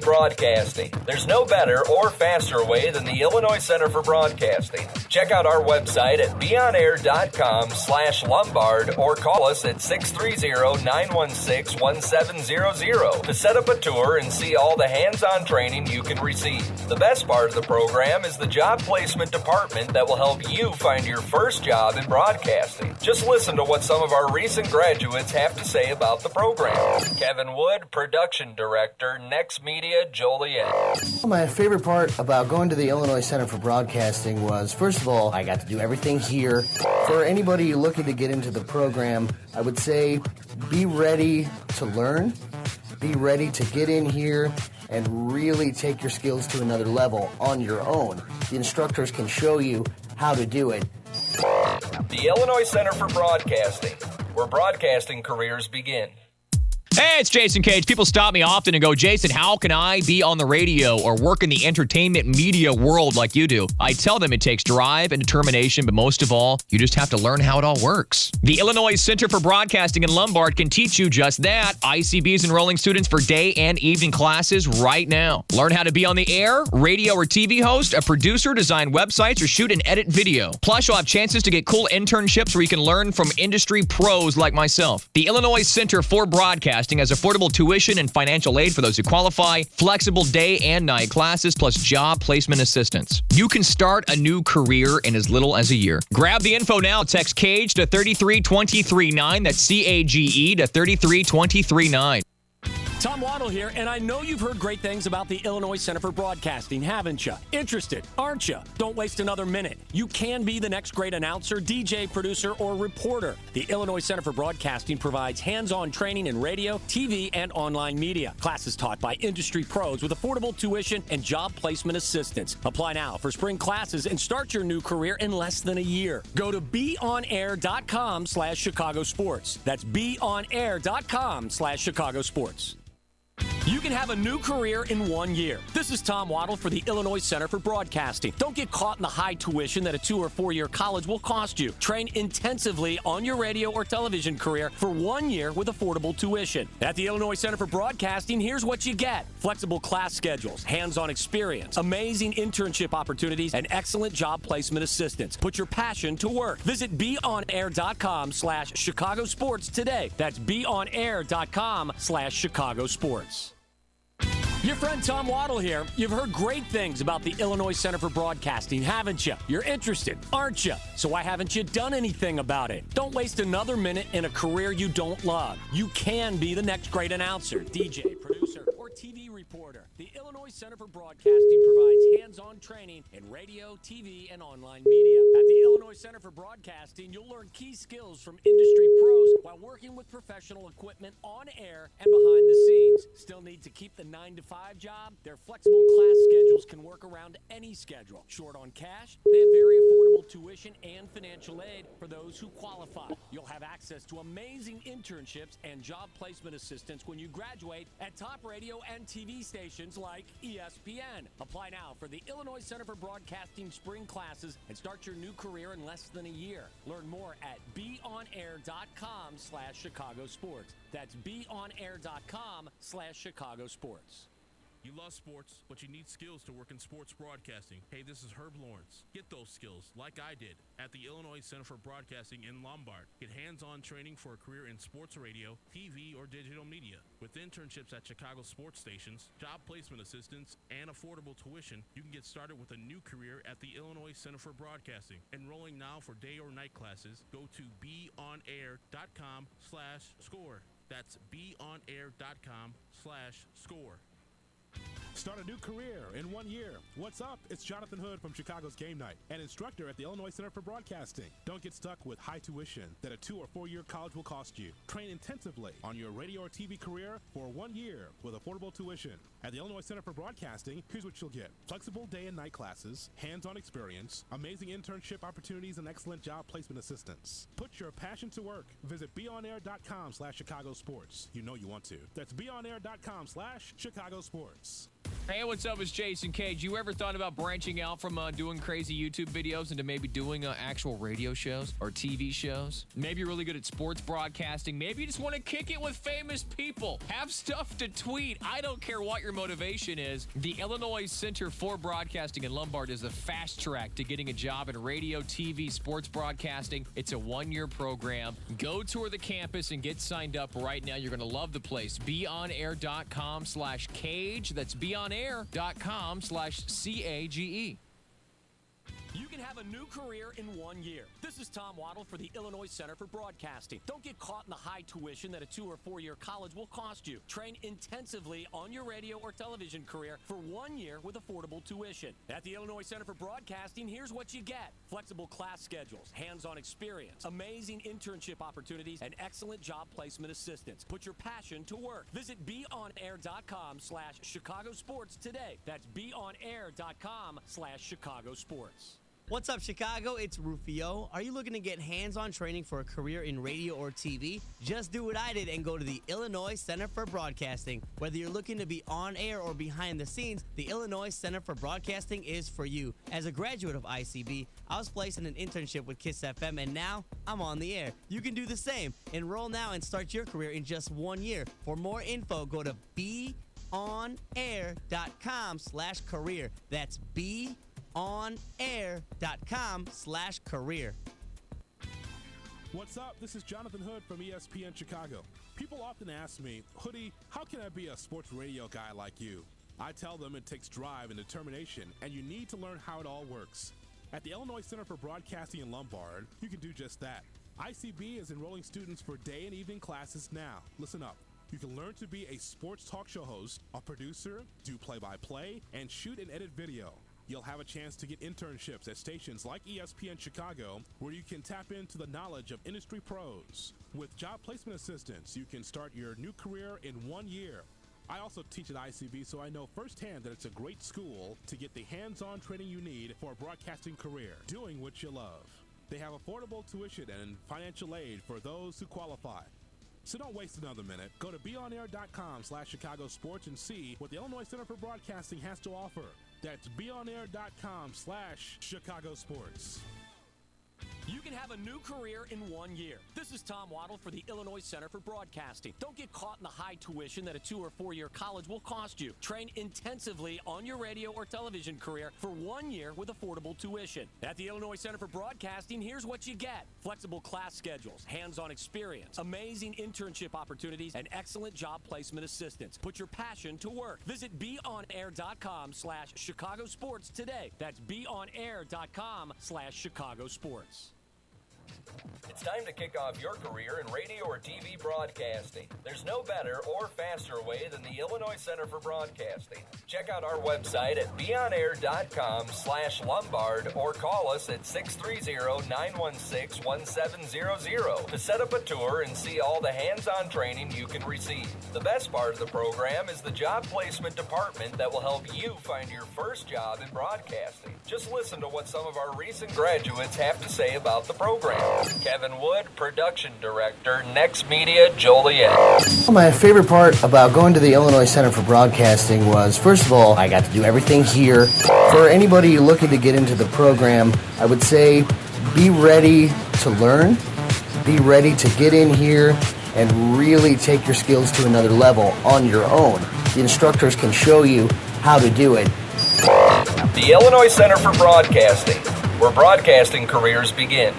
Broadcasting. There's no better or faster way than the Illinois Center for Broadcasting. Check out our website at beonair.com/Lombard or call us at 630-916-1700 to set up a tour and see all the hands-on training you can receive. The best part of the program is the job placement department that will help you find your first job in broadcasting. Just listen to what some of our recent graduates have to say about the program. Kevin Wood, Production Director, Next Media, Joliet. My favorite part about going to the Illinois Center for Broadcasting was, first of all, I got to do everything here. For anybody looking to get into the program, I would say be ready to learn, be ready to get in here and really take your skills to another level on your own. The instructors can show you how to do it. The Illinois Center for Broadcasting, where broadcasting careers begin. Hey, it's Jason Cage. People stop me often and go, Jason, how can I be on the radio or work in the entertainment media world like you do? I tell them it takes drive and determination, but most of all, you just have to learn how it all works. The Illinois Center for Broadcasting in Lombard can teach you just that. ICB is enrolling students for day and evening classes right now. Learn how to be on the air, radio or TV host, a producer, design websites, or shoot and edit video. Plus, you'll have chances to get cool internships where you can learn from industry pros like myself. The Illinois Center for Broadcasting has affordable tuition and financial aid for those who qualify, flexible day and night classes, plus job placement assistance. You can start a new career in as little as a year. Grab the info now. Text CAGE to 33239. That's CAGE to 33239. Tom Waddle here, and I know you've heard great things about the Illinois Center for Broadcasting, haven't you? Interested, aren't you? Don't waste another minute. You can be the next great announcer, DJ, producer, or reporter. The Illinois Center for Broadcasting provides hands-on training in radio, TV, and online media. Classes taught by industry pros with affordable tuition and job placement assistance. Apply now for spring classes and start your new career in less than a year. Go to beonair.com/Chicago Sports. That's beonair.com/Chicago Sports. You can have a new career in 1 year. This is Tom Waddle for the Illinois Center for Broadcasting. Don't get caught in the high tuition that a 2 or 4 year college will cost you. Train intensively on your radio or television career for 1 year with affordable tuition. At the Illinois Center for Broadcasting, here's what you get: flexible class schedules, hands-on experience, amazing internship opportunities, and excellent job placement assistance. Put your passion to work. Visit beonair.com/Chicago Sports today. That's beonair.com/Chicago Sports. Your friend Tom Waddle here. You've heard great things about the Illinois Center for Broadcasting, haven't you? You're interested, aren't you? So why haven't you done anything about it? Don't waste another minute in a career you don't love. You can be the next great announcer, DJ, producer, or TV reporter. The Illinois Center for Broadcasting provides hands-on training in radio, TV, and online media. At the Illinois Center for Broadcasting, you'll learn key skills from industry pros while working with professional equipment on air and behind the scenes. Still need to keep the 9-to-5 job? Their flexible class schedules can work around any schedule. Short on cash? They have very affordable tuition and financial aid for those who qualify. You'll have access to amazing internships and job placement assistance when you graduate at top radio and TV stations like ESPN. Apply now for the Illinois Center for Broadcasting spring classes and start your new career in less than a year. Learn more at beonair.com/Chicago Sports. That's beonair.com/Chicago Sports. You love sports, but you need skills to work in sports broadcasting. Hey, this is Herb Lawrence. Get those skills, like I did, at the Illinois Center for Broadcasting in Lombard. Get hands-on training for a career in sports radio, TV, or digital media. With internships at Chicago sports stations, job placement assistance, and affordable tuition, you can get started with a new career at the Illinois Center for Broadcasting. Enrolling now for day or night classes, go to beonair.com/score. That's beonair.com/score. Start a new career in 1 year. What's up? It's Jonathan Hood from Chicago's Game Night, an instructor at the Illinois Center for Broadcasting. Don't get stuck with high tuition that a 2 or 4 year college will cost you. Train intensively on your radio or TV career for 1 year with affordable tuition. At the Illinois Center for Broadcasting, here's what you'll get: flexible day and night classes, hands-on experience, amazing internship opportunities, and excellent job placement assistance. Put your passion to work. Visit beonair.com/Chicago Sports. You know you want to. That's beonair.com/Chicago Sports. Hey, what's up? It's Jason Cage. You ever thought about branching out from doing crazy YouTube videos into maybe doing actual radio shows or TV shows? Maybe you're really good at sports broadcasting. Maybe you just want to kick it with famous people. Have stuff to tweet. I don't care what your motivation is. The Illinois Center for Broadcasting in Lombard is the fast track to getting a job in radio, TV, sports broadcasting. It's a one-year program. Go tour the campus and get signed up right now. You're going to love the place. BeOnAir.com/Cage. That's BeOnAir.com/CAGE. You can have a new career in 1 year. This is Tom Waddle for the Illinois Center for Broadcasting. Don't get caught in the high tuition that a 2 or 4 year college will cost you. Train intensively on your radio or television career for 1 year with affordable tuition. At the Illinois Center for Broadcasting, here's what you get: flexible class schedules, hands-on experience, amazing internship opportunities, and excellent job placement assistance. Put your passion to work. Visit BeOnAir.com/Chicago Sports today. That's BeOnAir.com/Chicago Sports. What's up, Chicago? It's Rufio. Are you looking to get hands-on training for a career in radio or TV? Just do what I did and go to the Illinois Center for Broadcasting. Whether you're looking to be on air or behind the scenes, the Illinois Center for Broadcasting is for you. As a graduate of ICB, I was placed in an internship with KISS FM, and now I'm on the air. You can do the same. Enroll now and start your career in just 1 year. For more info, go to BeOnAir.com/career. That's BeOnAir.com/career. What's up? This is Jonathan Hood from ESPN Chicago. People often ask me, Hoodie, how can I be a sports radio guy like you? I tell them it takes drive and determination, and you need to learn how it all works. At the Illinois Center for Broadcasting in Lombard, you can do just that. ICB is enrolling students for day and evening classes now. Listen up. You can learn to be a sports talk show host, a producer, do play-by-play, and shoot and edit video. You'll have a chance to get internships at stations like ESPN Chicago, where you can tap into the knowledge of industry pros. With job placement assistance, you can start your new career in 1 year. I also teach at ICB, so I know firsthand that it's a great school to get the hands-on training you need for a broadcasting career, doing what you love. They have affordable tuition and financial aid for those who qualify. So don't waste another minute. Go to BeOnAir.com/Chicago Sports and see what the Illinois Center for Broadcasting has to offer. That's BeOnAir.com/Chicago Sports. You can have a new career in 1 year. This is Tom Waddle for the Illinois Center for Broadcasting. Don't get caught in the high tuition that a 2 or 4 year college will cost you. Train intensively on your radio or television career for 1 year with affordable tuition. At the Illinois Center for Broadcasting, here's what you get: flexible class schedules, hands-on experience, amazing internship opportunities, and excellent job placement assistance. Put your passion to work. Visit BeOnAir.com/Chicago Sports today. That's BeOnAir.com/Chicago Sports. It's time to kick off your career in radio or TV broadcasting. There's no better or faster way than the Illinois Center for Broadcasting. Check out our website at beonair.com/Lombard or call us at 630-916-1700 to set up a tour and see all the hands-on training you can receive. The best part of the program is the job placement department that will help you find your first job in broadcasting. Just listen to what some of our recent graduates have to say about the program. Kevin Wood, Production Director, Next Media, Joliet. My favorite part about going to the Illinois Center for Broadcasting was, first of all, I got to do everything here. For anybody looking to get into the program, I would say be ready to learn, be ready to get in here and really take your skills to another level on your own. The instructors can show you how to do it. The Illinois Center for Broadcasting, where broadcasting careers begin.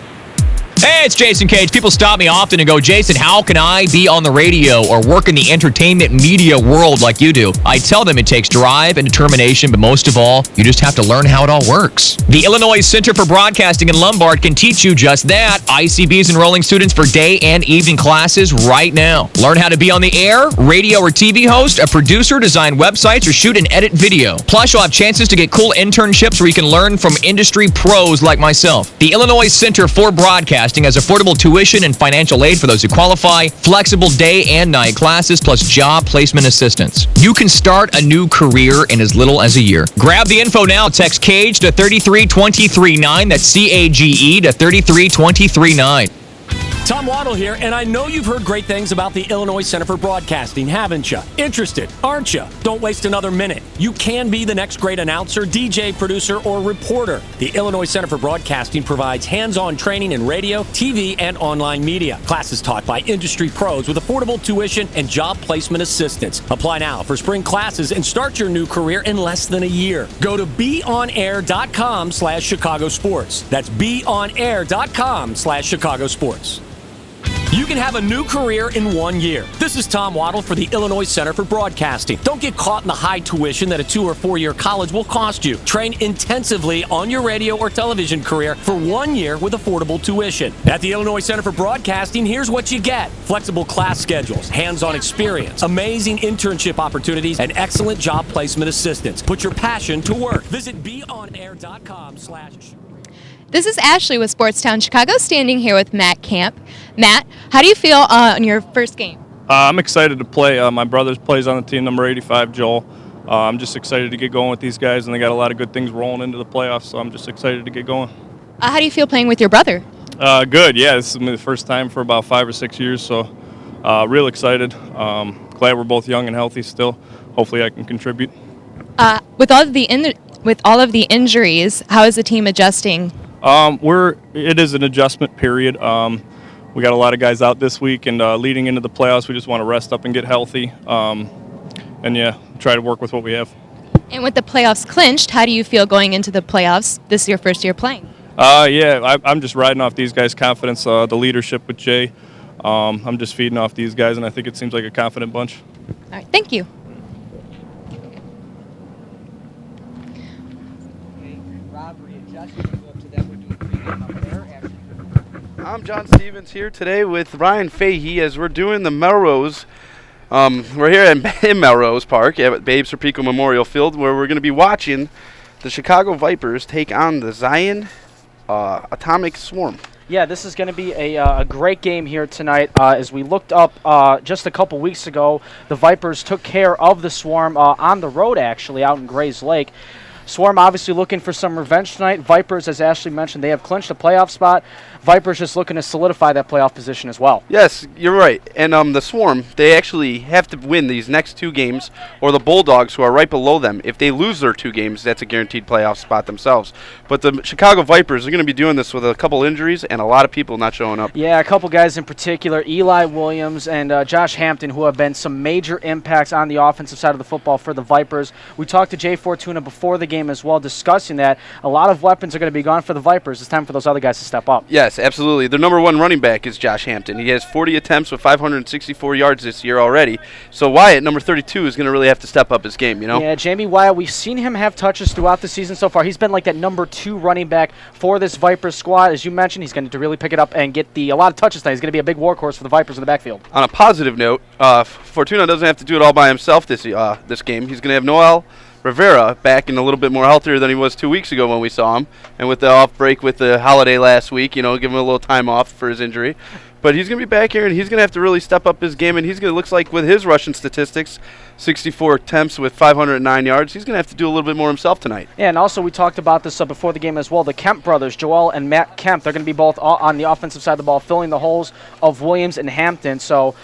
Hey, it's Jason Cage. People stop me often and go, Jason, how can I be on the radio or work in the entertainment media world like you do? I tell them it takes drive and determination, but most of all, you just have to learn how it all works. The Illinois Center for Broadcasting in Lombard can teach you just that. ICB is enrolling students for day and evening classes right now. Learn how to be on the air, radio or TV host, a producer, design websites, or shoot and edit video. Plus, you'll have chances to get cool internships where you can learn from industry pros like myself. The Illinois Center for Broadcasting has affordable tuition and financial aid for those who qualify, flexible day and night classes, plus job placement assistance. You can start a new career in as little as a year. Grab the info now. Text CAGE to 33239. That's CAGE to 33239. Tom Waddle here, and I know you've heard great things about the Illinois Center for Broadcasting, haven't you? Interested, aren't you? Don't waste another minute. You can be the next great announcer, DJ, producer, or reporter. The Illinois Center for Broadcasting provides hands-on training in radio, TV, and online media. Classes taught by industry pros with affordable tuition and job placement assistance. Apply now for spring classes and start your new career in less than a year. Go to beonair.com/Chicago Sports. That's beonair.com/Chicago Sports. You can have a new career in 1 year. This is Tom Waddle for the Illinois Center for Broadcasting. Don't get caught in the high tuition that a 2 or 4 year college will cost you. Train intensively on your radio or television career for 1 year with affordable tuition. At the Illinois Center for Broadcasting, here's what you get: flexible class schedules, hands-on experience, amazing internship opportunities, and excellent job placement assistance. Put your passion to work. Visit beonair.com/. This is Ashley with Sportstown Chicago, standing here with Matt Camp. Matt, how do you feel on your first game? I'm excited to play. My brother plays on the team, number 85, Joel. I'm just excited to get going with these guys, and they got a lot of good things rolling into the playoffs, so I'm just excited to get going. How do you feel playing with your brother? Good, yeah. This is the first time for about 5 or 6 years, so real excited. Glad we're both young and healthy still. Hopefully I can contribute. With all of the injuries, how is the team adjusting? It is an adjustment period. We got a lot of guys out this week, and leading into the playoffs, we just want to rest up and get healthy, and try to work with what we have. And with the playoffs clinched, how do you feel going into the playoffs? This is your first year playing. I'm just riding off these guys' confidence, the leadership with Jay. I'm just feeding off these guys, and I think it seems like a confident bunch. All right, thank you. I'm John Stevens here today with Ryan Fahey as we're doing the Melrose. We're here in Melrose Park at Babe Serpico Memorial Field, where we're going to be watching the Chicago Vipers take on the Zion Atomic Swarm. Yeah, this is going to be a great game here tonight. As we looked up just a couple weeks ago, the Vipers took care of the Swarm on the road, actually, out in Grays Lake. Swarm obviously looking for some revenge tonight. Vipers, as Ashley mentioned, they have clinched a playoff spot. Vipers just looking to solidify that playoff position as well. Yes, you're right. And the Swarm, they actually have to win these next 2 games, or the Bulldogs, who are right below them. If they lose their 2 games, that's a guaranteed playoff spot themselves. But the Chicago Vipers are going to be doing this with a couple injuries and a lot of people not showing up. Yeah, a couple guys in particular, Eli Williams and Josh Hampton, who have been some major impacts on the offensive side of the football for the Vipers. We talked to Jay Fortuna before the game as well, discussing that a lot of weapons are going to be gone for the Vipers. It's time for those other guys to step up. Yes, absolutely. Their number 1 running back is Josh Hampton. He has 40 attempts with 564 yards this year already. So Wyatt, number 32, is going to really have to step up his game, you know? Yeah, Jamie Wyatt, we've seen him have touches throughout the season so far. He's been like that number 2 running back for this Vipers squad. As you mentioned, he's going to really pick it up and get a lot of touches tonight. He's going to be a big workhorse for the Vipers in the backfield. On a positive note, Fortuna doesn't have to do it all by himself this game. He's going to have Noel Rivera back and a little bit more healthier than he was 2 weeks ago when we saw him. And with the off break with the holiday last week, give him a little time off for his injury. But he's going to be back here, and he's going to have to really step up his game. And he's going to look like, with his rushing statistics, 64 attempts with 509 yards, he's going to have to do a little bit more himself tonight. Yeah, and also we talked about this before the game as well. The Kemp brothers, Joel and Matt Kemp, they're going to be both on the offensive side of the ball, filling the holes of Williams and Hampton. So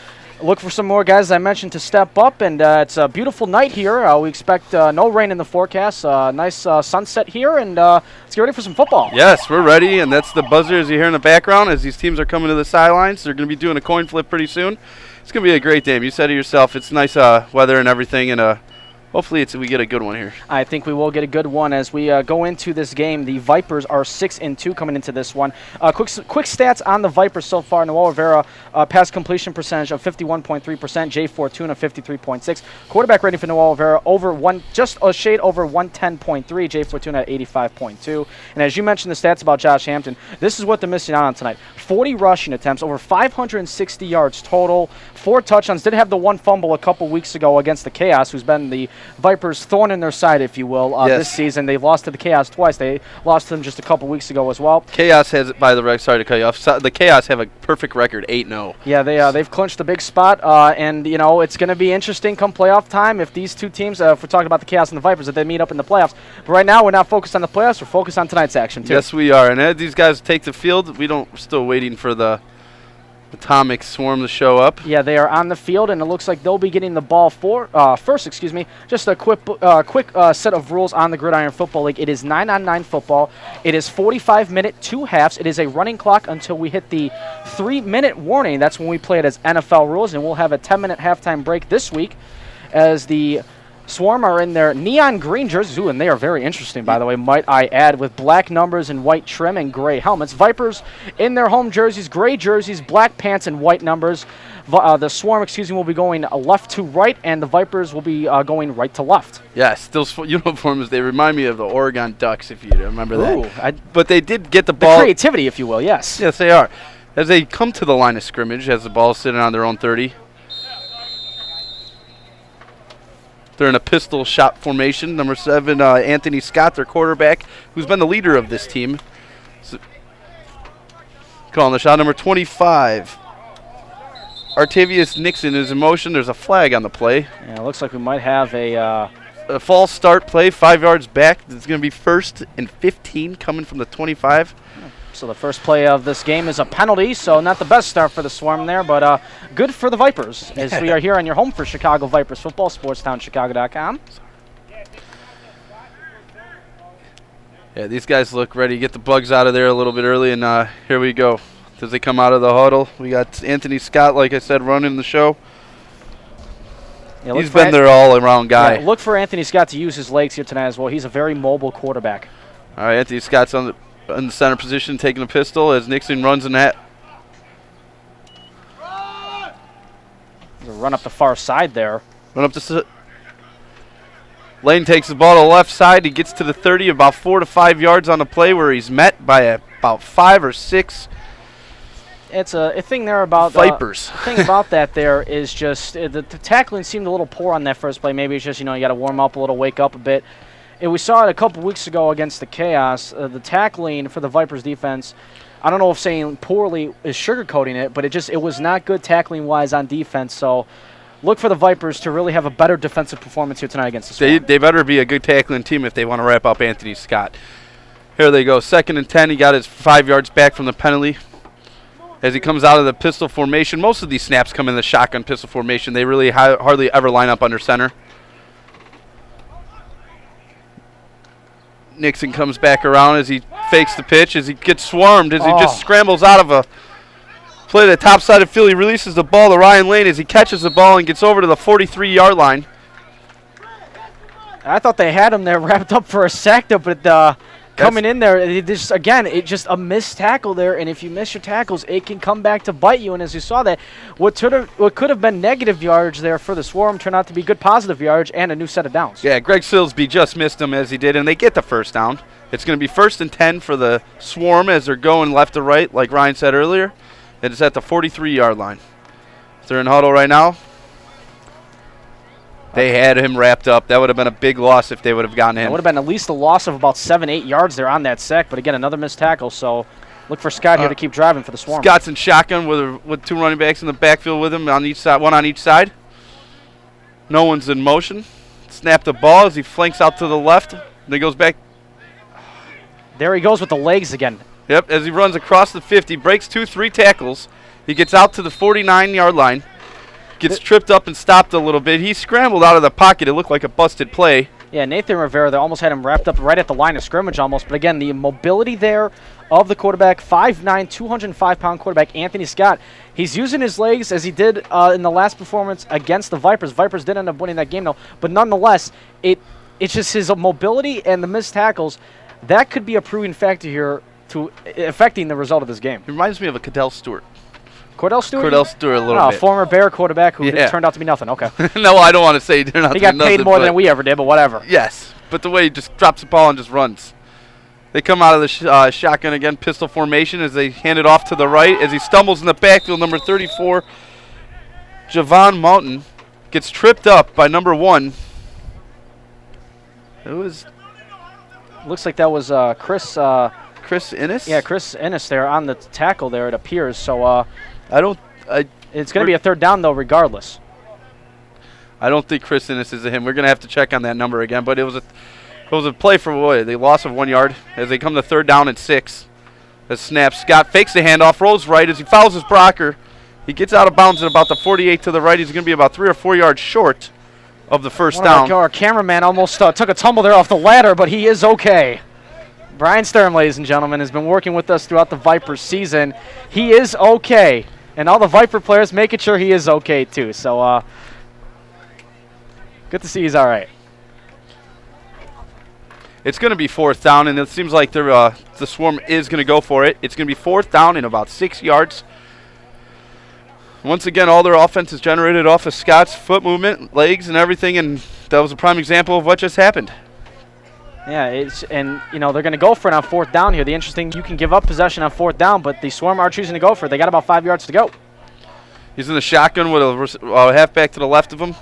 look for some more guys, as I mentioned, to step up, and it's a beautiful night here. We expect no rain in the forecast. Nice sunset here, and let's get ready for some football. Yes, we're ready, and that's the buzzer as you hear in the background as these teams are coming to the sidelines. They're going to be doing a coin flip pretty soon. It's going to be a great game. You said it yourself. It's nice weather and everything, and hopefully we get a good one here. I think we will get a good one as we go into this game. The Vipers are 6-2 coming into this one. Quick stats on the Vipers so far. Noel Rivera, pass completion percentage of 51.3%. Jay Fortuna, 53.6%. Quarterback rating for Noel Rivera, just a shade over 110.3. Jay Fortuna at 85.2. And as you mentioned the stats about Josh Hampton, this is what they're missing out on tonight. 40 rushing attempts, over 560 yards total, 4 touchdowns. Did have the 1 fumble a couple weeks ago against the Chaos, who's been the Vipers' thorn in their side, if you will, this season. They've lost to the Chaos twice. They lost to them just a couple weeks ago as well. Chaos has, sorry to cut you off, the Chaos have a perfect record, 8-0. Yeah, they've clinched a big spot, and, it's going to be interesting come playoff time if these two teams, if we're talking about the Chaos and the Vipers, if they meet up in the playoffs. But right now, we're not focused on the playoffs. We're focused on tonight's action, too. Yes, we are. And as these guys take the field, we're still waiting for the Atomic Swarm to show up. Yeah, they are on the field, and it looks like they'll be getting the ball first. Just a quick set of rules on the Gridiron Football League. It is 9-on-9 football. It is 45-minute, 2 halves. It is a running clock until we hit the 3-minute warning. That's when we play it as NFL rules, and we'll have a 10-minute halftime break this week as the Swarm are in their neon green jerseys. Ooh, and they are very interesting, by the way, might I add, with black numbers and white trim and gray helmets. Vipers in their home jerseys, gray jerseys, black pants, and white numbers. The Swarm, will be going left to right, and the Vipers will be going right to left. Yes, those uniforms, they remind me of the Oregon Ducks, if you remember that. Ooh, but they did get the ball. The creativity, if you will, yes. Yes, they are. As they come to the line of scrimmage, as the ball is sitting on their own 30. They're in a pistol shot formation. Number 7, Anthony Scott, their quarterback, who's been the leader of this team. So, calling the shot. Number 25, Artavius Nixon is in motion. There's a flag on the play. Yeah, it looks like we might have a false start play, 5 yards back. It's going to be 1st and 15 coming from the 25. So the first play of this game is a penalty, so not the best start for the Swarm there, but good for the Vipers, as we are here on your home for Chicago Vipers football, SportsTownChicago.com. Yeah, these guys look ready to get the bugs out of there a little bit early, and here we go. As they come out of the huddle, we got Anthony Scott, like I said, running the show. Yeah, he's been their all-around guy. Yeah, look for Anthony Scott to use his legs here tonight as well. He's a very mobile quarterback. All right, Anthony Scott's in the center position, taking a pistol as Nixon runs in that. Run up the far side there. Run up the Lane takes the ball to the left side. He gets to the 30, about 4 to 5 yards on the play, where he's met by about 5 or 6. It's a thing there about Vipers. The thing about that there is just the tackling seemed a little poor on that first play. Maybe it's just, you got to warm up a little, wake up a bit. We saw it a couple weeks ago against the Chaos. The tackling for the Vipers defense, I don't know if saying poorly is sugarcoating it, but it was not good tackling-wise on defense. So look for the Vipers to really have a better defensive performance here tonight against the Swarm. They better be a good tackling team if they want to wrap up Anthony Scott. Here they go, 2nd and 10. He got his 5 yards back from the penalty. As he comes out of the pistol formation, most of these snaps come in the shotgun pistol formation. They really hardly ever line up under center. Nixon comes back around as he fakes the pitch, as he gets swarmed, as he just scrambles out of a play to the top side of the field. He releases the ball to Ryan Lane as he catches the ball and gets over to the 43-yard line. I thought they had him there wrapped up for a sack there, but coming in there, it's just a missed tackle there, and if you miss your tackles, it can come back to bite you. And as you saw that, what could have been negative yards there for the Swarm turned out to be good positive yards and a new set of downs. Yeah, Greg Silsby just missed him as he did, and they get the first down. It's going to be 1st and 10 for the Swarm as they're going left to right, like Ryan said earlier. It's at the 43-yard line. They're in huddle right now. They had him wrapped up. That would have been a big loss if they would have gotten him. It would have been at least a loss of about 7-8 yards there on that sack. But again, another missed tackle. So look for Scott here to keep driving for the Swarm. Scott's in shotgun with 2 running backs in the backfield with him on each side, one on each side. No one's in motion. Snap the ball as he flanks out to the left. And he goes back. There he goes with the legs again. Yep, as he runs across the 50, breaks 2-3 tackles. He gets out to the 49-yard line. Gets tripped up and stopped a little bit. He scrambled out of the pocket. It looked like a busted play. Yeah, Nathan Rivera, they almost had him wrapped up right at the line of scrimmage almost. But again, the mobility there of the quarterback, 5'9", 205-pound quarterback, Anthony Scott. He's using his legs as he did in the last performance against the Vipers. Vipers did end up winning that game, though. But nonetheless, it's just his mobility and the missed tackles. That could be a proving factor here to affecting the result of this game. It reminds me of a Cordell Stewart. Cordell Stewart? Cordell Stewart a little bit. Former Bear quarterback who turned out to be nothing. Okay. No, I don't want to say turned out to be nothing. He got paid more than we ever did, but whatever. Yes, but the way he just drops the ball and just runs. They come out of the shotgun again, pistol formation, as they hand it off to the right. As he stumbles in the backfield, number 34, Javon Mountain, gets tripped up by number 1. It was... Looks like that was Chris Innes? Yeah, Chris Innes there on the tackle there, it appears. So it's going to be a 3rd down, though, regardless. I don't think Chris Innes is him. We're going to have to check on that number again. But it was a play for the loss of 1 yard as they come to 3rd down and 6. The snap. Scott fakes the handoff, rolls right as he fouls his blocker, He gets out of bounds at about the 48 to the right. He's going to be about 3 or 4 yards short of the first down. Our cameraman almost took a tumble there off the ladder, but he is okay. Brian Sturm, ladies and gentlemen, has been working with us throughout the Vipers season. He is okay, and all the Viper players making sure he is okay too. So good to see he's all right. It's going to be 4th down, and it seems like the Swarm is going to go for it. It's going to be 4th down in about 6 yards. Once again, all their offense is generated off of Scott's foot movement, legs, and everything, and that was a prime example of what just happened. Yeah, they're going to go for it on 4th down here. The interesting, you can give up possession on 4th down, but the Swarm are choosing to go for it. They got about 5 yards to go. He's in the shotgun with a halfback to the left of him.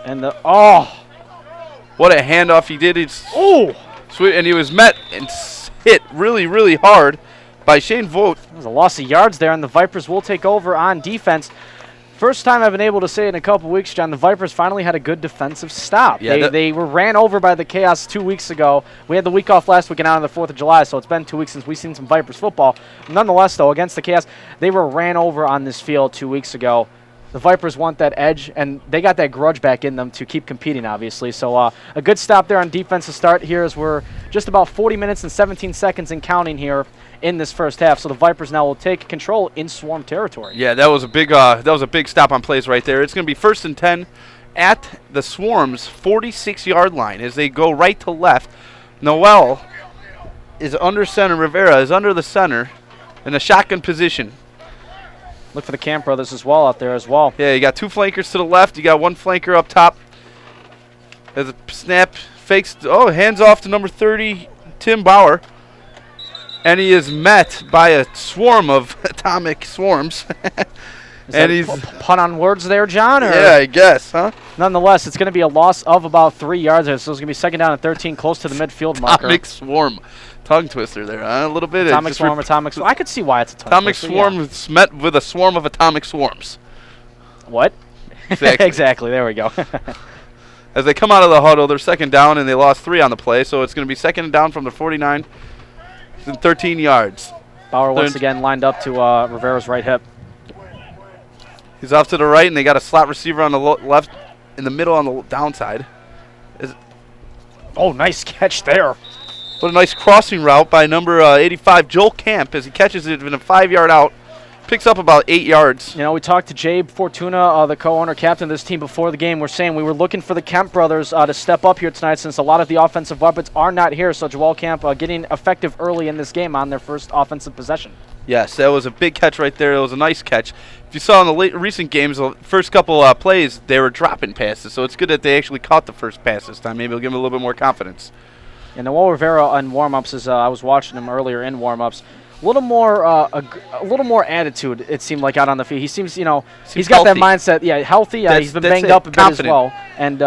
And what a handoff he did. Sweet, and he was met and hit really, really hard by Shane Vogt. There's a loss of yards there, and the Vipers will take over on defense. First time I've been able to say in a couple weeks, John, the Vipers finally had a good defensive stop. Yeah, they were ran over by the Chaos 2 weeks ago. We had the week off last week and out on the 4th of July, so it's been 2 weeks since we've seen some Vipers football. Nonetheless, though, against the Chaos, they were ran over on this field 2 weeks ago. The Vipers want that edge, and they got that grudge back in them to keep competing, obviously. So a good stop there on defense to start here as we're just about 40 minutes and 17 seconds and counting here in this first half. So the Vipers now will take control in Swarm territory. Yeah, that was a big stop on plays right there. It's going to be 1st and 10 at the Swarm's 46-yard line as they go right to left. Noel is under center. Rivera is under the center in a shotgun position. Look for the Camp brothers as well out there as well. Yeah, you got 2 flankers to the left. You got 1 flanker up top. As a snap fakes. Hands off to number 30, Tim Bauer. And he is met by a swarm of atomic swarms. And he's pun on words there, John? Or? Yeah, I guess, huh? Nonetheless, it's going to be a loss of about 3 yards there, so it's going to be 2nd down and 13, close to the midfield marker. Atomic swarm. Tongue twister there, huh? A little bit. Atomic swarm. I could see why it's a tongue atomic twister. Atomic swarm is met with a swarm of atomic swarms. What? Exactly. Exactly. There we go. As they come out of the huddle, they're 2nd down, and they lost 3 on the play, so it's going to be 2nd down from the 49 and 13 yards. Bauer once again lined up to Rivera's right hip. He's off to the right, and they got a slot receiver on the left, in the middle on the downside. Nice catch there. What a nice crossing route by number 85, Joel Camp, as he catches it in a 5-yard out. Picks up about 8 yards. You know, we talked to Jabe Fortuna, the co-owner captain of this team before the game. We're saying we were looking for the Kemp brothers to step up here tonight since a lot of the offensive weapons are not here. So Joel Camp getting effective early in this game on their first offensive possession. Yes, that was a big catch right there. It was a nice catch. If you saw in the recent games, the first couple plays, they were dropping passes. So it's good that they actually caught the first pass this time. Maybe it'll give them a little bit more confidence. And Noel Rivera on warm-ups, as I was watching him earlier in warm-ups, a little more attitude, it seemed like, out on the field. He seems, he's got that mindset. Yeah, healthy. He's been banged up a bit as well. And,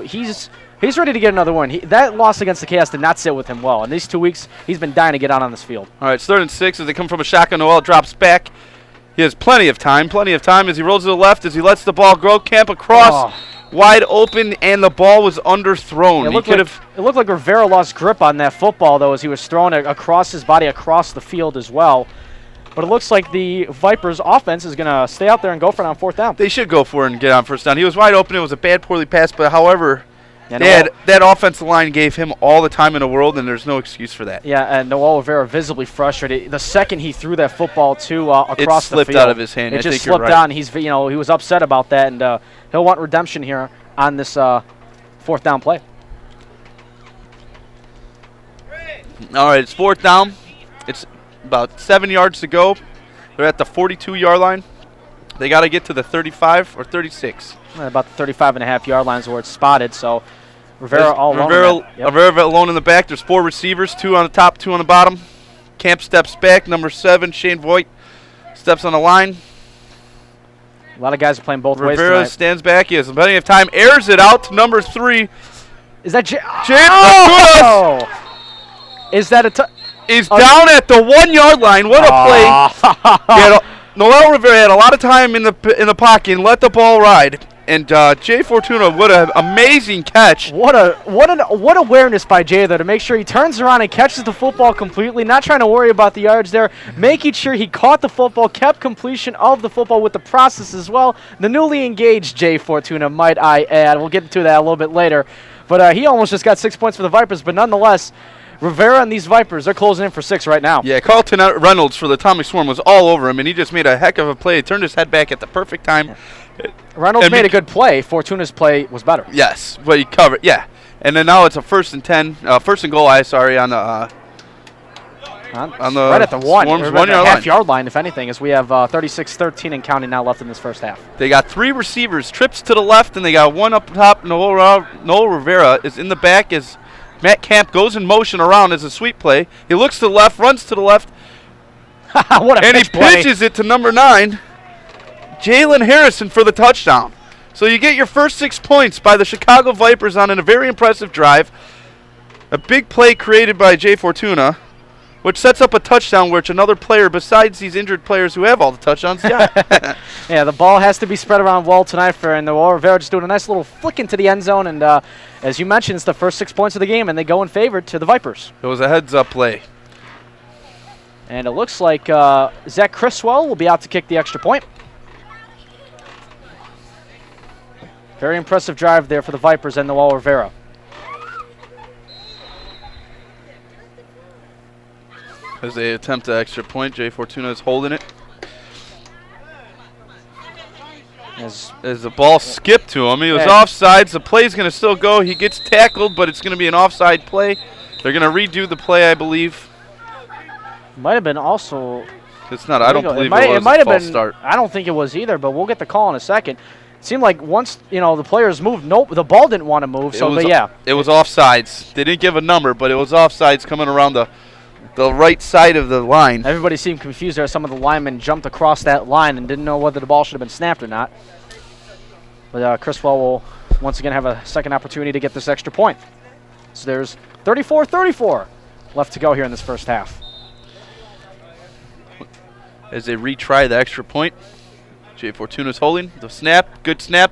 he's ready to get another win. That loss against the Chaos did not sit with him well. In these 2 weeks, he's been dying to get out on this field. All right, it's 3rd and 6 as they come from a shotgun. Noel drops back. He has plenty of time as he rolls to the left, as he lets the ball go. Camp across. Wide open, and the ball was underthrown. It looked like Rivera lost grip on that football, though, as he was throwing it across his body, across the field as well. But it looks like the Vipers' offense is going to stay out there and go for it on 4th down. They should go for it and get on 1st down. He was wide open. It was a bad, poorly passed, but however, that offensive line gave him all the time in the world, and there's no excuse for that. Yeah, and Noel Rivera visibly frustrated. The second he threw that football across the field, it slipped out of his hand. It just slipped out, and he was upset about that, and he'll want redemption here on this 4th down play. All right, it's 4th down. It's about 7 yards to go. They're at the 42-yard line. They got to get to the 35 or 36. About the 35.5-yard line is where it's spotted, so Rivera all alone. Rivera alone in the back. There's 4 receivers, 2 on the top, 2 on the bottom. Camp steps back. Number 7, Shane Voigt, steps on the line. A lot of guys are playing both ways tonight. Rivera stands back. He has plenty of time. Airs it out to number 3. Is that James? Is that He's down at the 1-yard line. What a play. Noel Rivera had a lot of time in the pocket and let the ball ride. And Jay Fortuna, what an amazing catch. What awareness by Jay there to make sure he turns around and catches the football completely, not trying to worry about the yards there, making sure he caught the football, kept completion of the football with the process as well. The newly engaged Jay Fortuna, might I add. We'll get to that a little bit later. But he almost just got 6 points for the Vipers, but nonetheless, Rivera and these Vipers, they're closing in for 6 right now. Yeah, Carlton Reynolds for the Atomic Swarm was all over him, and he just made a heck of a play. He turned his head back at the perfect time. Yeah. Reynolds made a good play. Fortuna's play was better. Yes, but he covered. Yeah, and then now it's a first and goal. On the right at the Swarm's 1 yard half-yard line, if anything, as we have 36-13 and counting now left in this first half. They got 3 receivers, trips to the left, and they got one up top. Noel Rivera is in the back as Matt Camp goes in motion around as a sweep play. He looks to the left, runs to the left, and he pitches it to number 9. Jalen Harrison for the touchdown. So you get your first 6 points by the Chicago Vipers on a very impressive drive. A big play created by Jay Fortuna, which sets up a touchdown which another player besides these injured players who have all the touchdowns got. Yeah, the ball has to be spread around well tonight and Noel Rivera just doing a nice little flick into the end zone. And as you mentioned, it's the first 6 points of the game, and they go in favor to the Vipers. It was a heads-up play. And it looks like Zach Criswell will be out to kick the extra point. Very impressive drive there for the Vipers and Noel Rivera. As they attempt the extra point, Jay Fortuna is holding it. As the ball skipped to him, he was offsides. The play's going to still go. He gets tackled, but it's going to be an offside play. They're going to redo the play, I believe. Might have been also. It's not. I don't believe it was a false start. I don't think it was either, but we'll get the call in a second. It seemed like once the players moved, nope, the ball didn't want to move. It was offsides. They didn't give a number, but it was offsides coming around the right side of the line. Everybody seemed confused there. Some of the linemen jumped across that line and didn't know whether the ball should have been snapped or not. But Criswell will once again have a second opportunity to get this extra point. So there's 34-34 left to go here in this first half. As they retry the extra point, Jay Fortuna's holding the snap. Good snap.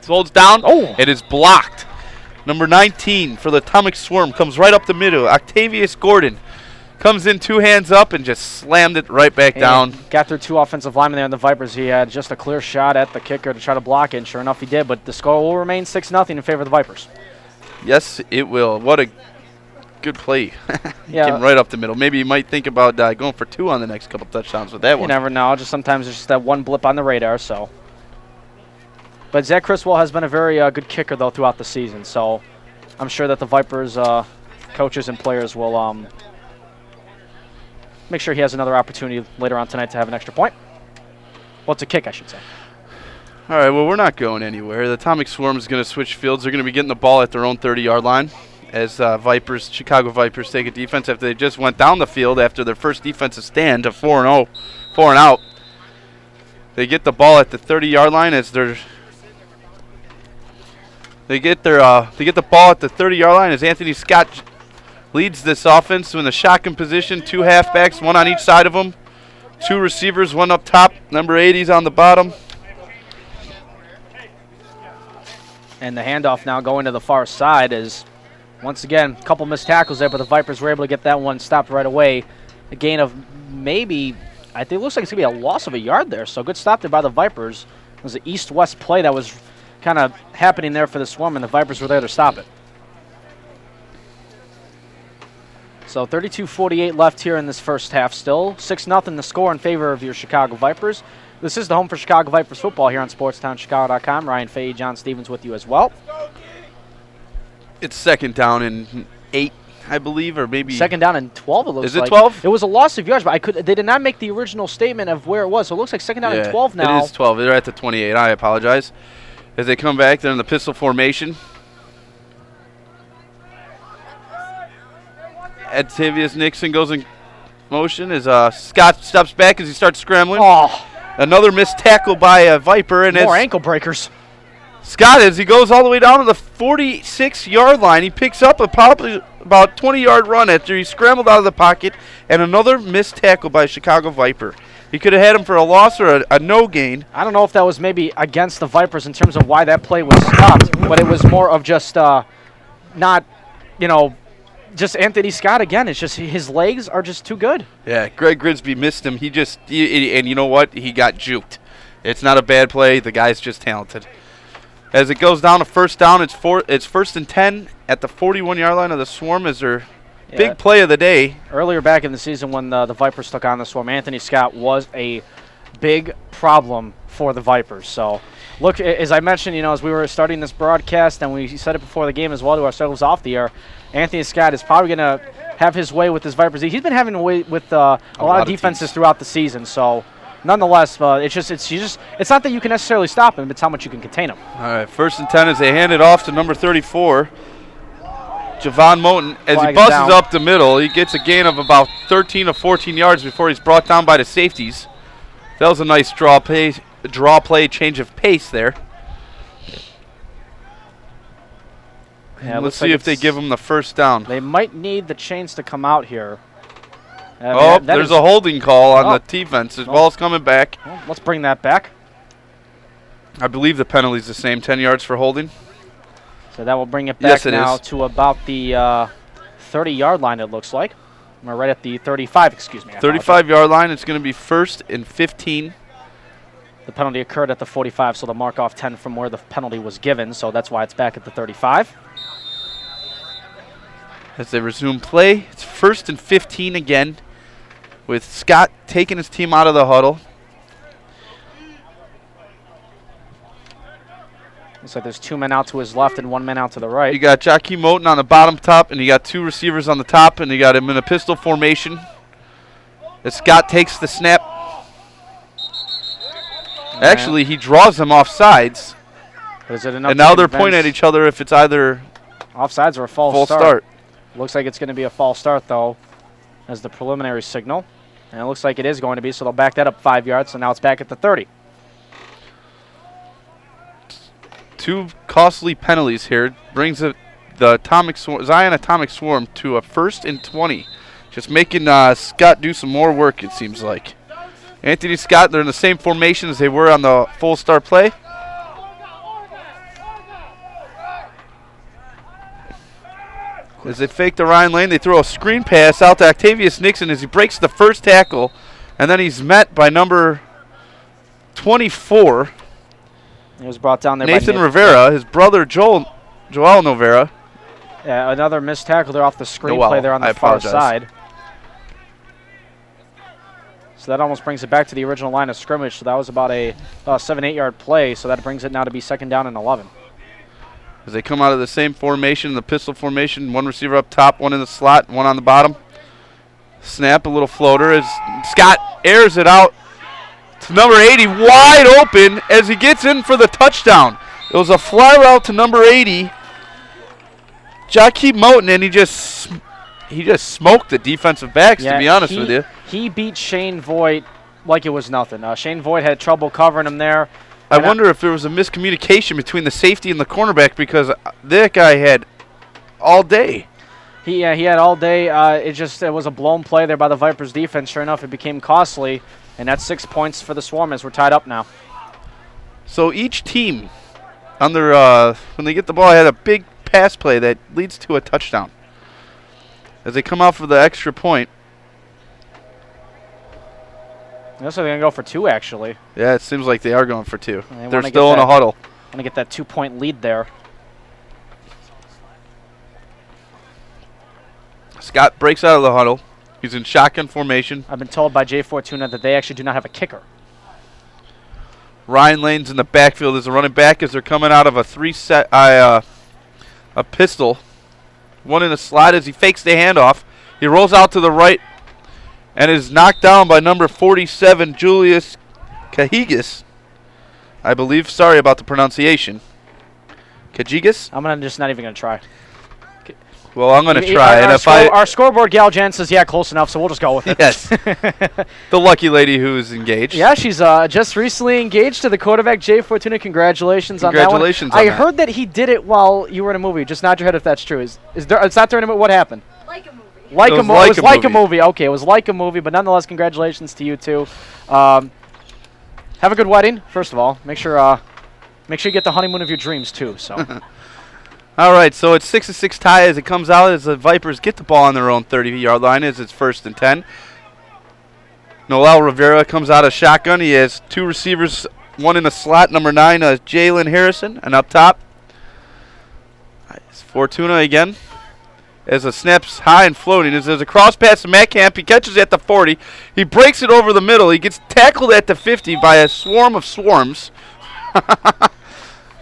Holds down. Oh! It is blocked. Number 19 for the Atomic Swarm comes right up the middle. Octavius Gordon comes in 2 hands up and just slammed it right back down. Got through 2 offensive linemen there on the Vipers. He had just a clear shot at the kicker to try to block it, and sure enough he did. But the score will remain 6-0 in favor of the Vipers. Yes, it will. What a good play. Came right up the middle. Maybe you might think about going for 2 on the next couple touchdowns with that one. You never know. Just sometimes there's just that one blip on the radar. So, but Zach Criswell has been a very good kicker though throughout the season. So, I'm sure that the Vipers coaches and players will make sure he has another opportunity later on tonight to have an extra point. Well, it's a kick, I should say. All right. Well, we're not going anywhere. The Atomic Swarm is going to switch fields. They're going to be getting the ball at their own 30-yard line. As Chicago Vipers take a defense after they just went down the field after their first defensive stand to 4-0, 4 and out. They get the ball at the 30-yard line as they get the ball at the 30-yard line as Anthony Scott leads this offense in the shotgun position. 2 halfbacks, 1 on each side of them. 2 receivers, 1 up top. Number 80's on the bottom. And the handoff now going to the far side is. Once again, a couple missed tackles there, but the Vipers were able to get that one stopped right away. A gain of maybe, I think it looks like it's going to be a loss of a yard there. So good stop there by the Vipers. It was an east-west play that was kind of happening there for the Swarm, and the Vipers were there to stop it. So 32-48 left here in this first half still. 6-0 the score in favor of your Chicago Vipers. This is the home for Chicago Vipers football here on SportsTownChicago.com. Ryan Fahey, John Stevens with you as well. It's second down and 8, I believe, or maybe second down and 12. It looks is it like 12? It was a loss of yards, but they did not make the original statement of where it was. So it looks like second down and 12 now. It is 12. They're at the 28. I apologize. As they come back, they're in the pistol formation. Octavius Nixon goes in motion as Scott steps back as he starts scrambling. Oh. Another missed tackle by a Viper. And more ankle breakers. Scott, as he goes all the way down to the 46-yard line, he picks up a probably about 20-yard run after he scrambled out of the pocket, and another missed tackle by a Chicago Viper. He could have had him for a loss or a no gain. I don't know if that was maybe against the Vipers in terms of why that play was stopped, but it was more of just not, just Anthony Scott again. It's just his legs are just too good. Yeah, Greg Grigsby missed him. And you know what? He got juked. It's not a bad play. The guy's just talented. As it goes down to first down, it's 1st and 10 at the 41-yard line of the Swarm as their big play of the day. Earlier back in the season when the Vipers took on the Swarm, Anthony Scott was a big problem for the Vipers. So, look, as I mentioned, as we were starting this broadcast, and we said it before the game as well to ourselves off the air, Anthony Scott is probably going to have his way with his Vipers. He's been having a way with a lot of defenses throughout the season. So, nonetheless, it's not that you can necessarily stop him, it's how much you can contain him. All right, 1st and 10 as they hand it off to number 34, Javon Moten. As he buzzes up the middle, he gets a gain of about 13 or 14 yards before he's brought down by the safeties. That was a nice draw play, change of pace there. Yeah, let's see if they give him the first down. They might need the chains to come out here. There's a holding call on the defense. The ball's coming back. Well, let's bring that back. I believe the penalty's the same, 10 yards for holding. So that will bring it back now to about the 30-yard line, it looks like. We're right at the 35, excuse me. 35-yard line. It's going to be 1st and 15. The penalty occurred at the 45, so they'll mark off 10 from where the penalty was given, so that's why it's back at the 35. As they resume play, it's 1st and 15 again, with Scott taking his team out of the huddle. Looks like there's 2 men out to his left and 1 man out to the right. You got Jakeem Moten on the bottom top, and you got 2 receivers on the top, and you got him in a pistol formation. As Scott takes the snap. Actually, he draws them off sides. Is it enough and now they're pointing at each other if it's either offsides or a false start. Looks like it's going to be a false start, though, as the preliminary signal. And it looks like it is going to be, so they'll back that up 5 yards, so now it's back at the 30. 2 costly penalties here. Brings the Zion Atomic Swarm to a 1st and 20. Just making Scott do some more work, it seems like. Anthony Scott, they're in the same formation as they were on the full start play. As they fake to Ryan Lane, they throw a screen pass out to Octavius Nixon as he breaks the first tackle, and then he's met by number 24. He was brought down there Nathan by Rivera, his brother Joel Novera. Yeah, another missed tackle there off the screen play there on the far side. So that almost brings it back to the original line of scrimmage. So that was about a 7-8 yard play. So that brings it now to be 2nd down and 11. As they come out of the same formation, the pistol formation, 1 receiver up top, 1 in the slot, 1 on the bottom. Snap, a little floater as Scott airs it out to number 80, wide open as he gets in for the touchdown. It was a fly route to number 80, Jakeem Moten, and he just smoked the defensive backs, to be honest with you. He beat Shane Voigt like it was nothing. Shane Voigt had trouble covering him there. I wonder if there was a miscommunication between the safety and the cornerback because that guy had all day. He had all day. It was a blown play there by the Vipers defense. Sure enough, it became costly, and that's 6 points for the Swarm as we're tied up now. So each team, when they get the ball, had a big pass play that leads to a touchdown. As they come out for the extra point. Looks like they're going to go for 2, actually. Yeah, it seems like they are going for 2. They're still in a huddle. Want to get that 2-point lead there. Scott breaks out of the huddle. He's in shotgun formation. I've been told by Jay Fortuna that they actually do not have a kicker. Ryan Lane's in the backfield as a running back as they're coming out of a pistol. 1 in the slot as he fakes the handoff. He rolls out to the right and is knocked down by number 47, Julius Cajigas, I believe. Sorry about the pronunciation. Cajigas? I'm just not even going to try. Well, I'm going to try. Our scoreboard gal Jen says, yeah, close enough, so we'll just go with it. Yes. The lucky lady who's engaged. Yeah, she's just recently engaged to the quarterback, Jay Fortuna. Congratulations on that one. I heard that he did it while you were in a movie. Just nod your head if that's true. It's not during a movie. What happened? Like a movie. Like a movie. Okay, it was like a movie, but nonetheless, congratulations to you two. Have a good wedding, first of all. Make sure you get the honeymoon of your dreams too. So. All right, so it's 6-6 tie as it comes out as the Vipers get the ball on their own 30-yard line as it's 1st and 10. Noel Rivera comes out of shotgun. He has 2 receivers, one in the slot, number 9, Jalen Harrison, and up top, it's Fortuna again. As the snap's high and floating, as there's a cross pass to Matt Camp. He catches at the 40. He breaks it over the middle. He gets tackled at the 50 by a swarm of swarms.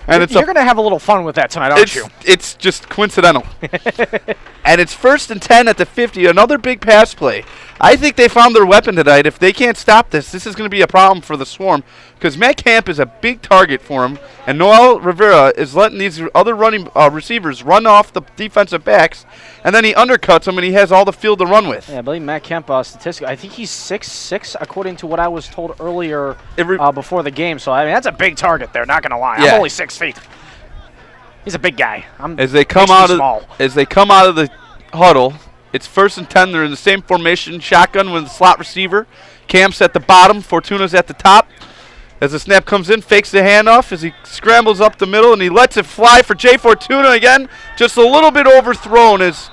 And you're going to have a little fun with that tonight, aren't you? It's just coincidental. And it's 1st and 10 at the 50. Another big pass play. I think they found their weapon tonight. If they can't stop this is going to be a problem for the Swarm because Matt Camp is a big target for him, and Noel Rivera is letting these other running receivers run off the defensive backs, and then he undercuts them, and he has all the field to run with. Yeah, I believe Matt Camp, statistically, I think he's 6'6", according to what I was told earlier before the game. So, I mean, that's a big target there, not going to lie. Yeah. I'm only 6 feet. He's a big guy. As they come out of the huddle, it's 1st and 10. They're in the same formation, shotgun with the slot receiver. Camp's at the bottom, Fortuna's at the top. As the snap comes in, fakes the handoff as he scrambles up the middle, and he lets it fly for Jay Fortuna again. Just a little bit overthrown as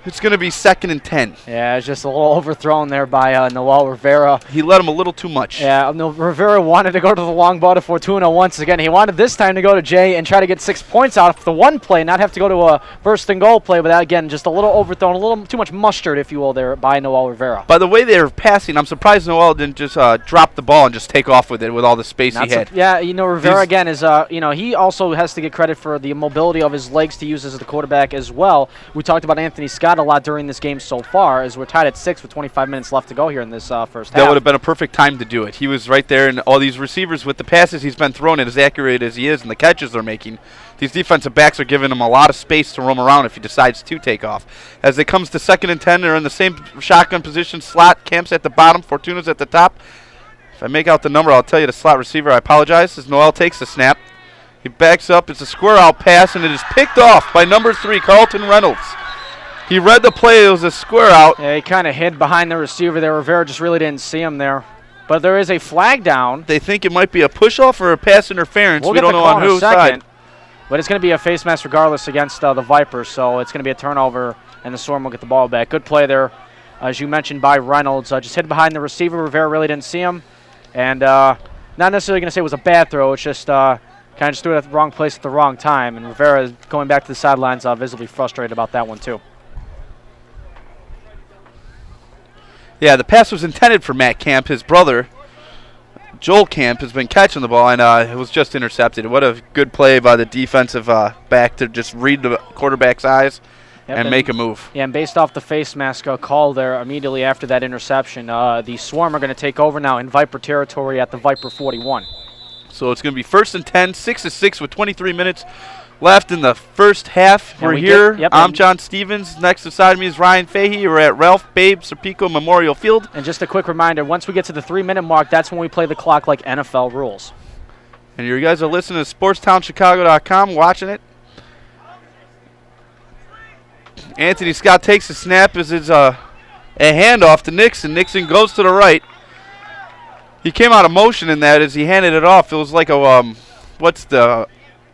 it's going to be 2nd and 10. Yeah, it's just a little overthrown there by Noel Rivera. He let him a little too much. Yeah, Rivera wanted to go to the long ball to Fortuna once again. He wanted this time to go to Jay and try to get 6 points out of the one play, not have to go to a first and goal play. But that, again, just a little overthrown, a little too much mustard, if you will, there by Noel Rivera. By the way they were passing, I'm surprised Noel didn't just drop the ball and just take off with it with all the space he had. Yeah, Rivera, again, is, he also has to get credit for the mobility of his legs to use as the quarterback as well. We talked about Anthony Scott a lot during this game so far, as we're tied at 6 with 25 minutes left to go here in this first half. That would have been a perfect time to do it. He was right there, and all these receivers with the passes he's been throwing it as accurate as he is and the catches they're making. These defensive backs are giving him a lot of space to roam around if he decides to take off. As it comes to 2nd and 10, they're in the same shotgun position. Slot, Camp's at the bottom, Fortuna's at the top. If I make out the number, I'll tell you the slot receiver. I apologize as Noel takes the snap. He backs up. It's a square out pass, and it is picked off by number 3, Carlton Reynolds. He read the play. It was a square out. Yeah, he kind of hid behind the receiver there. Rivera just really didn't see him there. But there is a flag down. They think it might be a push-off or a pass interference. We don't know on whose side. But it's going to be a face mask regardless against the Vipers, so it's going to be a turnover, and the Storm will get the ball back. Good play there, as you mentioned, by Reynolds. Just hid behind the receiver. Rivera really didn't see him. And not necessarily going to say it was a bad throw. It's just kind of just threw it at the wrong place at the wrong time. And Rivera is going back to the sidelines, visibly frustrated about that one, too. Yeah, the pass was intended for Matt Camp. His brother, Joel Camp, has been catching the ball, and it was just intercepted. What a good play by the defensive back to just read the quarterback's eyes and make a move. Yeah, and based off the face mask call there immediately after that interception, the Swarm are going to take over now in Viper territory at the Viper 41. So it's going to be 1st and 10, 6-6 with 23 minutes left in the first half. We're here. I'm John Stevens. Next beside me is Ryan Fahey. We're at Ralph Babe Serpico Memorial Field. And just a quick reminder, once we get to the 3-minute mark, that's when we play the clock like NFL rules. And you guys are listening to SportsTownChicago.com, watching it. Anthony Scott takes the snap as it's a handoff to Nixon. Nixon goes to the right. He came out of motion in that as he handed it off. It was like a, what's the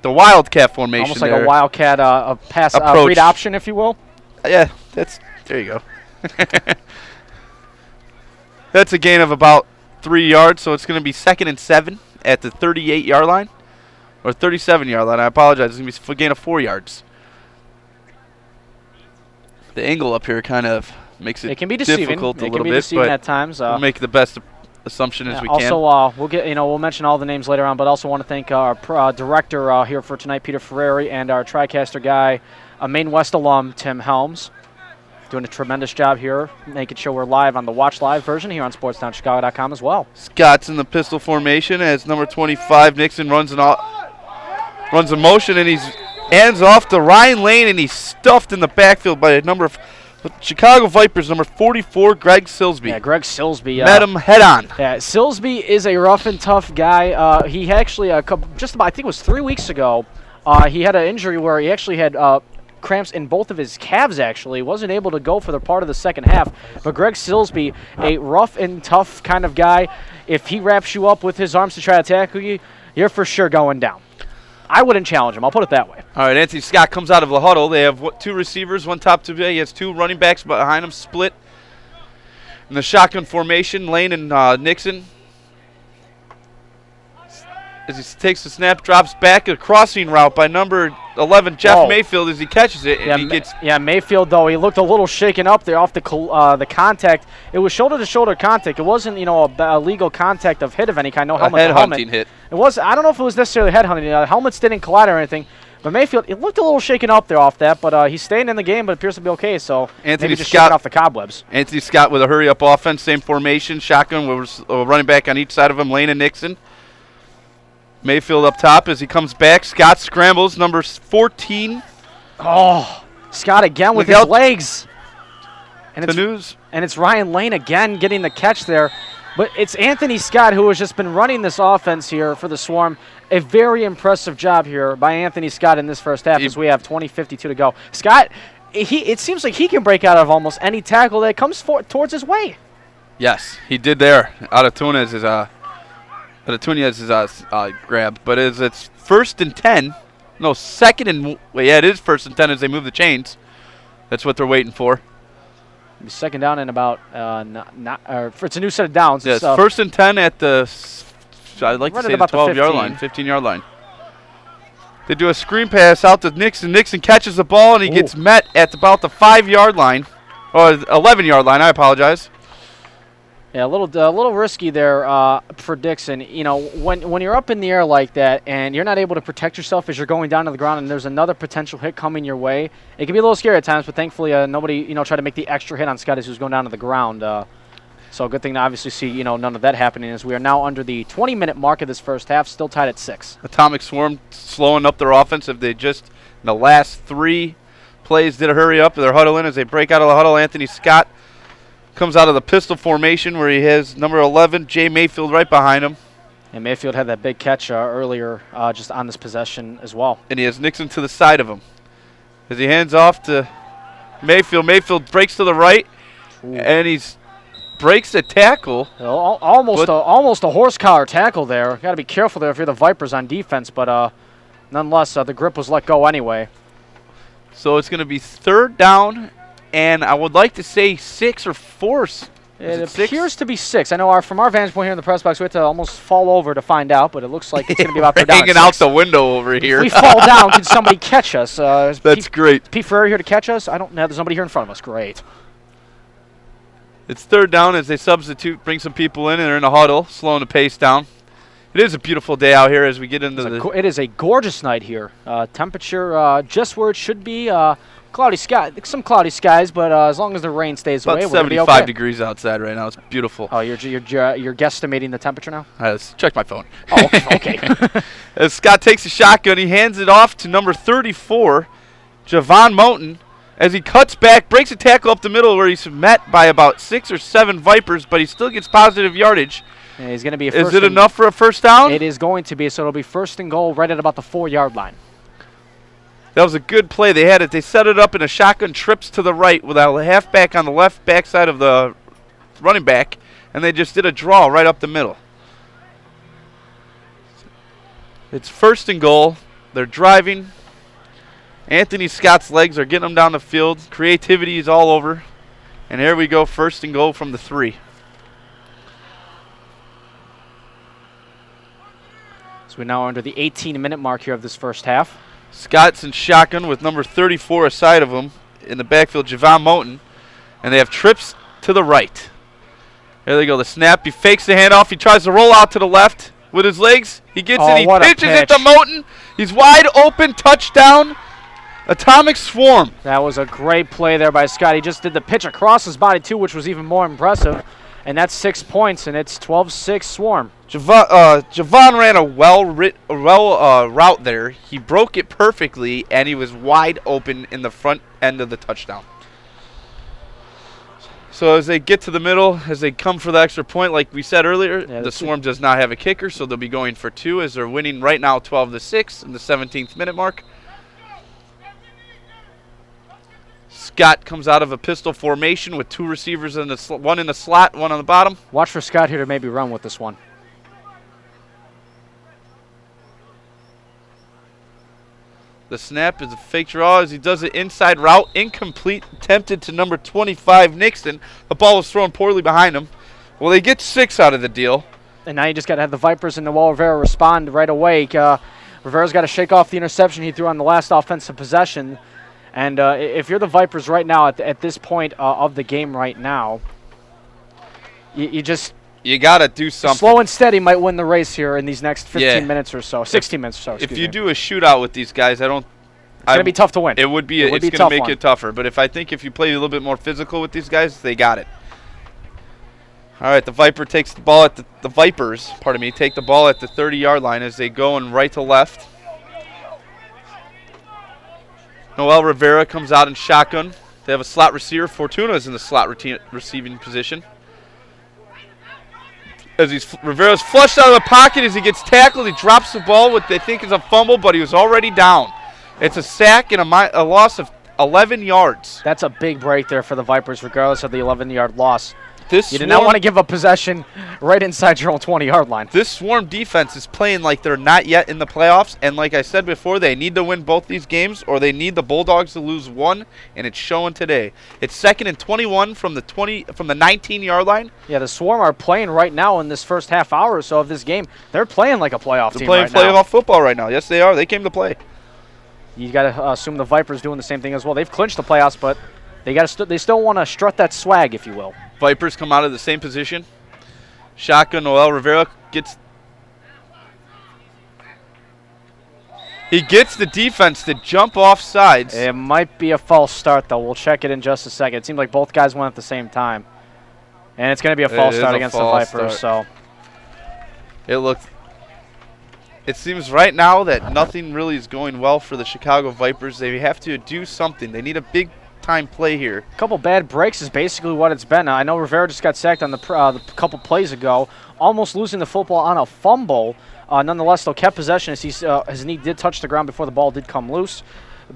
wildcat formation. Almost like a wildcat a pass read option, if you will. Yeah, there you go. That's a gain of about 3 yards, so it's going to be 2nd and 7 at the 38-yard line. Or 37-yard line, I apologize. It's going to be a gain of 4 yards. The angle up here kind of makes it can be deceiving. Difficult a little bit. It can be deceiving at times. We'll make the best assumption as we can. Also, we'll mention all the names later on, but also want to thank our director here for tonight, Peter Ferrari, and our TriCaster guy, a Maine West alum, Tim Helms, doing a tremendous job here, making sure we're live on the Watch Live version here on SportsTownChicago.com as well. Scott's in the pistol formation as number 25 Nixon runs in motion, and he's hands off to Ryan Lane, and he's stuffed in the backfield by a number of Chicago Vipers, number 44, Greg Silsby. Yeah, Greg Silsby. Met him head on. Yeah, Silsby is a rough and tough guy. He actually, I think it was 3 weeks ago, he had an injury where he actually had cramps in both of his calves, actually. Wasn't able to go for the part of the second half. But Greg Silsby, a rough and tough kind of guy, if he wraps you up with his arms to try to tackle you, you're for sure going down. I wouldn't challenge him. I'll put it that way. All right, Anthony Scott comes out of the huddle. They have 2 receivers, 1 top 2. He has 2 running backs behind him, split in the shotgun formation. Lane and Nixon. As he takes the snap, drops back, a crossing route by number 11, Jeff Mayfield, as he catches it. And he gets Mayfield, though, he looked a little shaken up there off the contact. It was shoulder-to-shoulder contact. It wasn't, a legal contact of hit of any kind, no helmet to helmet. Head-hunting hit. It was. I don't know if it was necessarily head-hunting. Helmets didn't collide or anything. But Mayfield, it looked a little shaken up there off that, but he's staying in the game, but appears to be okay, so maybe just shaking off the cobwebs. Anthony Scott with a hurry-up offense, same formation, shotgun with a running back on each side of him, Lane and Nixon. Mayfield up top as he comes back. Scott scrambles, number 14. Oh, Scott again with his legs. And it's Ryan Lane again getting the catch there. But it's Anthony Scott who has just been running this offense here for the Swarm. A very impressive job here by Anthony Scott in this first half as we have 20:52 to go. Scott, it seems like he can break out of almost any tackle that comes towards his way. Yes, he did there. Adetunya's grab, but it's 1st and 10. No, 2nd and it is 1st and 10 as they move the chains. That's what they're waiting for. Second down and about it's a new set of downs. Yes, 1st and 10 at the I'd like to say the 12-yard line, 15-yard line. They do a screen pass out to Nixon. Nixon catches the ball and he gets met at about the 5-yard line, or 11-yard line. I apologize. Yeah, a little risky there for Dixon. When you're up in the air like that and you're not able to protect yourself as you're going down to the ground and there's another potential hit coming your way, it can be a little scary at times, but thankfully nobody tried to make the extra hit on Scott as he was going down to the ground. So a good thing to obviously see none of that happening as we are now under the 20-minute mark of this first half, still tied at 6. Atomic Swarm slowing up their offense. If they just in the last 3 plays did a hurry up, they're huddling as they break out of the huddle. Anthony Scott comes out of the pistol formation where he has number 11, Jay Mayfield, right behind him. And Mayfield had that big catch earlier just on this possession as well. And he has Nixon to the side of him. As he hands off to Mayfield, Mayfield breaks to the right, and he breaks the tackle. Almost a horse collar tackle there. Got to be careful there if you're the Vipers on defense, but nonetheless, the grip was let go anyway. So it's going to be 3rd down. And I would like to say 6 or 4. It appears to be 6. I know from our vantage point here in the press box, we have to almost fall over to find out, but it looks like it's going to be about 3rd down. Hanging out the window over here. If we fall down, can somebody catch us? That's great. Pete Ferrer here to catch us? I don't know. There's somebody here in front of us. Great. It's 3rd down as they substitute, bring some people in, and they're in a huddle, slowing the pace down. It is a beautiful day out here as we get into It is a gorgeous night here. Temperature just where it should be. Cloudy sky, some cloudy skies, but as long as the rain stays away, we're going to be okay. About 75 degrees outside right now. It's beautiful. Oh, you're guesstimating the temperature now? Let's check my phone. Oh, okay. As Scott takes a shotgun, he hands it off to number 34, Javon Moten, as he cuts back, breaks a tackle up the middle where he's met by about 6 or 7 Vipers, but he still gets positive yardage. And he's going to be Is it enough for a 1st down? It is going to be, so it'll be 1st and goal right at about the 4-yard line. That was a good play. They set it up in a shotgun trips to the right with a halfback on the left backside of the running back, and they just did a draw right up the middle. It's 1st and goal. They're driving. Anthony Scott's legs are getting them down the field. Creativity is all over. And here we go, 1st and goal from the 3. So we're now under the 18-minute mark here of this first half. Scott's in shotgun with number 34 aside of him in the backfield, Javon Moten. And they have trips to the right. There they go, the snap. He fakes the handoff. He tries to roll out to the left with his legs. He gets it. He pitches it to Moten. He's wide open. Touchdown. Atomic Swarm. That was a great play there by Scott. He just did the pitch across his body, too, which was even more impressive. And that's 6 points, and it's 12-6 Swarm. Javon ran a well route there. He broke it perfectly, and he was wide open in the front end of the touchdown. So as they get to the middle, as they come for the extra point, like we said earlier, the Swarm does not have a kicker, so they'll be going for 2 as they're winning right now 12-6 in the 17th minute mark. Scott comes out of a pistol formation with 2 receivers, in the one in the slot, one on the bottom. Watch for Scott here to maybe run with this one. The snap is a fake draw as he does an inside route. Incomplete. Tempted to number 25, Nixon. The ball was thrown poorly behind him. Well, they get 6 out of the deal. And now you just got to have the Vipers and Noel Rivera respond right away. Rivera's got to shake off the interception he threw on the last offensive possession. And if you're the Vipers right now at this point of the game right now, you got to do something. Slow and steady might win the race here in these next 15 minutes or so, 16 minutes or so. If you do a shootout with these guys, it's going to be tough to win. It would be. It's going to make it tougher. But I think if you play a little bit more physical with these guys, they got it. All right, the Vipers take the ball at the 30-yard line as they go in right to left. Noel Rivera comes out in shotgun. They have a slot receiver. Fortuna is in the slot receiving position. As Rivera's flushed out of the pocket as he gets tackled, he drops the ball, what they think is a fumble, but he was already down. It's a sack and a loss of 11 yards. That's a big break there for the Vipers, regardless of the 11-yard loss. You did Swarm, not want to give up possession right inside your own 20-yard line. This Swarm defense is playing like they're not yet in the playoffs, and like I said before, they need to win both these games, or they need the Bulldogs to lose one, and it's showing today. It's 2nd and 21 from the 19-yard line. Yeah, the Swarm are playing right now in this first half hour or so of this game. They're playing like a playoff team right now. They're playing playoff football right now. Yes, they are. They came to play. You got to assume the Vipers doing the same thing as well. They've clinched the playoffs, but they still want to strut that swag, if you will. Vipers come out of the same position. Shotgun, Noel Rivera gets the defense to jump off sides. It might be a false start, though. We'll check it in just a second. It seems like both guys went at the same time. And it's going to be a false start against the Vipers. So it seems right now that nothing really is going well for the Chicago Vipers. They have to do something. They need a big time play here. A couple bad breaks is basically what it's been. I know Rivera just got sacked on the couple plays ago, almost losing the football on a fumble. Nonetheless, though, kept possession as his knee did touch the ground before the ball did come loose.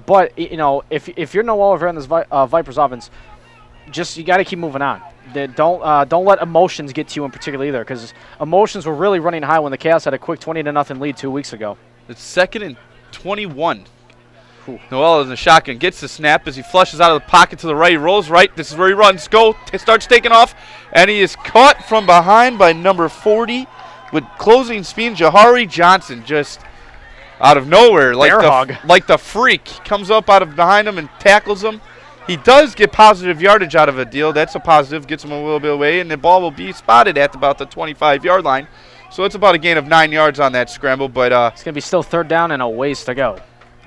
But if you're Noel Rivera in this Vipers offense, you got to keep moving on. Don't let emotions get to you in particular either, because emotions were really running high when the Chaos had a quick 20-0 lead 2 weeks ago. It's 2nd and 21. Noel is in the shotgun, gets the snap as he flushes out of the pocket to the right. He rolls right. This is where he runs. Starts taking off, and he is caught from behind by number 40 with closing speed. Jahari Johnson just out of nowhere, like the freak, comes up out of behind him and tackles him. He does get positive yardage out of a deal. That's a positive. Gets him a little bit away, and the ball will be spotted at about the 25-yard line. So it's about a gain of 9 yards on that scramble. But it's going to be still 3rd down and a ways to go.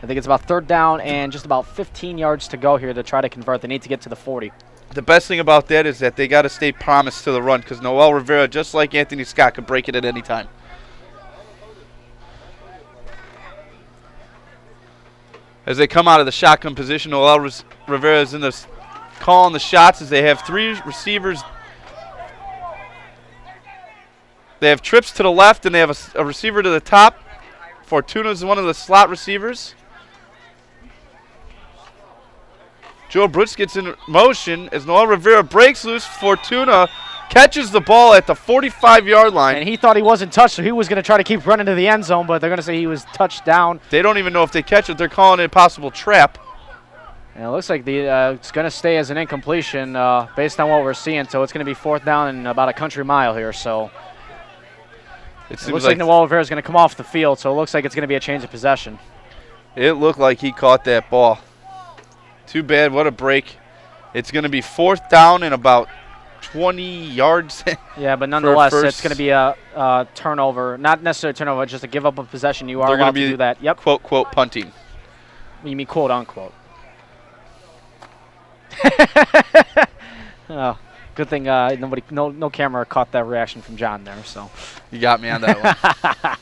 I think it's about 3rd down and just about 15 yards to go here to try to convert. They need to get to the 40. The best thing about that is that they got to stay promised to the run, because Noel Rivera, just like Anthony Scott, could break it at any time. As they come out of the shotgun position, Noel Rivera is in the calling the shots as they have 3 receivers. They have trips to the left, and they have a receiver to the top. Fortuna is one of the slot receivers. Joe Brutz gets in motion as Noel Rivera breaks loose. Fortuna catches the ball at the 45-yard line. And he thought he wasn't touched, so he was going to try to keep running to the end zone, but they're going to say he was touched down. They don't even know if they catch it. They're calling it a possible trap. And it looks like it's going to stay as an incompletion based on what we're seeing, so it's going to be 4th down and about a country mile here. So it looks like Noel Rivera is going to come off the field, so it looks like it's going to be a change of possession. It looked like he caught that ball. Too bad. What a break. It's going to be 4th down and about 20 yards. Yeah, but nonetheless, it's going to be a turnover. Not necessarily a turnover, just a give up of possession. You are allowed to do that. Yep. Quote, quote, punting. You mean quote, unquote. Oh, good thing no camera caught that reaction from John there. So you got me on that one.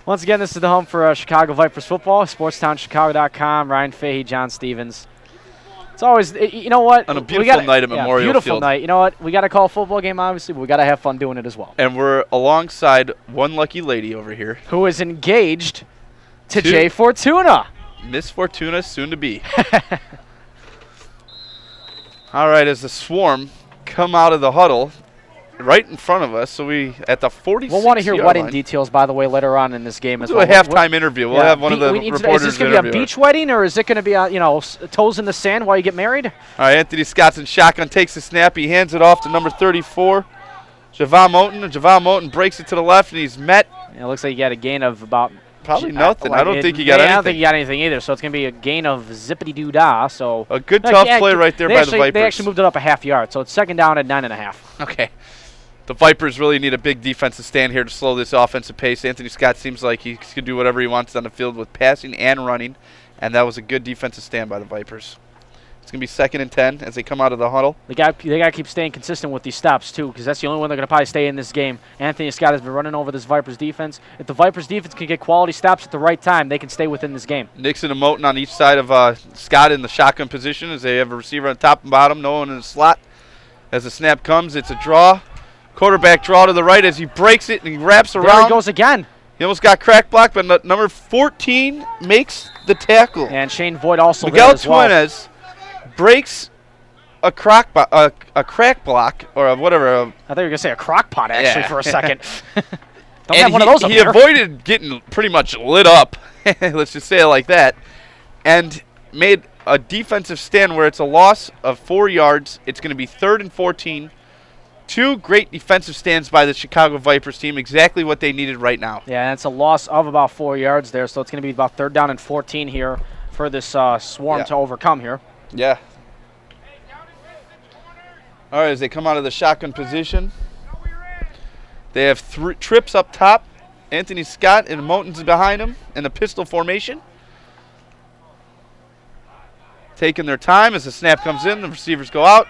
Once again, this is the home for Chicago Vipers football. SportsTownChicago.com. Ryan Fahey, John Stevens. It's always, you know what? On a beautiful night at Memorial Field. Beautiful night. You know what? We got to call a football game, obviously, but we got to have fun doing it as well. And we're alongside one lucky lady over here, who is engaged to Jay Fortuna. Miss Fortuna, soon to be. All right, as the Swarm come out of the huddle right in front of us, so we at the 46. We'll want to hear wedding details, by the way, later on in this game as well. We'll do a halftime interview. We'll have one of the reporters. Is this going to be a beach wedding, or is it going to be toes in the sand while you get married? All right, Anthony Scott's in shotgun, takes the snap. He hands it off to number 34, Javon Moten. And Javon Moten breaks it to the left, and he's met. It looks like you got a gain of about probably nothing. I don't think he got anything. I don't think he got anything either. So it's going to be a gain of zippity-doo-dah. So a good tough play right there by the Vipers. They actually moved it up a half yard, so it's second down at 9.5. Okay. The Vipers really need a big defensive stand here to slow this offensive pace. Anthony Scott seems like he can do whatever he wants on the field with passing and running, and that was a good defensive stand by the Vipers. It's going to be 2nd and 10 as they come out of the huddle. They got to keep staying consistent with these stops, too, because that's the only one they're going to probably stay in this game. Anthony Scott has been running over this Vipers defense. If the Vipers defense can get quality stops at the right time, they can stay within this game. Nixon and Moten on each side of Scott in the shotgun position as they have a receiver on top and bottom, no one in the slot. As the snap comes, it's a draw. Quarterback draw to the right as he breaks it and he wraps around. There he goes again. He almost got crack blocked, but number 14 makes the tackle. And Shane Voigt also Miguel there as well. Tuinez breaks a crack block or whatever. I thought you were going to say a crock pot, actually, for a second. Don't and have one of those up he here. avoided getting pretty much lit up, let's just say it like that, and made a defensive stand where it's a loss of 4 yards. It's going to be 3rd and 14. 2 great defensive stands by the Chicago Vipers team, exactly what they needed right now. Yeah, and it's a loss of about 4 yards there, so it's going to be about 3rd down and 14 here for this Swarm to overcome here. Yeah. All right, as they come out of the shotgun position, they have trips up top. Anthony Scott and Moten's behind him in the pistol formation. Taking their time as the snap comes in, the receivers go out.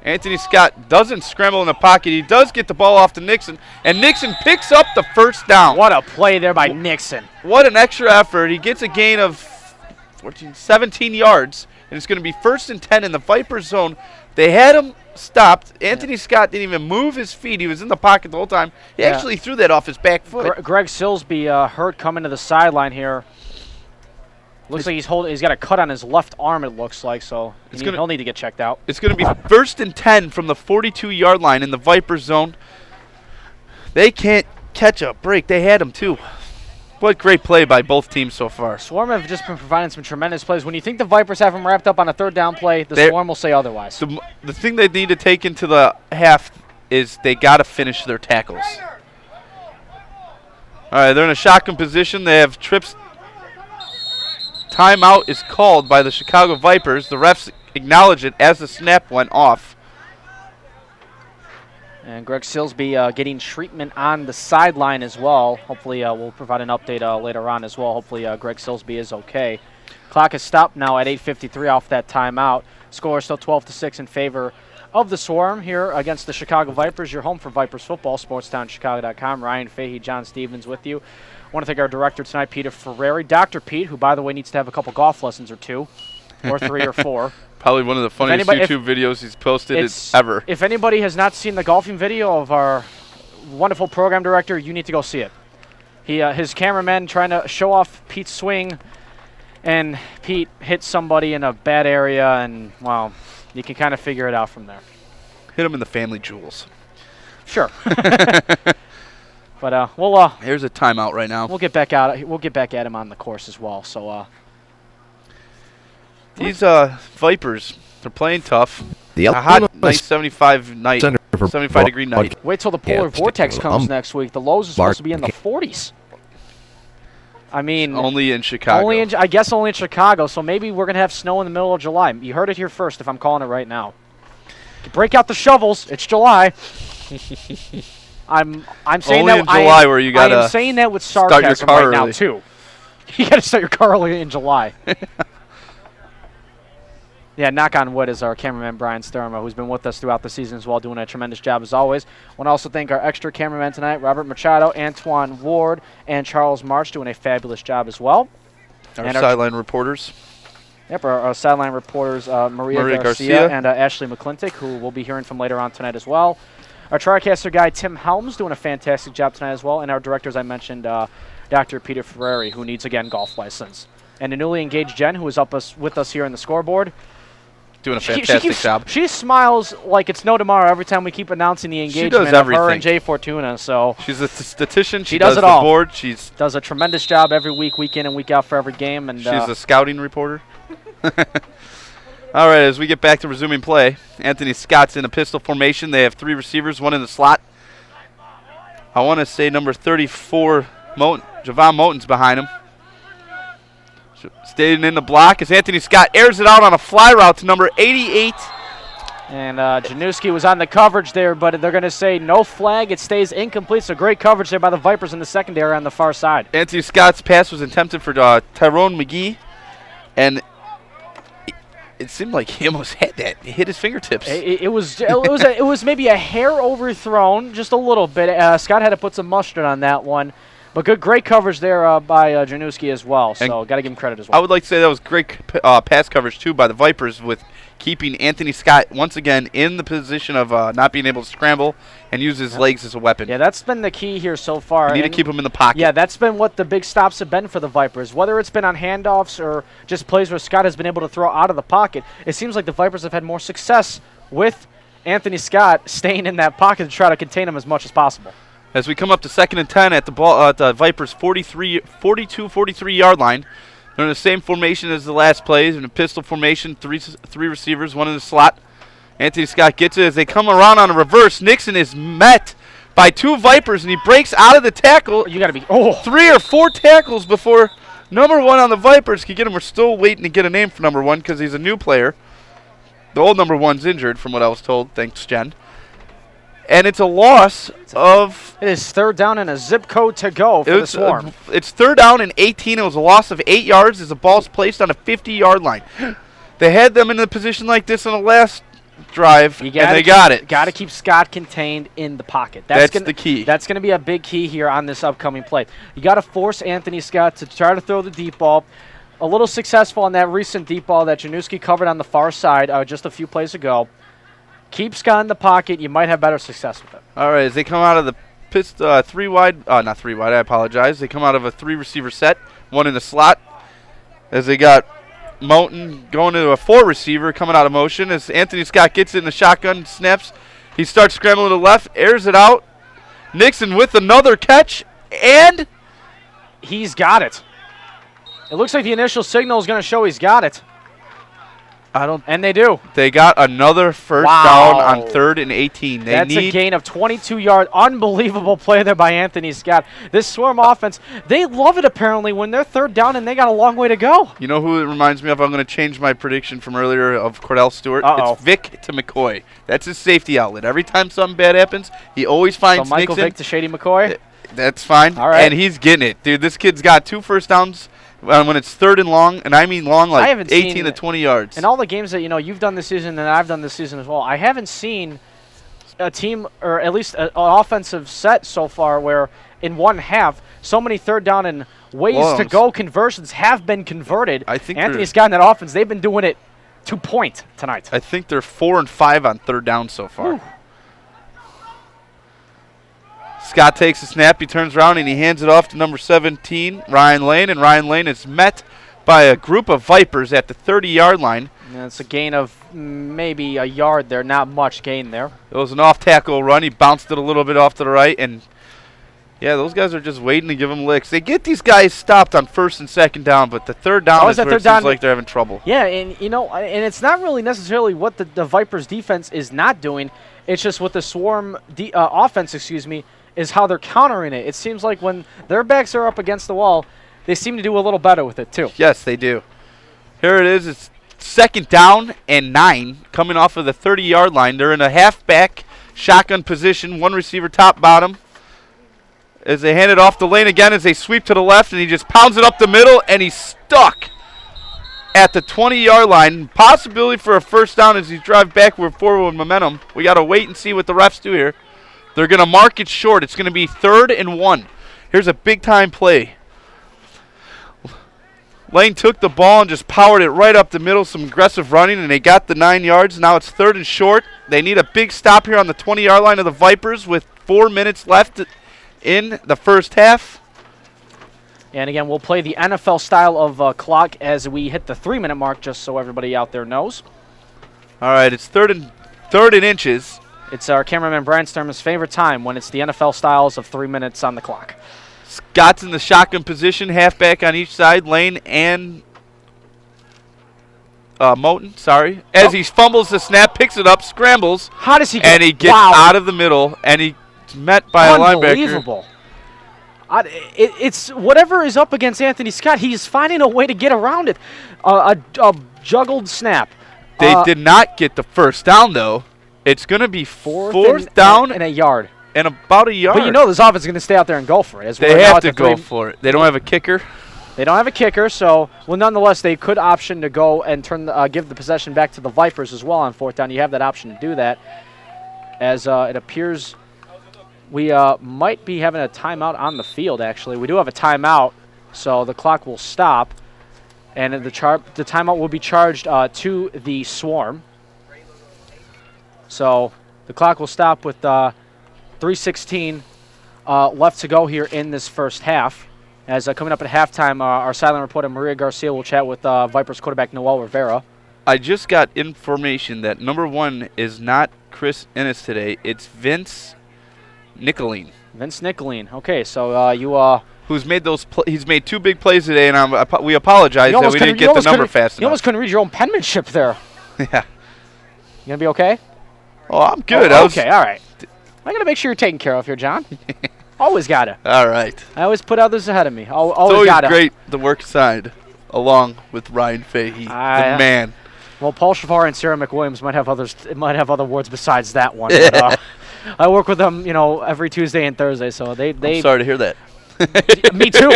Anthony Scott doesn't scramble in the pocket. He does get the ball off to Nixon, and Nixon picks up the 1st down. What a play there by Nixon. What an extra effort. He gets a gain of 17 yards, and it's going to be 1st and 10 in the Vipers zone. They had him stopped. Anthony Scott didn't even move his feet. He was in the pocket the whole time. He actually threw that off his back foot. Greg Silsby hurt coming to the sideline here. Looks like he's got a cut on his left arm, it looks like, so he'll need to get checked out. It's going to be 1st and 10 from the 42-yard line in the Vipers zone. They can't catch a break. They had him, too. What great play by both teams so far. Swarm have just been providing some tremendous plays. When you think the Vipers have them wrapped up on a 3rd down play, the Swarm will say otherwise. The thing they need to take into the half is they got to finish their tackles. All right, they're in a shotgun position. They have trips. Timeout is called by the Chicago Vipers. The refs acknowledge it as the snap went off. And Greg Silsby getting treatment on the sideline as well. Hopefully we'll provide an update later on as well. Hopefully Greg Silsby is okay. Clock is stopped now at 8:53 off that timeout. Score is still 12-6 in favor of the Swarm here against the Chicago Vipers. Your home for Vipers football, SportsTownChicago.com. Ryan Fahey, John Stevens with you. I want to thank our director tonight, Peter Ferrari. Dr. Pete, who, by the way, needs to have a couple golf lessons or 2, or 3 or 4. Probably one of the funniest YouTube videos he's posted ever. If anybody has not seen the golfing video of our wonderful program director, you need to go see it. His cameraman trying to show off Pete's swing, and Pete hit somebody in a bad area, and, well, you can kind of figure it out from there. Hit him in the family jewels. Sure. But here's a timeout right now. We'll get back out. We'll get back at him on the course as well. So these Vipers, they're playing tough. A hot, nice 75 degree night. Wait till the polar vortex comes next week. The lows are supposed to be in the 40s. I mean, only in Chicago. I guess only in Chicago. So maybe we're gonna have snow in the middle of July. You heard it here first. If I'm calling it right now, break out the shovels. It's July. I'm saying only that in July where you gotta. I am saying that with sarcasm right now too. You gotta start your car early in July. Yeah, knock on wood is our cameraman Brian Sturma, who's been with us throughout the season as well, doing a tremendous job as always. I want to also thank our extra cameramen tonight, Robert Machado, Antoine Ward, and Charles March, doing a fabulous job as well. Our sideline reporters. Yep, our sideline reporters, Maria Garcia and Ashley McClintock, who we'll be hearing from later on tonight as well. Our TriCaster guy, Tim Helms, doing a fantastic job tonight as well. And our director, as I mentioned, Dr. Peter Ferrari, who needs, again, golf license. And a newly engaged Jen, who is with us here on the scoreboard. doing a fantastic job. She smiles like it's no tomorrow every time we keep announcing the engagement of her and Jay Fortuna. So she's a statistician. She does it all. The board. She's does a tremendous job every week, week in and week out for every game. And she's a scouting reporter. All right, as we get back to resuming play, Anthony Scott's in a pistol formation. They have 3 receivers, 1 in the slot. I want to say number 34, Javon Moten's behind him. Staying in the block as Anthony Scott airs it out on a fly route to number 88. And Januski was on the coverage there, but they're going to say no flag. It stays incomplete, so great coverage there by the Vipers in the secondary on the far side. Anthony Scott's pass was attempted for Tyrone McGee, and it seemed like he almost had that. It hit his fingertips. It was maybe a hair overthrown, just a little bit. Scott had to put some mustard on that one. But great coverage there by Januski as well, so got to give him credit as well. I would like to say that was great pass coverage, too, by the Vipers with keeping Anthony Scott, once again, in the position of not being able to scramble and use his legs as a weapon. Yeah, that's been the key here so far. You need to keep him in the pocket. Yeah, that's been what the big stops have been for the Vipers. Whether it's been on handoffs or just plays where Scott has been able to throw out of the pocket, it seems like the Vipers have had more success with Anthony Scott staying in that pocket to try to contain him as much as possible. As we come up to 2nd and 10 at the Vipers' 42-43-yard line. They're in the same formation as the last plays, in a pistol formation, three receivers, 1 in the slot. Anthony Scott gets it as they come around on a reverse. Nixon is met by 2 Vipers, and he breaks out of the tackle. You got to be 3 or 4 tackles before number 1 on the Vipers can get him. We're still waiting to get a name for number 1 because he's a new player. The old number 1's injured, from what I was told. Thanks, Jen. And it's a loss of... It is 3rd down and a zip code to go for the Swarm. It's 3rd down and 18. It was a loss of 8 yards as the ball's placed on a 50-yard line. They had them in a position like this on the last drive, and they got it. Got to keep Scott contained in the pocket. That's the key. That's going to be a big key here on this upcoming play. You got to force Anthony Scott to try to throw the deep ball. A little successful on that recent deep ball that Januski covered on the far side just a few plays ago. Keep Scott in the pocket. You might have better success with it. All right, as they come out of the not 3 wide, I apologize. They come out of a 3-receiver set, 1 in the slot. As they got Moten going to a 4-receiver coming out of motion. As Anthony Scott gets it in the shotgun, snaps. He starts scrambling to the left, airs it out. Nixon with another catch, and he's got it. It looks like the initial signal is going to show he's got it. And they do. They got another first down on 3rd and 18. That's a gain of 22 yards. Unbelievable play there by Anthony Scott. This Swarm offense, they love it apparently when they're 3rd down and they got a long way to go. You know who it reminds me of? I'm going to change my prediction from earlier of Cordell Stewart. It's Vic to McCoy. That's his safety outlet. Every time something bad happens, he always finds Michael Nixon. Vick to Shady McCoy? That's fine. All right. And he's getting it. Dude, this kid's got 2 first downs. When it's 3rd and long, and I mean long, like 18 to 20 yards. In all the games that you've done this season and I've done this season as well, I haven't seen a team, or at least an offensive set so far, where in one half so many 3rd down and ways to go conversions have been converted. I think Anthony's got in that offense. They've been doing it to point tonight. I think they're 4 and 5 on 3rd down so far. Ooh. Scott takes a snap, he turns around, and he hands it off to number 17, Ryan Lane, and Ryan Lane is met by a group of Vipers at the 30-yard line. It's a gain of maybe a yard there, not much gain there. It was an off-tackle run. He bounced it a little bit off to the right, and, yeah, those guys are just waiting to give him licks. They get these guys stopped on 1st and 2nd down, but the 3rd down is where it seems like they're having trouble. Yeah, and, and it's not really necessarily what the Vipers' defense is not doing. It's just what the Swarm offense, is how they're countering it. It seems like when their backs are up against the wall, they seem to do a little better with it, too. Yes, they do. Here it is. It's 2nd down and 9 coming off of the 30-yard line. They're in a halfback shotgun position, 1 receiver top bottom. As they hand it off the lane again as they sweep to the left, and he just pounds it up the middle, and he's stuck at the 20-yard line. Possibility for a first down as he drives backward forward with momentum. We got to wait and see what the refs do here. They're going to mark it short. It's going to be 3rd and 1. Here's a big-time play. Lane took the ball and just powered it right up the middle, some aggressive running, and they got the 9 yards. Now it's 3rd and short. They need a big stop here on the 20-yard line of the Vipers with 4 minutes left in the first half. And again, we'll play the NFL style of clock as we hit the 3-minute mark, just so everybody out there knows. All right, it's third and inches. It's our cameraman Brian Sturman's favorite time when it's the NFL styles of 3 minutes on the clock. Scott's in the shotgun position, halfback on each side, Lane and Moten, sorry. As he fumbles the snap, picks it up, scrambles. How does he get And he gets out of the middle, and he's met by a linebacker. Unbelievable. It's whatever is up against Anthony Scott, he's finding a way to get around it. A juggled snap. They did not get the first down, though. It's going to be fourth down and a yard. And about a yard. But you know this offense is going to stay out there and go for it. They have to go for it. They don't have a kicker. They don't have a kicker, so, well, nonetheless, they could option to go and give the possession back to the Vipers as well on fourth down. You have that option to do that. As it appears we might be having a timeout on the field, actually. We do have a timeout, so the clock will stop. And the timeout will be charged to the Swarm. So the clock will stop with 3:16 left to go here in this first half. As coming up at halftime, our silent reporter Maria Garcia will chat with Vipers quarterback Noel Rivera. I just got information that number 1 is not Chris Ennis today. It's Vince Nicoline. Vince Nicoline. Okay, so who's made those? He's made 2 big plays today, and we apologize that we didn't get the number fast enough. You almost couldn't read your own penmanship there. Yeah. You gonna be okay? Oh, I'm good. Okay, all right. I gotta make sure you're taken care of here, John. Always gotta. All right. I always put others ahead of me. Always it's always gotta. Great the work side, along with Ryan Fahey, the man. Well, Paul Shavar and Sarah McWilliams might have other words besides that one. But, I work with them, every Tuesday and Thursday, so they. I'm sorry to hear that. Me too.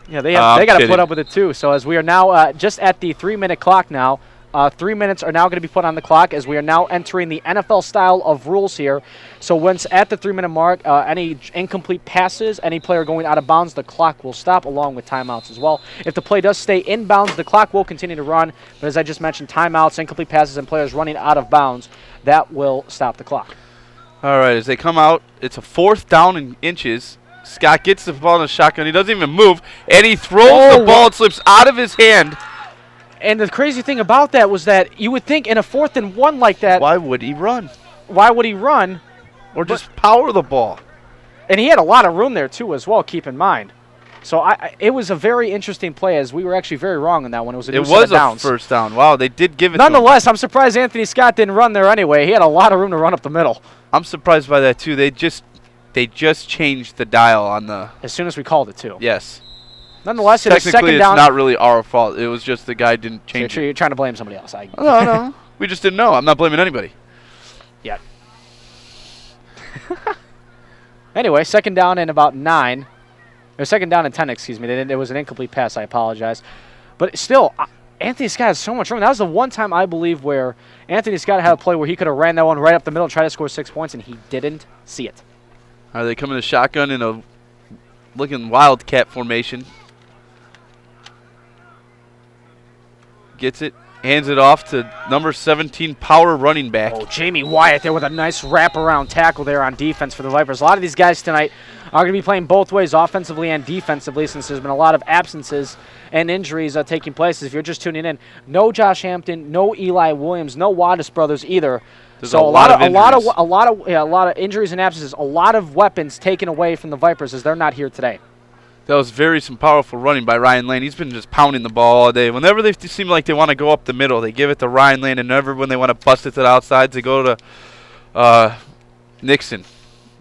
Yeah, they got to put up with it too. So as we are now just at the 3-minute clock now. 3 minutes are now going to be put on the clock as we are now entering the NFL style of rules here. So once at the 3-minute mark, any incomplete passes, any player going out of bounds, the clock will stop along with timeouts as well. If the play does stay in bounds, the clock will continue to run. But as I just mentioned, timeouts, incomplete passes, and players running out of bounds, that will stop the clock. All right, as they come out, it's a 4th down in inches. Scott gets the ball in the shotgun. He doesn't even move, and he throws the ball. It slips out of his hand. And the crazy thing about that was that you would think in a 4th and 1 like that. Why would he run? Why would he run? Or just power the ball. And he had a lot of room there, too, as well, keep in mind. So it was a very interesting play, as we were actually very wrong on that one. It was a first down. Wow, they did give it Nonetheless, to him. I'm surprised Anthony Scott didn't run there anyway. He had a lot of room to run up the middle. I'm surprised by that, too. They just changed the dial on the... As soon as we called it, too. Yes. Nonetheless, it was second down. It's not really our fault. It was just the guy didn't change it. You're trying to blame somebody else. No. We just didn't know. I'm not blaming anybody. Yet. Anyway, second down and about 9. Or second down and 10, excuse me. It was an incomplete pass. I apologize. But still, Anthony Scott has so much room. That was the one time, I believe, where Anthony Scott had a play where he could have ran that one right up the middle and tried to score 6 points, and he didn't see it. Are they coming to shotgun in a looking wildcat formation? Gets it, hands it off to number 17 power running back. Oh, Jamie Wyatt there with a nice wraparound tackle there on defense for the Vipers. A lot of these guys tonight are going to be playing both ways, offensively and defensively, since there's been a lot of absences and injuries taking place. If you're just tuning in, no Josh Hampton, no Eli Williams, no Waddis brothers either. There's so a lot of injuries and absences, a lot of weapons taken away from the Vipers as they're not here today. That was some powerful running by Ryan Lane. He's been just pounding the ball all day. Whenever they seem like they want to go up the middle, they give it to Ryan Lane, and never when they want to bust it to the outside, they go to Nixon.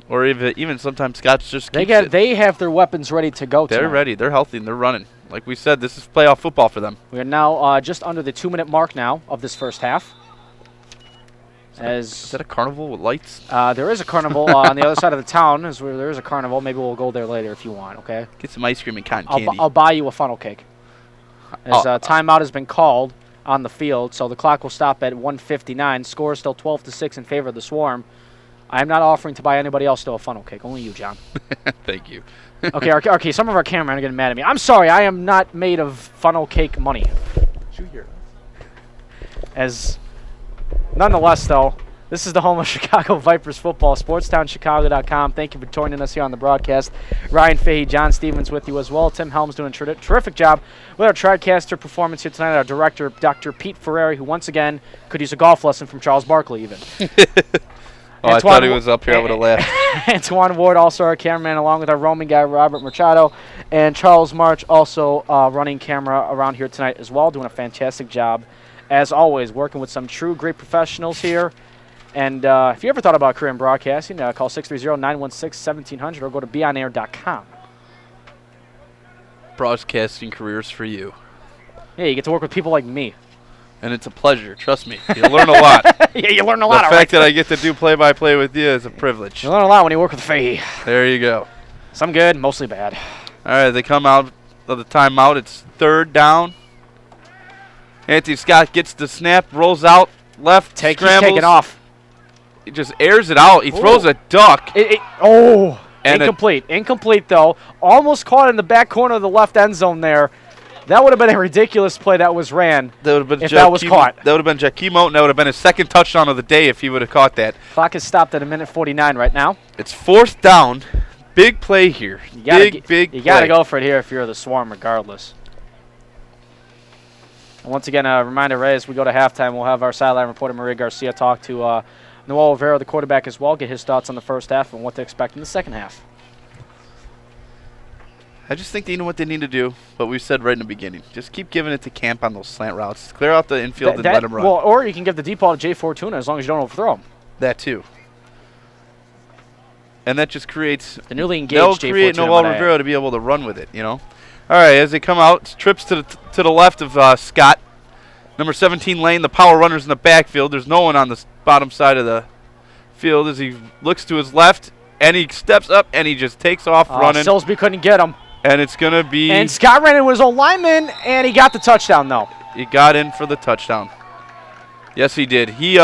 Or even sometimes Scott's just They have their weapons ready to go tonight. They're ready. They're healthy, and they're running. Like we said, this is playoff football for them. We are now just under the 2-minute mark now of this first half. Is that a carnival with lights? There is a carnival on the other side of the town. There is a carnival. Maybe we'll go there later if you want, okay? Get some ice cream and cotton candy. I'll buy you a funnel cake. As timeout has been called on the field, so the clock will stop at 1:59. Score is still 12-6 in favor of the Swarm. I am not offering to buy anybody else still a funnel cake. Only you, John. Thank you. Okay. Some of our cameramen are getting mad at me. I'm sorry. I am not made of funnel cake money. Did you hear? As nonetheless, though, This is the home of Chicago Vipers football, SportsTownChicago.com. Thank you for joining us here on the broadcast. Ryan Fahey, John Stevens with you as well. Tim Helms doing a terrific job with our TriCaster performance here tonight. Our director, Dr. Pete Ferrari, who once again could use a golf lesson from Charles Barkley even. I thought he was up here. I would have laughed. Antoine Ward, also our cameraman, along with our roaming guy, Robert Machado. And Charles March, also running camera around here tonight as well, doing a fantastic job. As always, working with some true great professionals here. And if you ever thought about a career in broadcasting, call 630-916-1700 or go to beonair.com. Broadcasting careers for you. Yeah, you get to work with people like me. And it's a pleasure. Trust me. You'll learn a lot. Yeah, you learn a lot. The fact that I get to do play-by-play with you is a privilege. You learn a lot when you work with Fahey. There you go. Some good, mostly bad. All right, they come out of the timeout. It's 3rd down. Anthony Scott gets the snap, rolls out, left, scrambles. He's taking off. He just airs it out. He throws a duck. Incomplete. Incomplete, though. Almost caught in the back corner of the left end zone there. That would have been a ridiculous play that was ran if that was caught. That would have been Jaquimo, and that would have been his 2nd touchdown of the day if he would have caught that. Clock is stopped at 1:49 right now. It's 4th down. Big play here. Big play. You got to go for it here if you're the Swarm regardless. And once again, a reminder, Ray, as we go to halftime, we'll have our sideline reporter, Maria Garcia, talk to Noel Rivera, the quarterback, as well, get his thoughts on the first half and what to expect in the second half. I just think they know what they need to do, but we said right in the beginning. Just keep giving it to Camp on those slant routes. Clear out the infield and let him run. Well, or you can give the deep ball to Jay Fortuna as long as you don't overthrow him. That too. And that just creates the newly engaged Jay Fortuna. They'll create Noel Rivera to be able to run with it, you know. All right, as they come out, trips to the left of Scott. Number 17 Lane, the power runner's in the backfield. There's no one on the bottom side of the field as he looks to his left, and he steps up, and he just takes off running. Silsby couldn't get him. And it's going to be... And Scott ran in with his own lineman, and he got the touchdown, though. He got in for the touchdown. Yes, he did. He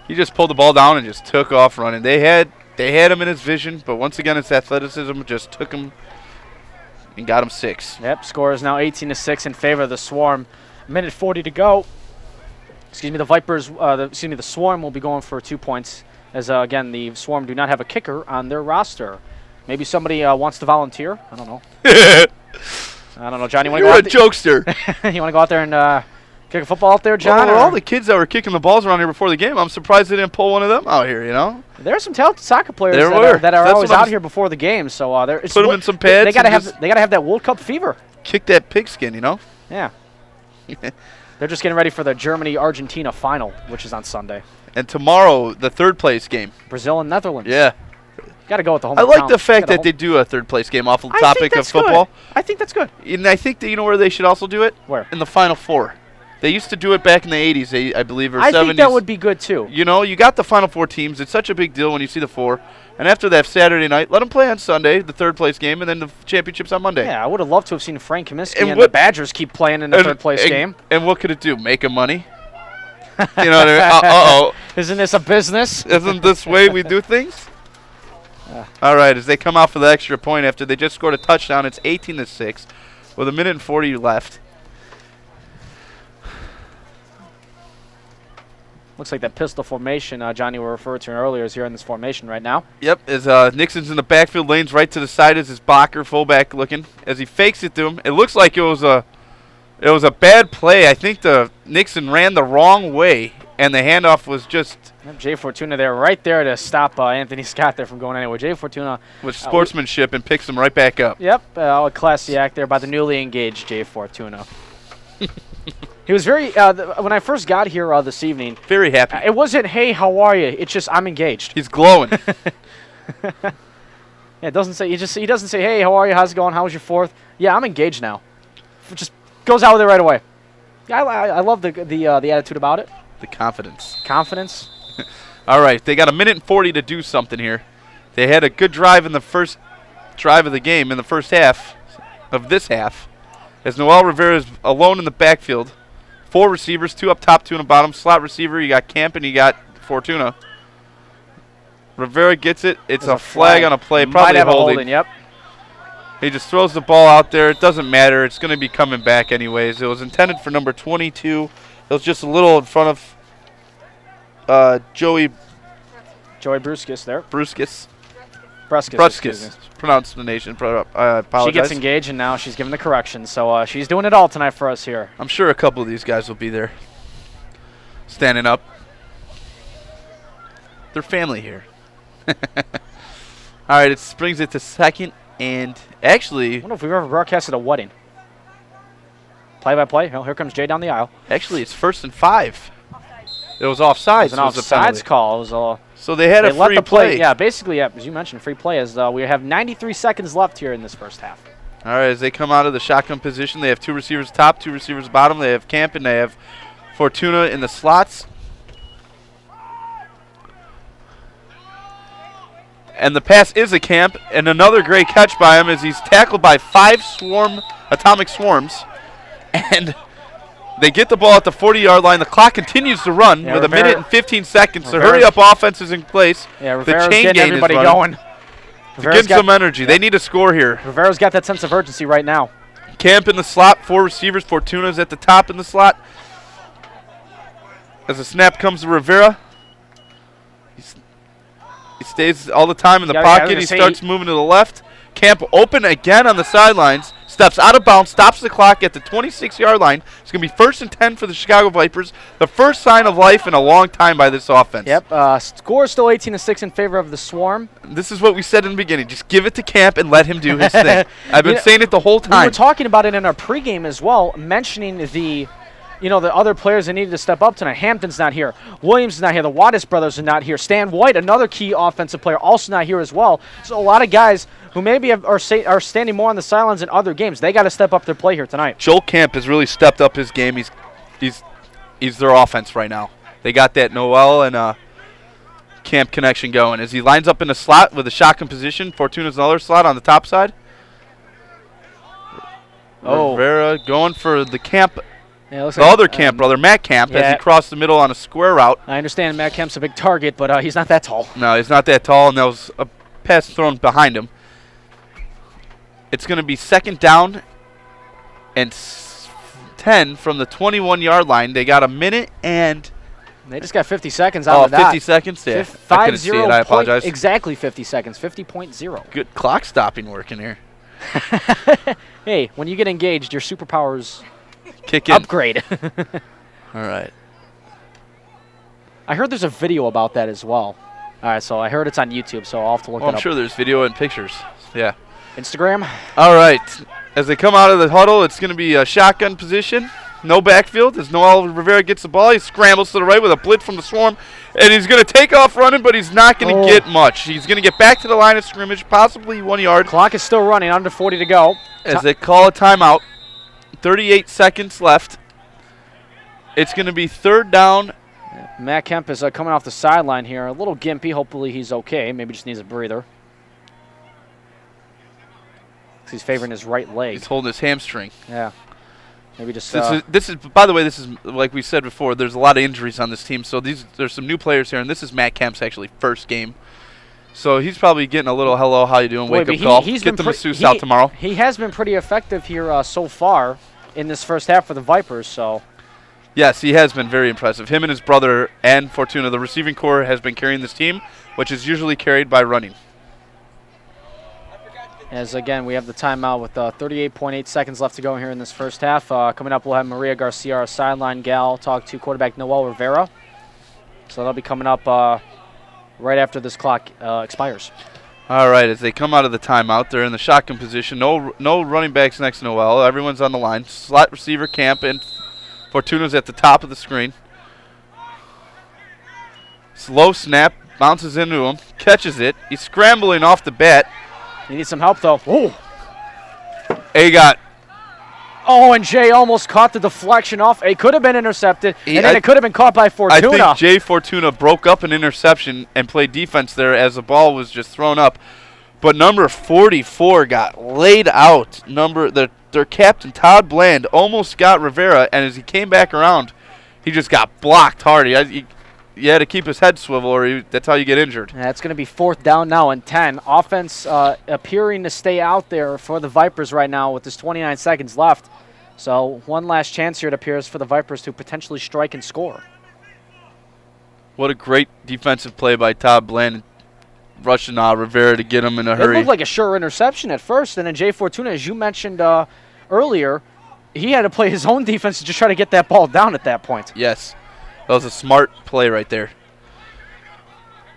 just pulled the ball down and just took off running. They had him in his vision, but once again, his athleticism just took him and got him 6. Yep, score is now 18-6 in favor of the Swarm. 1:40 to go. Excuse me, the Vipers, the Swarm will be going for 2 points, as again, the Swarm do not have a kicker on their roster. Maybe somebody wants to volunteer. I don't know. I don't know, John. You're a jokester. You want to go out there and kick a football out there, John? Well, all the kids that were kicking the balls around here before the game, I'm surprised they didn't pull one of them out here, you know? There are some talented soccer players that are always out here before the game. So put them in some pads. They gotta have that World Cup fever. Kick that pigskin, you know? Yeah. They're just getting ready for the Germany-Argentina final, which is on Sunday. And tomorrow, the 3rd place game. Brazil and Netherlands. Yeah. Got to go with the home. I like the fact that they do a 3rd place game off the topic of football. I think that's good. And I think that you know where they should also do it? Where? In the Final Four. They used to do it back in the 80s, I believe, or 70s. I think that would be good, too. You know, you got the Final Four teams. It's such a big deal when you see the 4. And after that Saturday night, let them play on Sunday, the 3rd place game, and then the championship's on Monday. Yeah, I would have loved to have seen Frank Kaminsky and the Badgers keep playing in the 3rd place game. And what could it do? Make them money? You know what I mean? Uh-oh. Isn't this a business? Isn't this way we do things? All right, as they come out for the extra point after they just scored a touchdown, it's 18-6 with 1:40 left. Looks like that pistol formation Johnny were referred to earlier is here in this formation right now. Yep, as Nixon's in the backfield, Lane's right to the side as his Bacher, fullback looking. As he fakes it to him, it looks like it was a bad play. I think the Nixon ran the wrong way, and the handoff was just... Jay Fortuna there, right there to stop Anthony Scott there from going anywhere. Jay Fortuna... with sportsmanship and picks him right back up. Yep, a classy act there by the newly engaged Jay Fortuna. He was very, when I first got here this evening... very happy. It wasn't, hey, how are you? It's just, I'm engaged. He's glowing. Yeah, it doesn't say, he doesn't say, hey, how are you? How's it going? How was your 4th? Yeah, I'm engaged now. Just goes out with it right away. Yeah, I love the attitude about it. The confidence. Confidence. All right, they got 1:40 to do something here. They had a good drive in the first drive of the game, in the first half of this half, as Noel Rivera is alone in the backfield. 4 receivers, 2 up top, 2 in the bottom. Slot receiver, you got Camp and you got Fortuna. Rivera gets it. It's a flag on a play, probably holding. Yep. He just throws the ball out there. It doesn't matter. It's going to be coming back anyways. It was intended for number 22. It was just a little in front of Joey Bruskis there. Bruskis. Bruskis. Pronunciation. I apologize. She gets engaged, and now she's giving the correction. So she's doing it all tonight for us here. I'm sure a couple of these guys will be there, standing up. They're family here. All right, it brings it to second, and actually, I wonder if we've ever broadcasted a wedding. Play-by-play. Oh, here comes Jay down the aisle. Actually, it's 1st and 5. It was offsides. It was an offsides call. It was so they had a free play. Yeah, basically, as you mentioned, free play. As we have 93 seconds left here in this first half. All right, as they come out of the shotgun position, they have 2 receivers top, 2 receivers bottom. They have Camp and they have Fortuna in the slots. And the pass is a Camp, and another great catch by him as he's tackled by 5 atomic swarms. And they get the ball at the 40-yard line. The clock continues to run with a minute and 15 seconds. So hurry-up offense is in place. Yeah, Rivera's getting everybody going. To give some energy. Yep. They need a score here. Rivera's got that sense of urgency right now. Camp in the slot, 4 receivers. Fortuna's at the top in the slot. As the snap comes to Rivera, he stays all the time in the pocket. He starts moving to the left. Camp open again on the sidelines. Steps out of bounds, stops the clock at the 26-yard line. It's going to be 1st and 10 for the Chicago Vipers. The first sign of life in a long time by this offense. Yep. Score is still 18-6 in favor of the Swarm. This is what we said in the beginning. Just give it to Camp and let him do his thing. I've been saying it the whole time. We were talking about it in our pregame as well, mentioning the other players that needed to step up tonight. Hampton's not here. Williams is not here. The Wattis brothers are not here. Stan White, another key offensive player, also not here as well. So a lot of guys who maybe are standing more on the sidelines in other games, they got to step up their play here tonight. Joel Camp has really stepped up his game. He's their offense right now. They got that Noel and Camp connection going. As he lines up in the slot with a shotgun position, Fortuna's another slot on the top side. Rivera going for the Camp. Yeah, the other Camp brother, Matt Camp, as he crossed the middle on a square route. I understand Matt Camp's a big target, but he's not that tall. No, he's not that tall, and that was a pass thrown behind him. It's going to be 2nd down and 10 from the 21-yard line. They got a minute and... They just got 50 seconds out of that. 50 seconds? Yeah, I couldn't see it. I apologize. Exactly 50 seconds, 50.0. Good clock stopping work in here. Hey, when you get engaged, your superpowers... kick in. Upgrade. All right. I heard there's a video about that as well. All right, so I heard it's on YouTube, so I'll have to look it up. I'm sure there's video and pictures. Yeah. Instagram. All right. As they come out of the huddle, it's going to be a shotgun position. No backfield. As Noel Rivera gets the ball, he scrambles to the right with a blitz from the Swarm, and he's going to take off running, but he's not going to get much. He's going to get back to the line of scrimmage, possibly 1 yard. Clock is still running, under 40 to go. As they call a timeout. 38 seconds left. It's going to be 3rd down. Matt Kemp is coming off the sideline here. A little gimpy. Hopefully he's okay. Maybe just needs a breather. He's favoring his right leg. He's holding his hamstring. Yeah. Maybe just... This is, by the way, this is, like we said before, there's a lot of injuries on this team. So there's some new players here, and this is Matt Kemp's actually first game. So he's probably getting a little hello, how you doing, wake-up call. Get the masseuse out tomorrow. He has been pretty effective here so far in this first half for the Vipers. So, yes, he has been very impressive. Him and his brother and Fortuna, the receiving core, has been carrying this team, which is usually carried by running. As, again, we have the timeout with 38.8 seconds left to go here in this first half. Coming up, we'll have Maria Garcia, our sideline gal, talk to quarterback Noel Rivera. So that'll be coming up right after this clock expires. All right, as they come out of the timeout, they're in the shotgun position. No running backs next to Noel. Everyone's on the line. Slot receiver Camp, and Fortuna's at the top of the screen. Slow snap, bounces into him, catches it. He's scrambling off the bat. He needs some help, though. Oh, and Jay almost caught the deflection off. It could have been intercepted, and then it could have been caught by Fortuna. I think Jay Fortuna broke up an interception and played defense there as the ball was just thrown up. But number 44 got laid out. Their captain, Todd Bland, almost got Rivera, and as he came back around, he just got blocked hard. He had to keep his head swivel, or that's how you get injured. That's going to be 4th down now and 10. Offense appearing to stay out there for the Vipers right now with this 29 seconds left. So one last chance here, it appears, for the Vipers to potentially strike and score. What a great defensive play by Todd Bland, rushing Rivera to get him in a hurry. It looked like a sure interception at first, and then Jay Fortuna, as you mentioned earlier, he had to play his own defense to just try to get that ball down at that point. Yes, that was a smart play right there.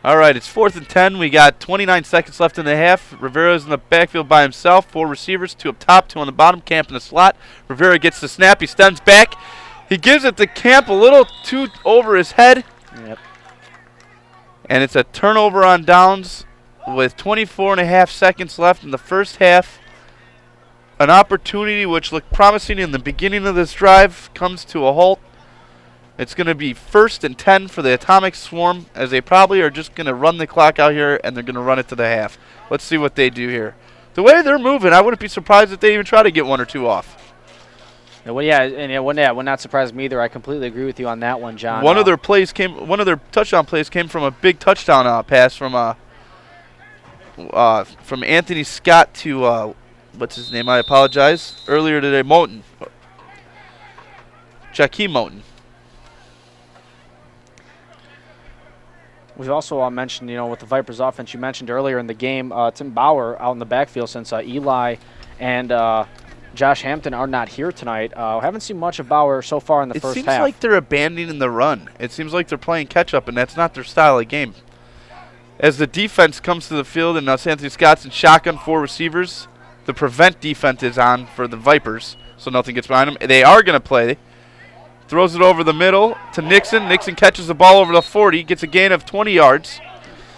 All right, it's 4th and 10. We got 29 seconds left in the half. Rivera's in the backfield by himself. 4 receivers, 2 up top, 2 on the bottom. Camp in the slot. Rivera gets the snap. He stems back. He gives it to Camp a little too over his head. Yep. And it's a turnover on downs with 24.5 seconds left in the first half. An opportunity which looked promising in the beginning of this drive comes to a halt. It's going to be 1st and 10 for the Atomic Swarm, as they probably are just going to run the clock out here, and they're going to run it to the half. Let's see what they do here. The way they're moving, I wouldn't be surprised if they even try to get 1 or 2 off. Well, yeah, and it would not surprise me either. I completely agree with you on that one, John. One of their touchdown plays came from a big touchdown pass from Anthony Scott to what's his name? I apologize. Earlier today, Moten. Jakeem Moten. We've also mentioned, with the Vipers offense, you mentioned earlier in the game, Tim Bauer out in the backfield since Eli and Josh Hampton are not here tonight. Haven't seen much of Bauer so far in the first half. It seems like they're abandoning the run. It seems like they're playing catch-up, and that's not their style of game. As the defense comes to the field, and Anthony Scott's in shotgun 4 receivers, the prevent defense is on for the Vipers, so nothing gets behind them. They are going to play. Throws it over the middle to Nixon. Nixon catches the ball over the 40, gets a gain of 20 yards.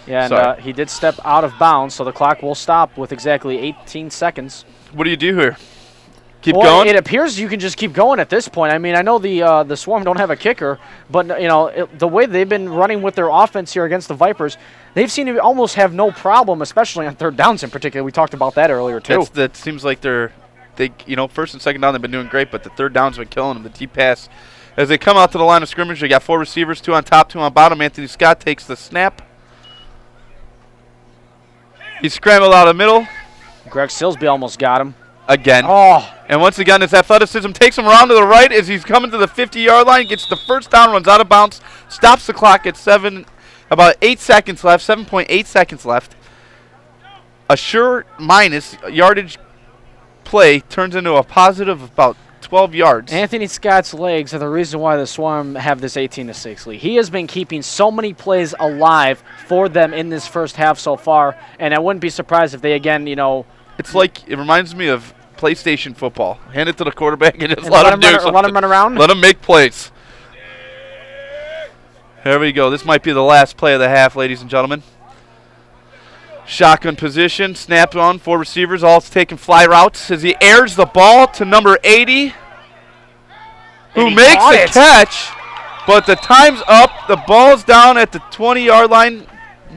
Yeah, and he did step out of bounds, so the clock will stop with exactly 18 seconds. What do you do here? Keep going? It appears you can just keep going at this point. I mean, I know the Swarm don't have a kicker, but the way they've been running with their offense here against the Vipers, they've seemed to almost have no problem, especially on 3rd downs in particular. We talked about that earlier too. That seems like they 1st and 2nd down they've been doing great, but the 3rd down's been killing them. The deep pass. As they come out to the line of scrimmage, they got 4 receivers, 2 on top, 2 on bottom. Anthony Scott takes the snap. He's scrambled out of the middle. Greg Silsby almost got him. Again. Oh. And once again, his athleticism takes him around to the right as he's coming to the 50-yard line, gets the first down, runs out of bounds, stops the clock at about 8 seconds left, 7.8 seconds left. A sure minus yardage play turns into a positive of about 12 yards. Anthony Scott's legs are the reason why the Swarm have this 18-6 lead. He has been keeping so many plays alive for them in this first half so far, and I wouldn't be surprised if they again, It's like, it reminds me of PlayStation football. Hand it to the quarterback and just let him run around? Let him make plays. There we go. This might be the last play of the half, ladies and gentlemen. Shotgun position, snap on, 4 receivers, all taking fly routes as he airs the ball to number 80, who makes the catch, but the time's up. The ball's down at the 20-yard line.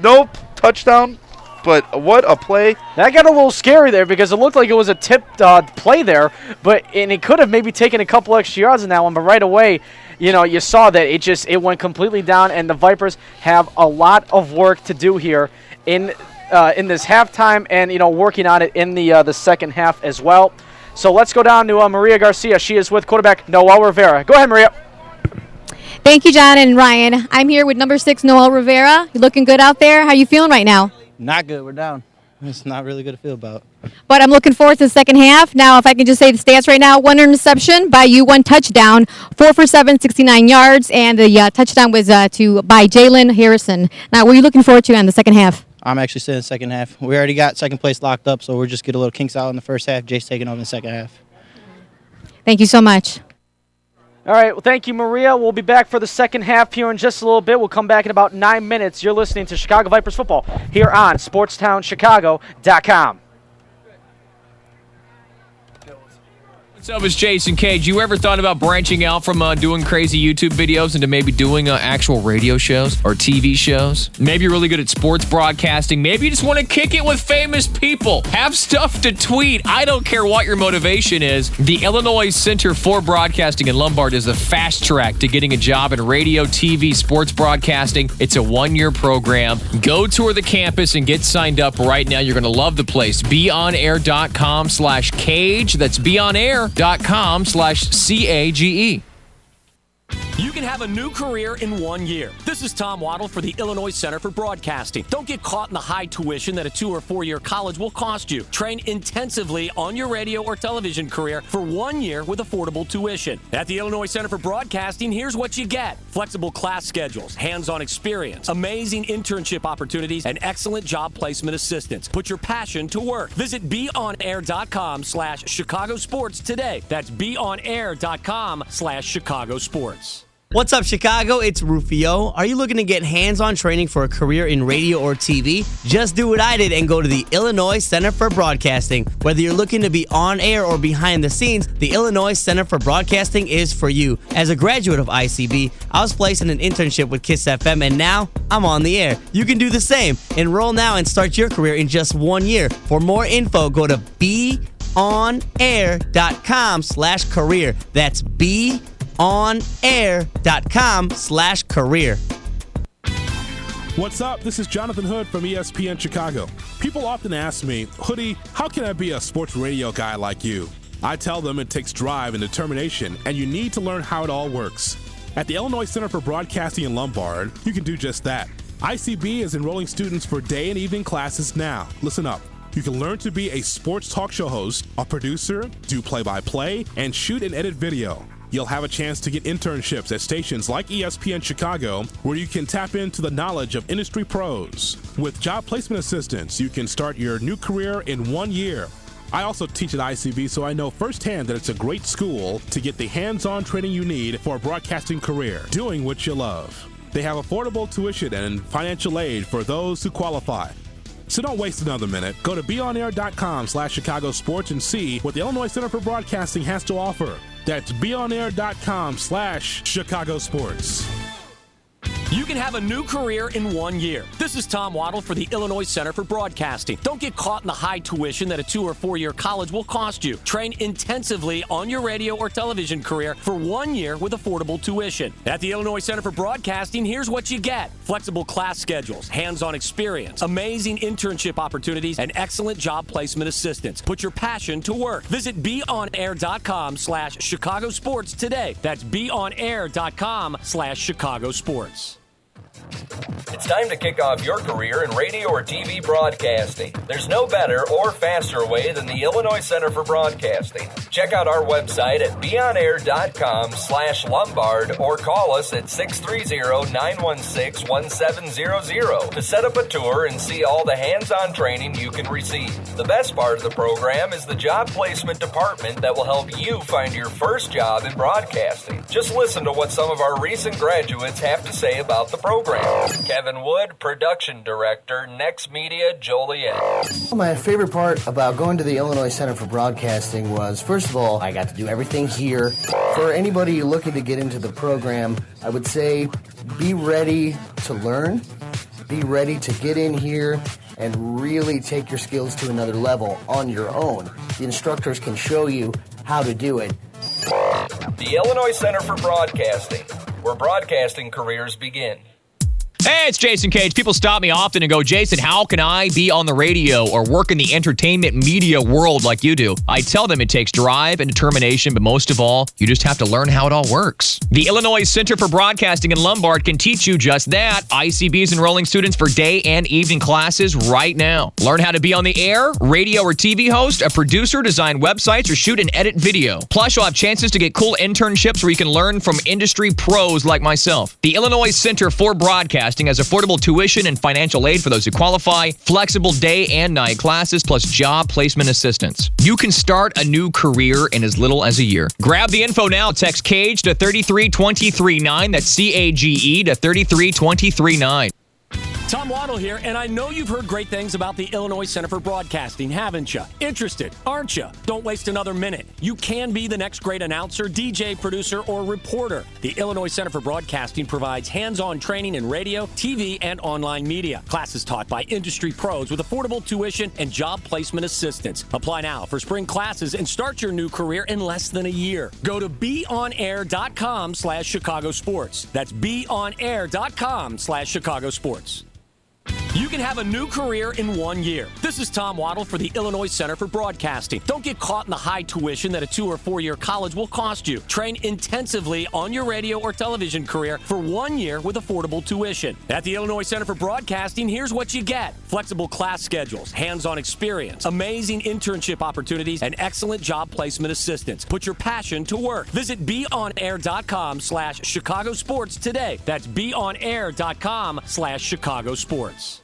No touchdown, but what a play. That got a little scary there because it looked like it was a tipped play there, and it could have maybe taken a couple extra yards in that one, but right away, you saw that it went completely down, and the Vipers have a lot of work to do here in this halftime and, working on it in the second half as well. So let's go down to Maria Garcia. She is with quarterback Noel Rivera. Go ahead, Maria. Thank you, John and Ryan. I'm here with number 6, Noel Rivera. You looking good out there? How you feeling right now? Not good. We're down. It's not really good to feel about. But I'm looking forward to the second half. Now, if I can just say the stats right now, 1 interception by you, 1 touchdown, 4 for 7, 69 yards, and the touchdown was by Jalen Harrison. Now, what are you looking forward to in the second half? I'm actually saying second half. We already got second place locked up, so we're just get a little kinks out in the first half. Jace taking over in the second half. Thank you so much. All right, well, thank you, Maria. We'll be back for the second half here in just a little bit. We'll come back in about 9 minutes. You're listening to Chicago Vipers football here on SportsTownChicago.com. What's up, it's Jason Cage. You ever thought about branching out from doing crazy YouTube videos into maybe doing actual radio shows or TV shows? Maybe you're really good at sports broadcasting. Maybe you just want to kick it with famous people. Have stuff to tweet. I don't care what your motivation is. The Illinois Center for Broadcasting in Lombard is the fast track to getting a job in radio, TV, sports broadcasting. It's a 1-year program. Go tour the campus and get signed up right now. You're going to love the place. BeOnAir.com/Cage. That's BeOnAir.com/CAGE. You can have a new career in 1 year. This is Tom Waddle for the Illinois Center for Broadcasting. Don't get caught in the high tuition that a 2 or 4 year college will cost you. Train intensively on your radio or television career for 1 year with affordable tuition. At the Illinois Center for Broadcasting, here's what you get: flexible class schedules, hands-on experience, amazing internship opportunities, and excellent job placement assistance. Put your passion to work. Visit beonair.com/Chicago Sports today. That's beonair.com/Chicago Sports. What's up, Chicago? It's Rufio. Are you looking to get hands-on training for a career in radio or TV? Just do what I did and go to the Illinois Center for Broadcasting. Whether you're looking to be on air or behind the scenes, the Illinois Center for Broadcasting is for you. As a graduate of ICB, I was placed in an internship with KISS FM, and now I'm on the air. You can do the same. Enroll now and start your career in just 1 year. For more info, go to beonair.com/career. That's beonair.com/career. What's up? This is Jonathan Hood from ESPN Chicago. People often ask me, Hoodie, how can I be a sports radio guy like you? I tell them it takes drive and determination, and you need to learn how it all works. At the Illinois Center for Broadcasting in Lombard, you can do just that. ICB is enrolling students for day and evening classes now. Listen up. You can learn to be a sports talk show host, a producer, do play-by-play, and shoot and edit video. You'll have a chance to get internships at stations like ESPN Chicago, where you can tap into the knowledge of industry pros. With job placement assistance, you can start your new career in 1 year. I also teach at ICB, so I know firsthand that it's a great school to get the hands-on training you need for a broadcasting career, doing what you love. They have affordable tuition and financial aid for those who qualify. So don't waste another minute. Go to beonair.com/Chicago Sports and see what the Illinois Center for Broadcasting has to offer. That's beonair.com/Chicago Sports. You can have a new career in 1 year. This is Tom Waddle for the Illinois Center for Broadcasting. Don't get caught in the high tuition that a 2 or 4 year college will cost you. Train intensively on your radio or television career for 1 year with affordable tuition. At the Illinois Center for Broadcasting, here's what you get: flexible class schedules, hands-on experience, amazing internship opportunities, and excellent job placement assistance. Put your passion to work. Visit beonair.com/Chicago Sports today. That's beonair.com/Chicago Sports. It's time to kick off your career in radio or TV broadcasting. There's no better or faster way than the Illinois Center for Broadcasting. Check out our website at beonair.com/Lombard or call us at 630-916-1700 to set up a tour and see all the hands-on training you can receive. The best part of the program is the job placement department that will help you find your first job in broadcasting. Just listen to what some of our recent graduates have to say about the program. Kevin Wood, Production Director, Next Media, Joliet. My favorite part about going to the Illinois Center for Broadcasting was, first of all, I got to do everything here. For anybody looking to get into the program, I would say be ready to learn, be ready to get in here and really take your skills to another level on your own. The instructors can show you how to do it. The Illinois Center for Broadcasting, where broadcasting careers begin. Hey, it's Jason Cage. People stop me often and go, Jason, how can I be on the radio or work in the entertainment media world like you do? I tell them it takes drive and determination, but most of all, you just have to learn how it all works. The Illinois Center for Broadcasting in Lombard can teach you just that. ICB is enrolling students for day and evening classes right now. Learn how to be on the air, radio or TV host, a producer, design websites, or shoot and edit video. Plus, you'll have chances to get cool internships where you can learn from industry pros like myself. The Illinois Center for Broadcasting has affordable tuition and financial aid for those who qualify, flexible day and night classes, plus job placement assistance. You can start a new career in as little as a year. Grab the info now. Text CAGE to 33239. That's CAGE to 33239. Tom Waddle here, and I know you've heard great things about the Illinois Center for Broadcasting, haven't you? Interested, aren't you? Don't waste another minute. You can be the next great announcer, DJ, producer, or reporter. The Illinois Center for Broadcasting provides hands-on training in radio, TV, and online media. Classes taught by industry pros with affordable tuition and job placement assistance. Apply now for spring classes and start your new career in less than a year. Go to beonair.com/Chicago Sports. That's beonair.com/Chicago Sports. You can can have a new career in 1 year. This is Tom Waddle for the Illinois Center for Broadcasting. Don't get caught in the high tuition that a 2 or 4 year college will cost you. Train intensively on your radio or television career for 1 year with affordable tuition. At the Illinois Center for Broadcasting, here's what you get: flexible class schedules, hands-on experience, amazing internship opportunities, and excellent job placement assistance. Put your passion to work. Visit beonair.com/Chicago Sports today. That's beonair.com/Chicago Sports.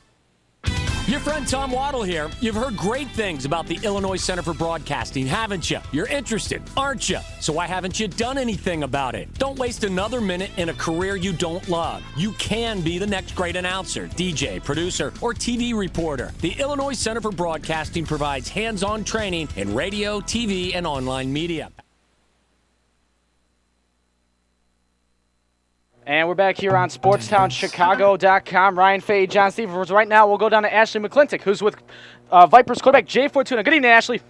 Your friend Tom Waddle here. You've heard great things about the Illinois Center for Broadcasting, haven't you? You're interested, aren't you? So why haven't you done anything about it? Don't waste another minute in a career you don't love. You can be the next great announcer, DJ, producer, or TV reporter. The Illinois Center for Broadcasting provides hands-on training in radio, TV, and online media. And we're back here on SportsTownChicago.com. Ryan Fahey, John Stevens. Right now, we'll go down to Ashley McClintock, who's with Vipers quarterback Jay Fortuna. Good evening, Ashley.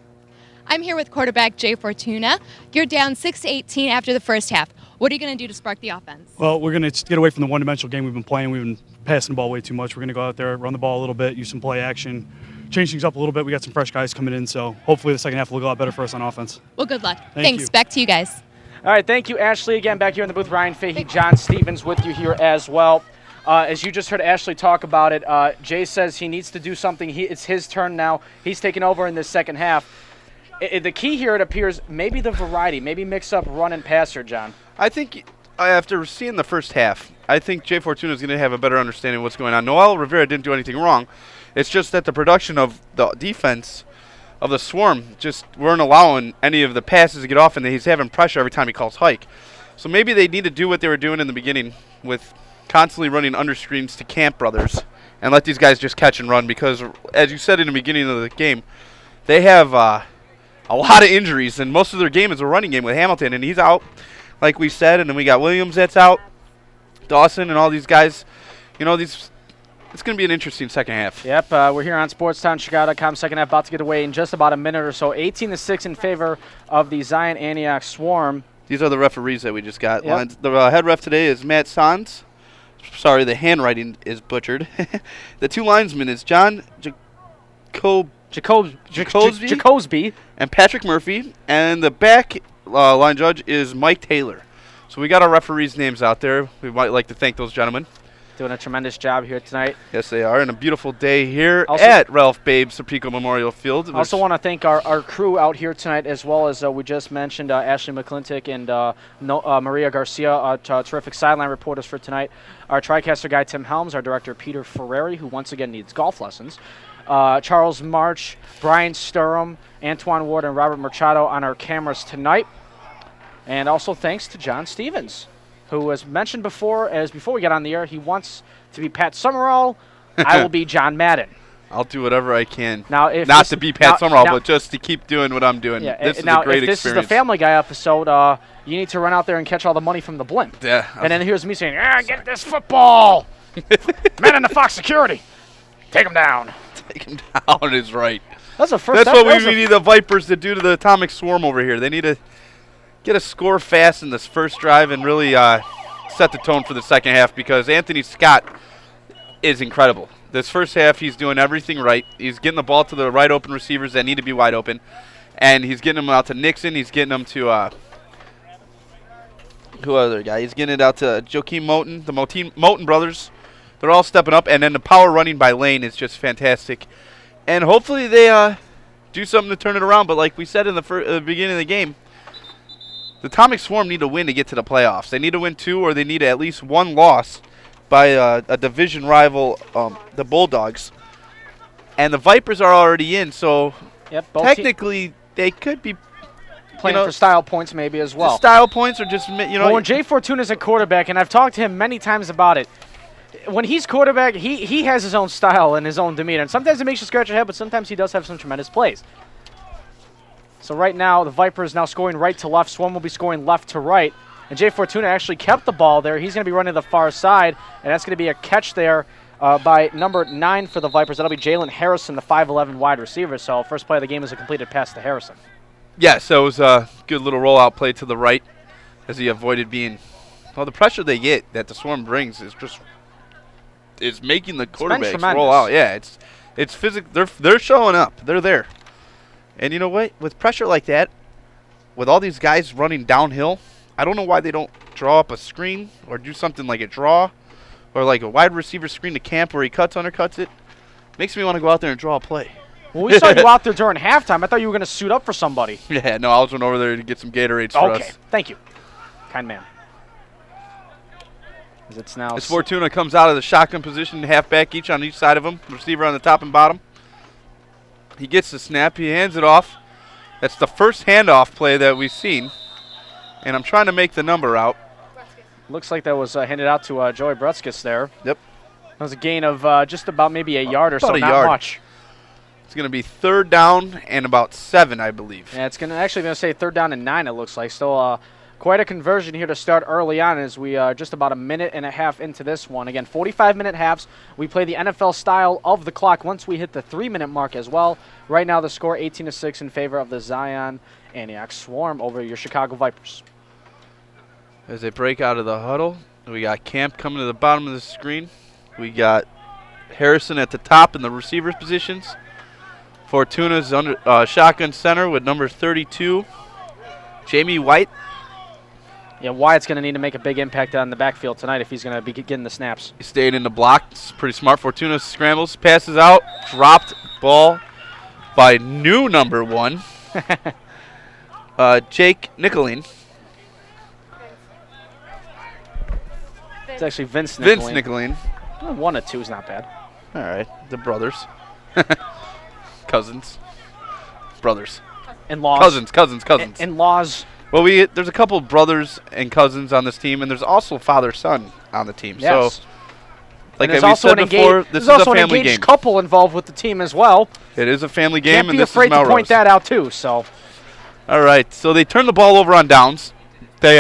I'm here with quarterback Jay Fortuna. You're down 6-18 after the first half. What are you going to do to spark the offense? Well, we're going to get away from the one-dimensional game we've been playing. We've been passing the ball way too much. We're going to go out there, run the ball a little bit, use some play action, change things up a little bit. We got some fresh guys coming in, so hopefully the second half will go a lot better for us on offense. Well, good luck. Thanks. You. Back to you guys. All right, thank you, Ashley. Again, back here in the booth, Ryan Fahey, John Stevens with you here as well. As you just heard Ashley talk about it, Jay says he needs to do something. It's his turn now. He's taking over in this second half. The key here, it appears, maybe the variety, maybe mix up run and passer, John. I think after seeing the first half, I think Jay Fortuna is going to have a better understanding of what's going on. Noel Rivera didn't do anything wrong. It's just that the production of the defense of the Swarm just weren't allowing any of the passes to get off, and he's having pressure every time he calls hike. So maybe they need to do what they were doing in the beginning with constantly running under screens to Camp Brothers and let these guys just catch and run, because, as you said in the beginning of the game, they have a lot of injuries, and most of their game is a running game with Hamilton, and he's out, like we said, and then we got Williams that's out, Dawson, and all these guys. You know, it's going to be an interesting second half. Yep, we're here on SportsTownChicago.com. Second half about to get away in just about a minute or so. 18-6 in favor of the Zion Antioch Swarm. These are the referees that we just got. Yep. The head ref today is Matt Sanz. Sorry, the handwriting is butchered. The two linesmen is John Jacobsby and Patrick Murphy. And the back line judge is Mike Taylor. So we got our referees' names out there. We might like to thank those gentlemen. Doing a tremendous job here tonight. Yes, they are. And a beautiful day here at Ralph Babe Serpico Memorial Field. I also want to thank our crew out here tonight, as well as we just mentioned Ashley McClintock and Maria Garcia, terrific sideline reporters for tonight. Our TriCaster guy, Tim Helms, our director, Peter Ferrari, who once again needs golf lessons. Charles March, Brian Sturham, Antoine Ward, and Robert Machado on our cameras tonight. And also thanks to John Stevens, who was mentioned before we got on the air, he wants to be Pat Summerall. I will be John Madden. I'll do whatever I can. Now, if not to be Pat Summerall, but just to keep doing what I'm doing. Yeah, this is now, a great if this experience. is the Family Guy episode, you need to run out there and catch all the money from the blimp. Yeah. And then here's me saying, get this football. Men in the Fox security. Take him down. Take him down is right. That's what we need the Vipers to do to the Atomic Swarm over here. They need to get a score fast in this first drive and really set the tone for the second half, because Anthony Scott is incredible. This first half, he's doing everything right. He's getting the ball to the right open receivers that need to be wide open, and he's getting them out to Nixon. He's getting them to who other guy? He's getting it out to Joakim Moten, the Moten brothers. They're all stepping up, and then the power running by Lane is just fantastic. And hopefully they do something to turn it around. But like we said in the beginning of the game, the Atomic Swarm need to win to get to the playoffs. They need to win 2, or they need at least 1 loss by a division rival, the Bulldogs. And the Vipers are already in, so technically they could be playing for style points maybe as well. Style points, or just, Well, when Jay Fortuna's a quarterback, and I've talked to him many times about it, when he's quarterback, he has his own style and his own demeanor. And sometimes it makes you scratch your head, but sometimes he does have some tremendous plays. So right now, the Vipers now scoring right to left. Swarm will be scoring left to right. And Jay Fortuna actually kept the ball there. He's going to be running to the far side, and that's going to be a catch there by number 9 for the Vipers. That'll be Jalen Harrison, the 5'11 wide receiver. So first play of the game is a completed pass to Harrison. Yes, so it was a good little rollout play to the right as he avoided being – well, the pressure they get that the Swarm brings is just is making the quarterbacks tremendous. roll out. Yeah, it's physical. They're showing up. They're there. And you know what? With pressure like that, with all these guys running downhill, I don't know why they don't draw up a screen or do something like a draw or like a wide receiver screen to Camp where he undercuts it. Makes me want to go out there and draw a play. Well, we saw you out there during halftime. I thought you were going to suit up for somebody. Yeah, no, I was went over there to get some Gatorades for us. Okay, thank you. Kind man. As it's now. As Fortuna comes out of the shotgun position, halfback each on each side of him, receiver on the top and bottom. He gets the snap. He hands it off. That's the first handoff play that we've seen. And I'm trying to make the number out. Looks like that was handed out to Joey Brutskis there. Yep. That was a gain of just about maybe a yard or so, not yard. much. It's going to be 3rd down and about 7, I believe. Yeah, it's actually going to say 3rd down and 9, it looks like. Still quite a conversion here to start early on as we are just about a minute and a half into this one. Again, 45-minute halves. We play the NFL style of the clock once we hit the 3-minute mark as well. Right now the score 18-6 in favor of the Zion Antioch Swarm over your Chicago Vipers. As they break out of the huddle, we got Camp coming to the bottom of the screen. We got Harrison at the top in the receivers positions. Fortuna's under shotgun center with number 32, Jamie White. Yeah, Wyatt's going to need to make a big impact on the backfield tonight if he's going to be getting the snaps. He stayed in the block. It's pretty smart. Fortuna scrambles, passes out, dropped ball by new number 1, Jake Nickeline. It's actually Vince Nickeline. Vince Nickeline. 1 or 2 is not bad. All right, the brothers. Cousins. Brothers. In-laws. Cousins. In-laws. Well, there's a couple brothers and cousins on this team, and there's also father-son on the team. Yes. So, like there's we also said before, this is a family an engaged game. couple involved with the team as well. It is a family game, Can't and be this is afraid to Melrose. point that out too. So, all right. So they turn the ball over on downs. They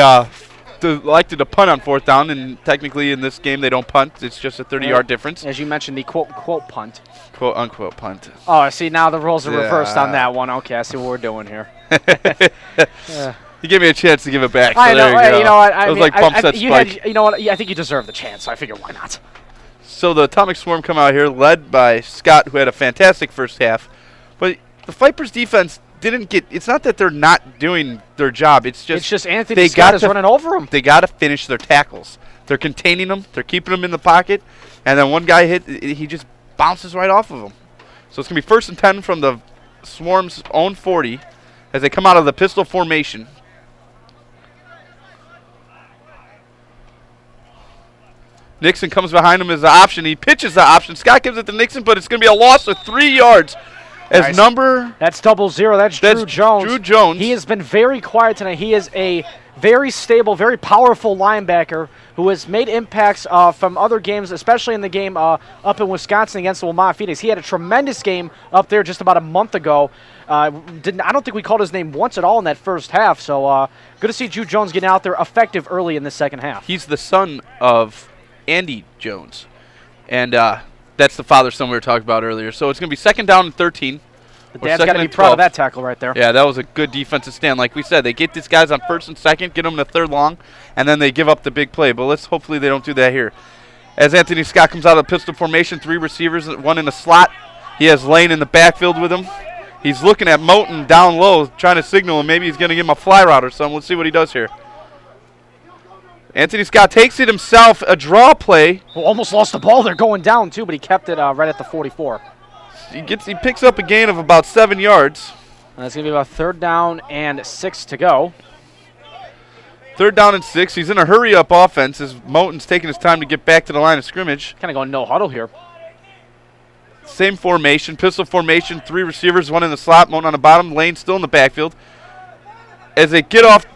elected to punt on 4th down, and technically in this game they don't punt. It's just a 30-yard difference. As you mentioned, the quote-unquote punt. Quote-unquote punt. Oh, I see. Now the roles are reversed on that one. Okay, I see what we're doing here. You gave me a chance to give it back. So I know. there you go. You know what? It was like bump set spike. You know what? I think you deserve the chance. So I figure why not. So the Atomic Swarm come out here, led by Scott, who had a fantastic first half. But the Vipers' defense didn't get. It's not that they're not doing their job. It's just Anthony Scott is running over them. They got to finish their tackles. They're containing them. They're keeping them in the pocket. And then one guy he just bounces right off of them. So it's going to be 1st and 10 from the Swarm's own 40 as they come out of the pistol formation. Nixon comes behind him as the option. He pitches the option. Scott gives it to Nixon, but it's going to be a loss of 3 yards. As nice. That's 00. That's Drew Jones. Drew Jones. He has been very quiet tonight. He is a very stable, very powerful linebacker who has made impacts from other games, especially in the game up in Wisconsin against the Wilmot Phoenix. He had a tremendous game up there just about a month ago. I don't think we called his name once at all in that first half. So good to see Drew Jones getting out there effective early in the second half. He's the son of Andy Jones, and that's the father-son we were talking about earlier. So it's going to be 2nd down and 13. The dad's got to be proud of that tackle right there. Yeah, that was a good defensive stand. Like we said, they get these guys on 1st and 2nd, get them to 3rd long, and then they give up the big play. But hopefully they don't do that here. As Anthony Scott comes out of the pistol formation, 3 receivers, 1 in the slot. He has Lane in the backfield with him. He's looking at Moten down low, trying to signal him. Maybe he's going to give him a fly route or something. Let's see what he does here. Anthony Scott takes it himself, a draw play. Well, almost lost the ball there going down, too, but he kept it right at the 44. He picks up a gain of about 7 yards. And that's going to be about 3rd down and 6 to go. 3rd down and 6. He's in a hurry-up offense as Moten's taking his time to get back to the line of scrimmage. Kind of going no huddle here. Same formation, pistol formation, 3 receivers, 1 in the slot, Moten on the bottom, Lane still in the backfield. As they get off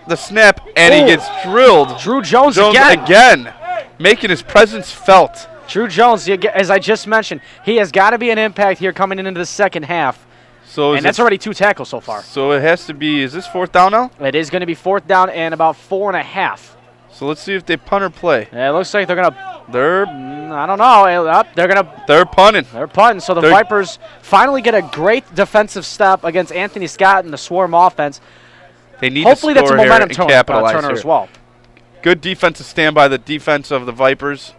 the snap, and he gets drilled. Drew Jones again, making his presence felt. Drew Jones, as I just mentioned, he has got to be an impact here coming into the second half. And that's already 2 tackles so far. So it has to be, is this 4th down now? It is going to be 4th down and about 4.5. So let's see if they punt or play. Yeah, it looks like they're going to. I don't know. They're punting. They're punting. So the Vipers finally get a great defensive stop against Anthony Scott and the Swarm offense. They need Hopefully to score that's a momentum here and capitalize turner here. as well. Good defensive stand by the defense of the Vipers.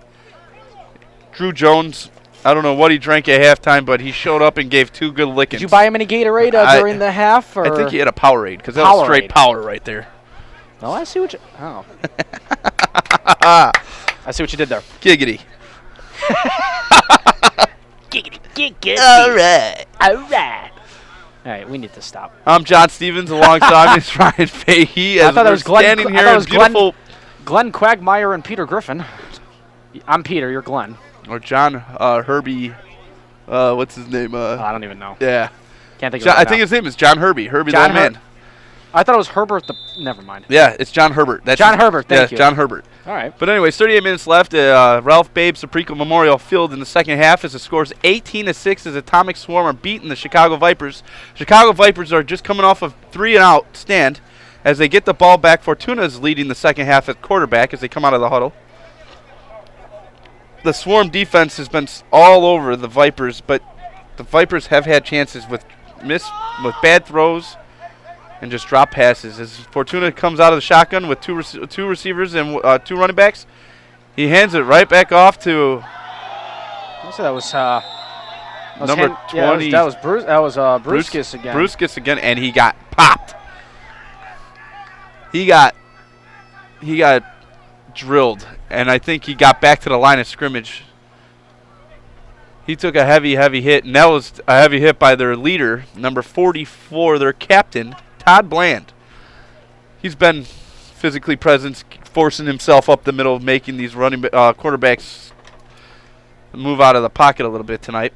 Drew Jones, I don't know what he drank at halftime, but he showed up and gave 2 good lickings. Did you buy him any Gatorade during the half? Or? I think he had a Powerade, because that was straight power right there. Oh, I see what you... Oh. I see what you did there. Giggity. Giggity. All right. All right, we need to stop. I'm John Stevens. Alongside me is Ryan Fahey. I thought it was Glenn. Standing here I thought it was beautiful. Glenn Quagmire and Peter Griffin. I'm Peter. You're Glenn. Or John Herbie. What's his name? I don't even know. Yeah. Can't think of John, it I now. think his name is John Herbie. Herbie John the old man. I thought it was Herbert the... Never mind. Yeah, it's John Herbert. That's John Herbert, thank you. John Herbert. All right. But anyways, 38 minutes left. Ralph Babe Saprico Memorial Field in the second half as the score's 18-6 as Atomic Swarm are beating the Chicago Vipers. Chicago Vipers are just coming off of 3-and-out stand as they get the ball back. Fortuna is leading the second half at quarterback as they come out of the huddle. The Swarm defense has been all over the Vipers, but the Vipers have had chances with bad throws and just drop passes. As Fortuna comes out of the shotgun with two receivers and 2 running backs, he hands it right back off to that was number 20. That was Brusquis again. Brusquis again, and he got popped. He got drilled, and I think he got back to the line of scrimmage. He took a heavy hit, and that was a heavy hit by their leader, number 44, their captain, Todd Bland. He's been physically present, forcing himself up the middle, making these quarterbacks move out of the pocket a little bit tonight.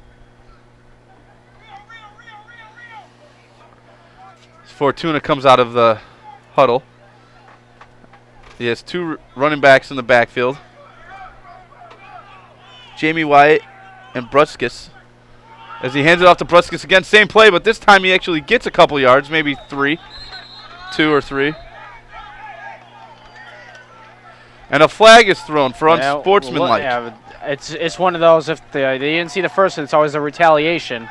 Fortuna comes out of the huddle. He has 2 running backs in the backfield. Jamie Wyatt and Brusquis. As he hands it off to Brusquis again, same play, but this time he actually gets a couple yards, maybe 2 or 3. And a flag is thrown for unsportsmanlike. It's one of those, if they didn't see the first one, it's always a retaliation.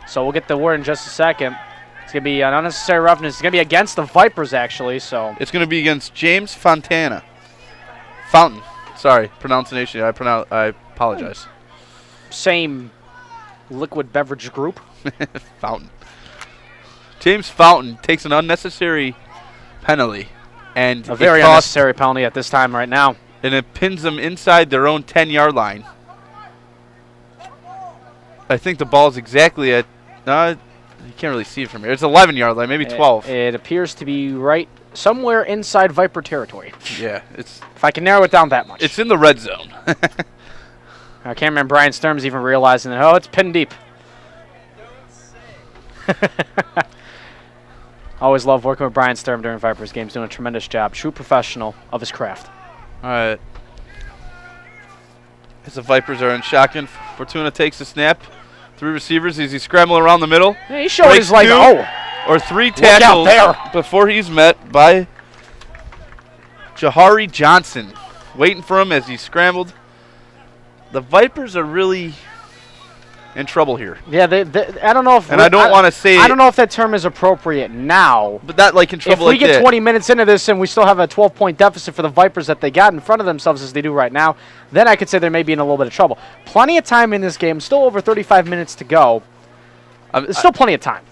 So we'll get the word in just a second. It's going to be an unnecessary roughness. It's going to be against the Vipers, actually. So it's going to be against James Fountain. Sorry, pronunciation. I apologize. Same liquid beverage group. Fountain. James Fountain takes an unnecessary penalty. And a very unnecessary penalty at this time right now. And it pins them inside their own 10-yard line. I think the ball's exactly at... you can't really see it from here. It's 11-yard line, maybe 12. It appears to be right somewhere inside Viper territory. Yeah, it's... If I can narrow it down that much. It's in the red zone. I can't remember Brian Sturms even realizing that, it's pinned deep. Always love working with Brian Sturm during Vipers games, doing a tremendous job. True professional of his craft. All right. As the Vipers are in shotgun, Fortuna takes the snap. 3 receivers as he's scrambling around the middle. Yeah, he showed his 2 or 3 tackles before he's met by Jahari Johnson. Waiting for him as he scrambled. The Vipers are really in trouble here. Yeah, I don't know if... And I don't want to say... I don't know if that term is appropriate now. But not like in trouble like that. If we get 20 minutes into this and we still have a 12-point deficit for the Vipers that they got in front of themselves as they do right now, then I could say they may be in a little bit of trouble. Plenty of time in this game. Still over 35 minutes to go. There's still plenty of time.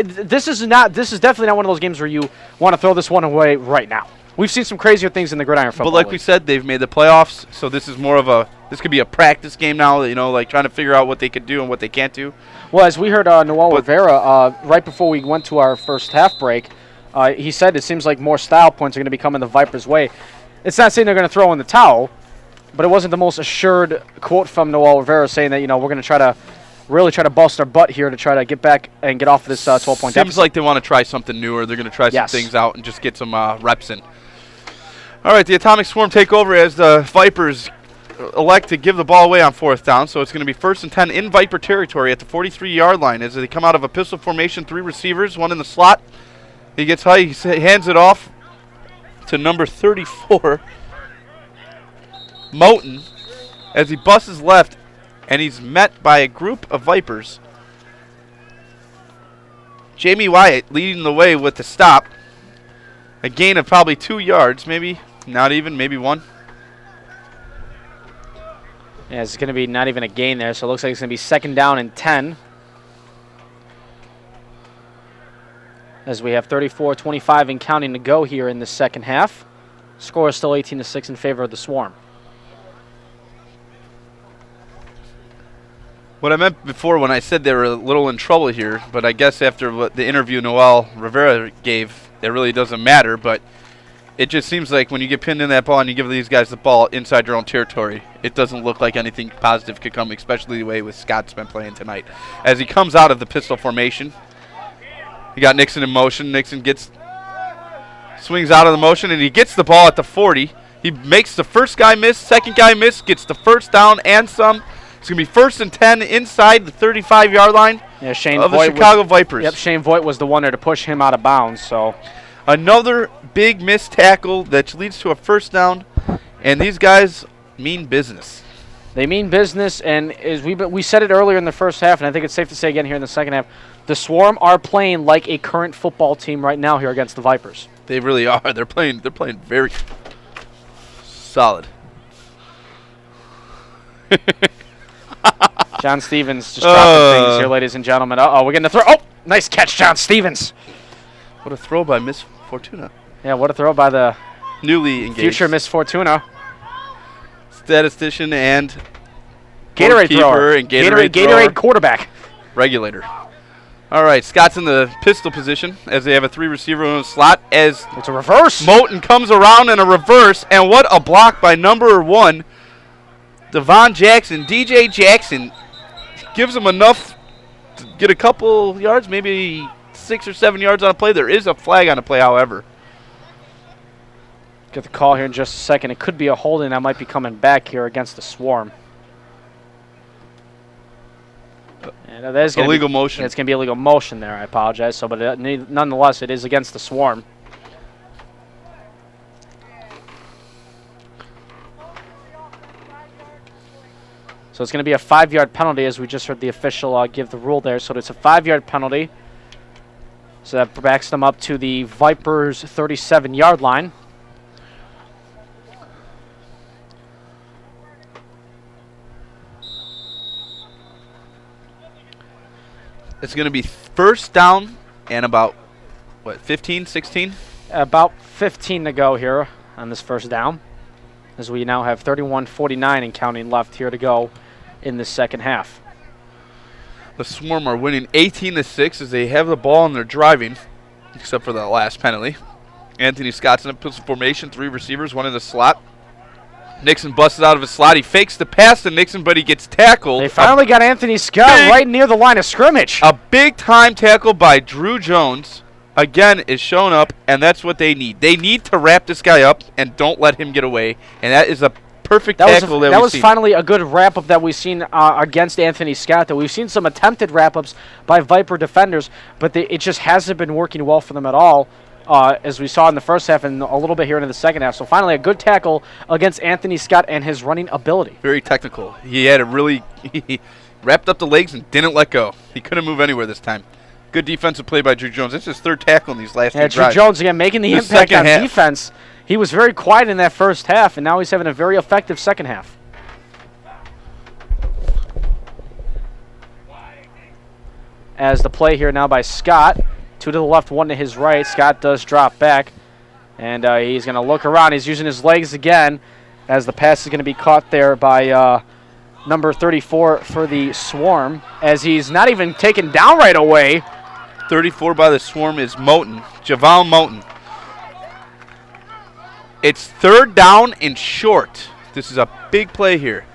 This is definitely not one of those games where you want to throw this one away right now. We've seen some crazier things in the Gridiron Football But like we said, they've made the playoffs, so this is more of a... This could be a practice game now, like trying to figure out what they could do and what they can't do. Well, as we heard Noel Rivera right before we went to our first half break, he said it seems like more style points are going to be coming the Vipers' way. It's not saying they're going to throw in the towel, but it wasn't the most assured quote from Noel Rivera saying that, we're going to really try to bust our butt here to try to get back and get off of this 12-point deficit. Seems like they want to try something newer. They're going to try some things out and just get some reps in. All right, the Atomic Swarm take over as the Vipers elect to give the ball away on 4th down. So it's going to be 1st and 10 in Viper territory at the 43-yard line as they come out of a pistol formation. 3 receivers, 1 in the slot. He gets high. He hands it off to number 34, Moten, as he busts left, and he's met by a group of Vipers. Jamie Wyatt leading the way with the stop. A gain of probably 2 yards, maybe not even, maybe 1. Yeah, it's going to be not even a gain there, so it looks like it's going to be 2nd down and 10. As we have 34-25 and counting to go here in the second half. Score is still 18-6 in favor of the Swarm. What I meant before when I said they were a little in trouble here, but I guess after what the interview Noel Rivera gave, it really doesn't matter, but it just seems like when you get pinned in that ball and you give these guys the ball inside your own territory, it doesn't look like anything positive could come, especially the way with Scott's been playing tonight. As he comes out of the pistol formation, you got Nixon in motion. Nixon swings out of the motion, and he gets the ball at the 40. He makes the first guy miss, second guy miss, gets the first down and some. It's going to be 1st and 10 inside the 35-yard line of the Chicago Vipers. Yep, Shane Voigt was the one there to push him out of bounds. So another big missed tackle that leads to a 1st down, and these guys mean business. They mean business, and as we said it earlier in the first half, and I think it's safe to say again here in the second half, the Swarm are playing like a current football team right now here against the Vipers. They really are. They're playing very solid. John Stevens just dropping things here, ladies and gentlemen. Uh-oh, we're getting a throw. Oh, nice catch, John Stevens. What a throw by Miss Fortuna. Yeah, what a throw by the newly engaged future Miss Fortuna. Statistician and Gatorade thrower. And Gatorade quarterback. Regulator. All right, Scott's in the pistol position as they have a 3-receiver in the slot. As it's a reverse. Moten comes around in a reverse, and what a block by number 1, Devon Jackson. DJ Jackson gives him enough to get a couple yards, maybe 6 or 7 yards on a play. There is a flag on a play, however. Get the call here in just a second. It could be a holding that might be coming back here against the Swarm. And that is illegal motion. It's going to be illegal motion there. I apologize. So, but nonetheless, it is against the Swarm. So it's going to be a 5-yard penalty, as we just heard the official give the rule there. So it's a 5-yard penalty. So that backs them up to the Vipers' 37-yard line. It's going to be 1st down and about, 15, 16? About 15 to go here on this 1st down, as we now have 31-49 and counting left here to go in the second half. The Swarm are winning 18-6 as they have the ball and they're driving, except for the last penalty. Anthony Scott's in a pistol formation, 3 receivers, 1 in the slot. Nixon busts out of his slot. He fakes the pass to Nixon, but he gets tackled. They finally got Anthony Scott right near the line of scrimmage. A big-time tackle by Drew Jones, again, is showing up, and that's what they need. They need to wrap this guy up and don't let him get away, and that is a perfect tackle that was finally a good wrap-up that we've seen against Anthony Scott. That we've seen some attempted wrap-ups by Viper defenders, but it just hasn't been working well for them at all. As we saw in the first half and a little bit here into the second half. So finally a good tackle against Anthony Scott and his running ability. Very technical. He had he wrapped up the legs and didn't let go. He couldn't move anywhere this time. Good defensive play by Drew Jones. This is his 3rd tackle in these last 2 drives. Drew Jones again making the impact on defense. He was very quiet in that first half, and now he's having a very effective second half. As the play here now by Scott. 2 to the left, 1 to his right. Scott does drop back, and he's going to look around. He's using his legs again as the pass is going to be caught there by number 34 for the Swarm, as he's not even taken down right away. 34 by the Swarm is Moten, Javon Moten. It's 3rd down and short. This is a big play here.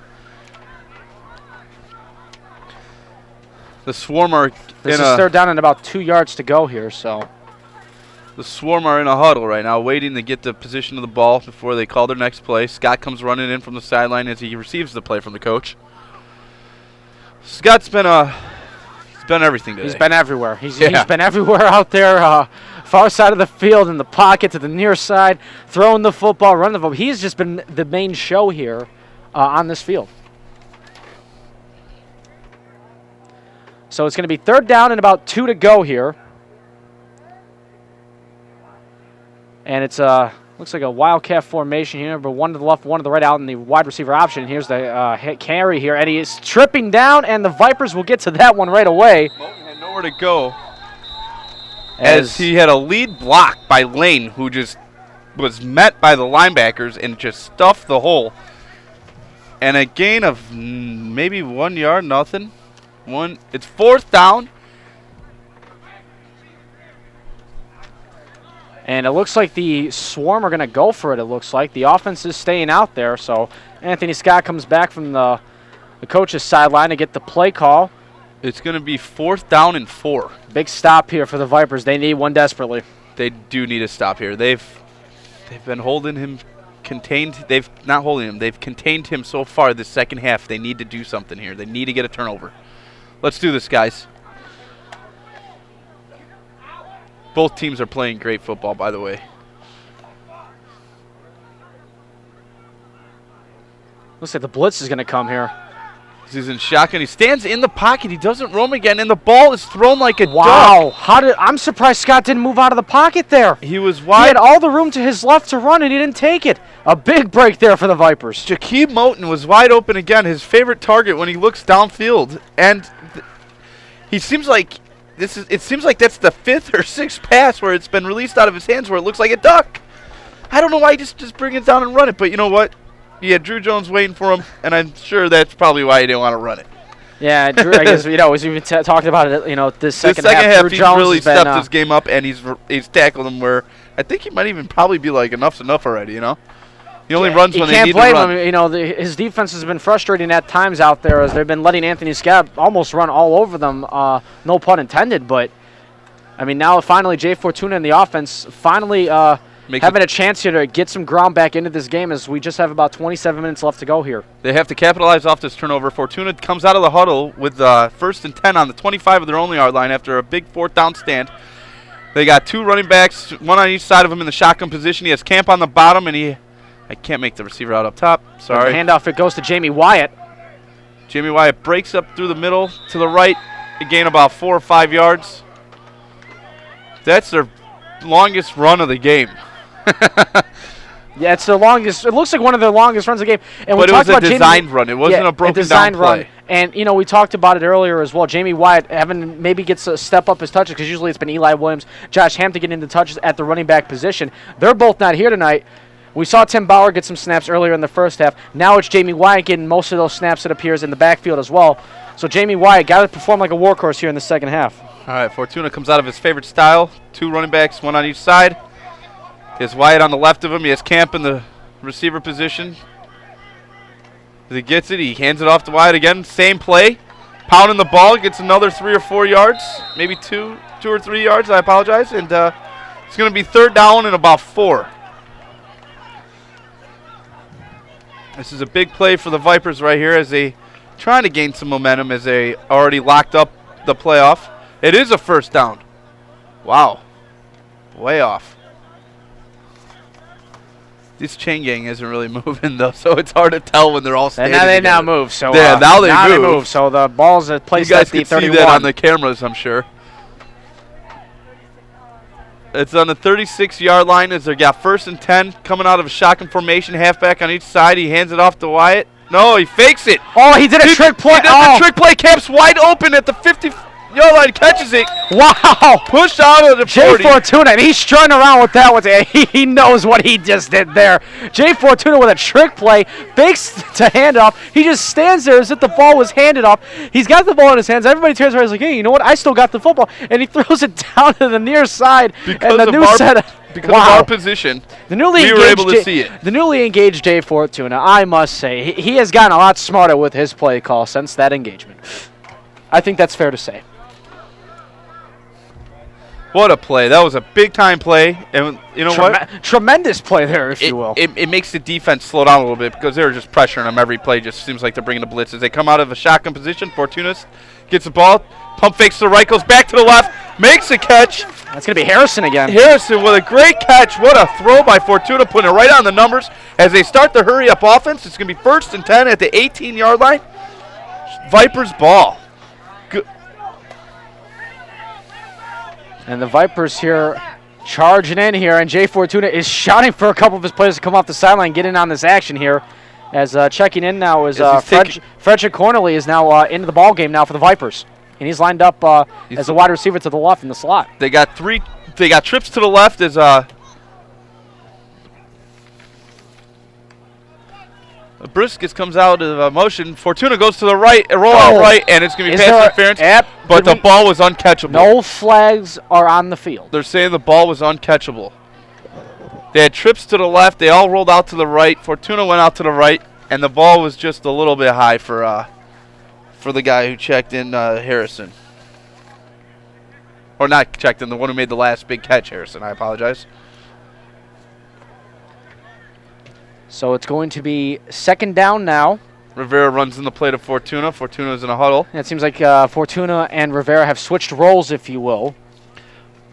The Swarm are This is 3rd down and about 2 yards to go here, so. The Swarm are in a huddle right now, waiting to get the position of the ball before they call their next play. Scott comes running in from the sideline as he receives the play from the coach. Scott's been everything today. He's been everywhere. He's been everywhere out there, far side of the field, in the pocket, to the near side, throwing the football, running the football. He's just been the main show here on this field. So it's going to be 3rd down and about 2 to go here. And it's Looks like a wildcat formation here, but one to the left, one to the right out in the wide receiver option. Here's the carry here. Eddie is tripping down, and the Vipers will get to that one right away. Moten had nowhere to go as he had a lead block by Lane, who just was met by the linebackers and just stuffed the hole. And a gain of maybe 1 yard, nothing. It's 4th down. And it looks like the Swarm are going to go for it, it looks like. The offense is staying out there, so Anthony Scott comes back from the coach's sideline to get the play call. It's going to be 4th down and 4. Big stop here for the Vipers. They need one desperately. They do need a stop here. They've been holding him contained. They've not holding him. They've contained him so far this second half. They need to do something here. They need to get a turnover. Let's do this, guys. Both teams are playing great football, by the way. Looks like the blitz is going to come here. He's in shotgun. He stands in the pocket. He doesn't roam again, and the ball is thrown like a wow. duck. I'm surprised Scott didn't move out of the pocket there. He was wide. He had all the room to his left to run, and he didn't take it. A big break there for the Vipers. Jakeem Moten was wide open again, his favorite target when he looks downfield, and he seems like it seems like that's the 5th or 6th pass where it's been released out of his hands where it looks like a duck. I don't know why he just bring it down and run it, but you know what? He had Drew Jones waiting for him, and I'm sure that's probably why he didn't want to run it. Yeah, Drew, I guess, as we've talked about it, this second half Drew he's Jones really stepped his game up, and he's tackled him where I think he might even probably be like, enough's enough already, He only runs when they need to run. You can't blame him. His defense has been frustrating at times out there as they've been letting Anthony Scott almost run all over them. No pun intended, but I mean now finally Jay Fortuna in the offense finally having a chance here to get some ground back into this game as we just have about 27 minutes left to go here. They have to capitalize off this turnover. Fortuna comes out of the huddle with 1st and 10 on the 25 of their own yard line after a big 4th down stand. They got 2 running backs, one on each side of him in the shotgun position. He has Camp on the bottom, and I can't make the receiver out up top. Sorry. The handoff, it goes to Jamie Wyatt. Jamie Wyatt breaks up through the middle to the right. They gain about 4 or 5 yards. That's their longest run of the game. Yeah, it's the longest. It looks like one of their longest runs of the game. And but it was a designed run. It wasn't a broken down play. Run. And, we talked about it earlier as well. Jamie Wyatt maybe gets to step up his touches because usually it's been Eli Williams, Josh Hampton getting the touches at the running back position. They're both not here tonight. We saw Tim Bauer get some snaps earlier in the first half. Now it's Jamie Wyatt getting most of those snaps, it appears, in the backfield as well. So Jamie Wyatt got to perform like a workhorse here in the second half. All right, Fortuna comes out of his favorite style. 2 running backs, 1 on each side. He has Wyatt on the left of him. He has Camp in the receiver position. As he gets it, he hands it off to Wyatt again. Same play. Pounding the ball, gets another 3 or 4 yards. Maybe 2 or 3 yards, I apologize. And it's going to be 3rd down and about 4. This is a big play for the Vipers right here as they trying to gain some momentum as they already locked up the playoff. It is a 1st down. Wow. Way off. This chain gang isn't really moving, though, so it's hard to tell when they're all standing together. They now move. So, yeah, now they move. So the ball's placed at the 31. You guys can see that on the cameras, I'm sure. It's on the 36-yard line as they got 1st and 10 coming out of a shotgun formation, halfback on each side. He hands it off to Wyatt. No, he fakes it. Oh, he did a trick play. He did the trick play. Camp's wide open at the 50-yard line, catches it. Wow. Pushed out of the 40. Jay Fortuna, and he's strutting around with that one. He knows what he just did there. Jay Fortuna with a trick play, fakes to handoff. He just stands there as if the ball was handed off. He's got the ball in his hands. Everybody turns around and is like, hey, you know what? I still got the football. And he throws it down to the near side. Because and the new of our position, we were able to see it. The newly engaged Jay Fortuna, I must say, he has gotten a lot smarter with his play call since that engagement. I think that's fair to say. What a play. That was a big-time play. And you know what? Tremendous play there, if you will. It makes the defense slow down a little bit because they're just pressuring them every play. Just seems like they're bringing the blitzes. They come out of a shotgun position. Fortuna gets the ball. Pump fakes to the right, goes back to the left, makes a catch. That's going to be Harrison again. Harrison with a great catch. What a throw by Fortuna, putting it right on the numbers. As they start the hurry-up offense, it's going to be 1st and 10 at the 18-yard line. Vipers ball. And the Vipers here charging in here, and Jay Fortuna is shouting for a couple of his players to come off the sideline, get in on this action here. As checking in now is Frederick Cornely is now into the ball game now for the Vipers, and he's lined up as a wide receiver to the left in the slot. They got trips to the left as Briskus comes out of motion. Fortuna goes to the right, roll out right, and it's going to be pass interference. But the ball was uncatchable. No flags are on the field. They're saying the ball was uncatchable. They had trips to the left. They all rolled out to the right. Fortuna went out to the right, and the ball was just a little bit high for the guy who checked in, Harrison. Or not checked in, the one who made the last big catch, Harrison. I apologize. So it's going to be second down now. Rivera runs in the play to Fortuna. Fortuna's in a huddle. It seems like Fortuna and Rivera have switched roles, if you will.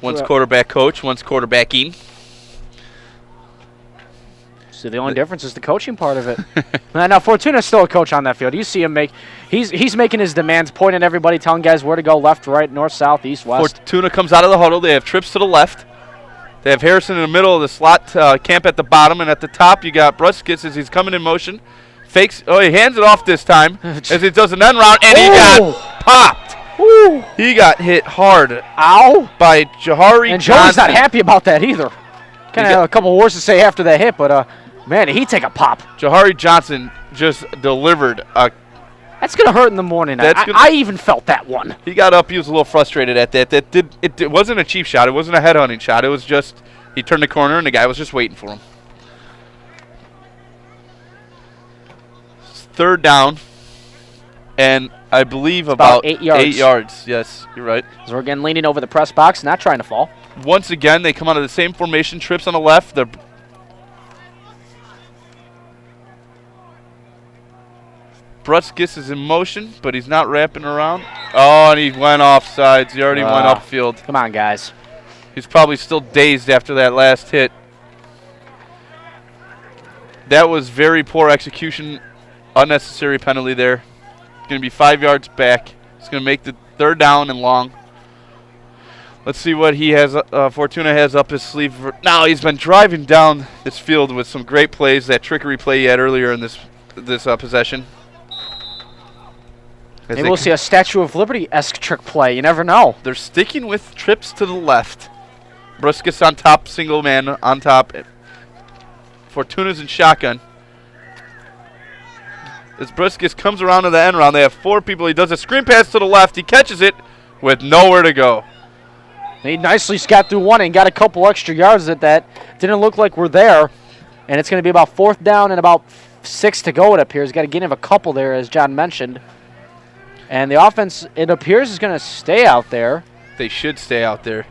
One's quarterback coach, one's quarterbacking. So the only difference is the coaching part of it. Now Fortuna's still a coach on that field. You see him he's making his demands, pointing at everybody, telling guys where to go, left, right, north, south, east, west. Fortuna comes out of the huddle. They have trips to the left. They have Harrison in the middle of the slot, Camp at the bottom, and at the top you got Bruskis as he's coming in motion. Fakes. Oh, he hands it off this time as he does an end round, and he got popped. Ooh. He got hit hard. Ow! By Jahari And Johnson. Joey's not happy about that either. Kind of have a couple words to say after that hit, but man, did he take a pop. Jahari Johnson just delivered a. That's going to hurt in the morning. I even felt that one. He got up. He was a little frustrated at that. It wasn't a cheap shot. It wasn't a headhunting shot. It was just he turned the corner and the guy was just waiting for him. Third down, and I believe about 8 yards. 8 yards. Yes, you're right. So we're again leaning over the press box, not trying to fall. Once again, they come out of the same formation. Trips on the left. They're Bruskis is in motion, but he's not wrapping around. Oh, and he went off sides. He already went upfield. Come on, guys. He's probably still dazed after that last hit. That was very poor execution. Unnecessary penalty there. Going to be 5 yards back. He's going to make the third down and long. Let's see what he has. Fortuna has up his sleeve. Now he's been driving down this field with some great plays. That trickery play he had earlier in this possession. Maybe we'll see a Statue of Liberty-esque trick play. You never know. They're sticking with trips to the left. Bruskis on top, single man on top. Fortuna's in shotgun. As Bruskis comes around to the end round, they have 4 people. He does a screen pass to the left. He catches it with nowhere to go. He nicely got through one and got a couple extra yards at that. Didn't look like we're there. And it's going to be about 4th down and about 6 to go, it appears. Got to get him a couple there, as John mentioned. And the offense, it appears, is going to stay out there. They should stay out there.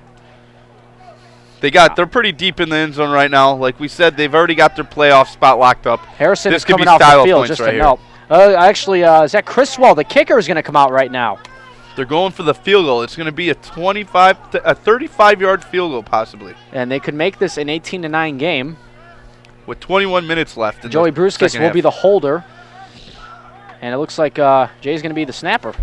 They're pretty deep in the end zone right now. Like we said, they've already got their playoff spot locked up. Harrison is coming off the field just to help. Actually, is that Criswell? The kicker is going to come out right now. They're going for the field goal. It's going to be a 35-yard field goal possibly. And they could make this an 18-9 game. With 21 minutes left. Joey Bruskis will be the holder. And it looks like Jay's going to be the snapper.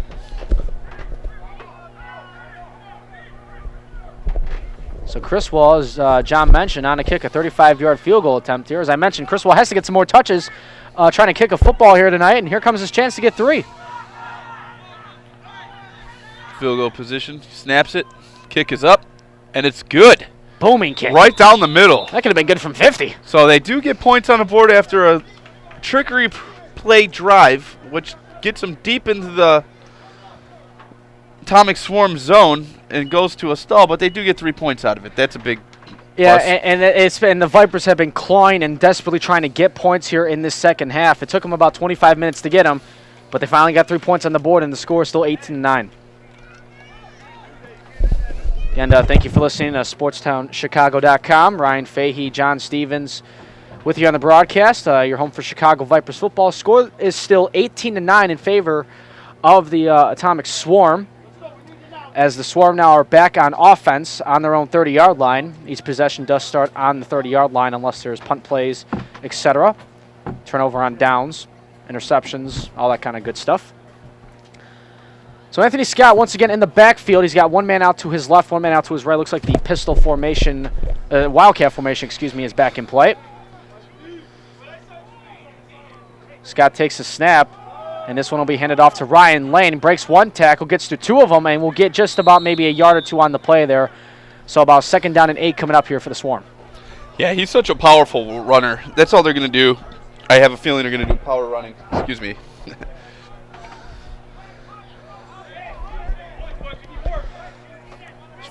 So Criswell, as John mentioned, on a kick, a 35-yard field goal attempt here. As I mentioned, Criswell has to get some more touches trying to kick a football here tonight, and here comes his chance to get 3. Field goal position, snaps it, kick is up, and it's good. Booming kick. Right down the middle. That could have been good from 50. So they do get points on the board after a trickery play drive, which gets them deep into the Atomic Swarm zone and goes to a stall, but they do get 3 points out of it. That's a big Yeah, and the Vipers have been clawing and desperately trying to get points here in this second half. It took them about 25 minutes to get them, but they finally got 3 points on the board, and the score is still 18-9. And thank you for listening to SportsTownChicago.com. Ryan Fahey, John Stevens with you on the broadcast. Your home for Chicago Vipers football. Score is still 18-9 in favor of the Atomic Swarm, as the Swarm now are back on offense on their own 30-yard line. Each possession does start on the 30-yard line unless there's punt plays, etc. Turnover on downs, interceptions, all that kind of good stuff. So Anthony Scott, once again, in the backfield. He's got one man out to his left, one man out to his right. Looks like the pistol formation, Wildcat formation, excuse me, is back in play. Scott takes a snap, and this one will be handed off to Ryan Lane. Breaks one tackle, gets to 2 of them, and will get just about maybe a yard or 2 on the play there. So about 2nd down and 8 coming up here for the Swarm. Yeah, he's such a powerful runner. That's all they're going to do. I have a feeling they're going to do power running. Excuse me.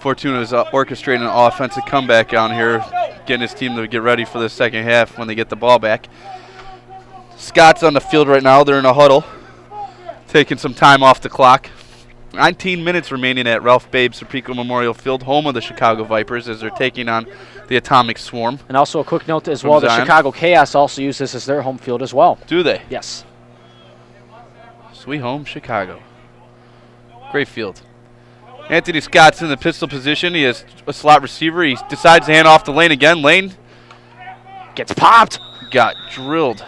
Fortuna is orchestrating an offensive comeback down here, getting his team to get ready for the second half when they get the ball back. Scott's on the field right now. They're in a huddle, taking some time off the clock. 19 minutes remaining at Ralph Babe Serpico Memorial Field, home of the Chicago Vipers, as they're taking on the Atomic Swarm. And also a quick note as well, the Chicago Chaos also use this as their home field as well. Do they? Yes. Sweet home, Chicago. Great field. Anthony Scott's in the pistol position. He has a slot receiver. He decides to hand off the Lane again. Lane gets popped. Got drilled.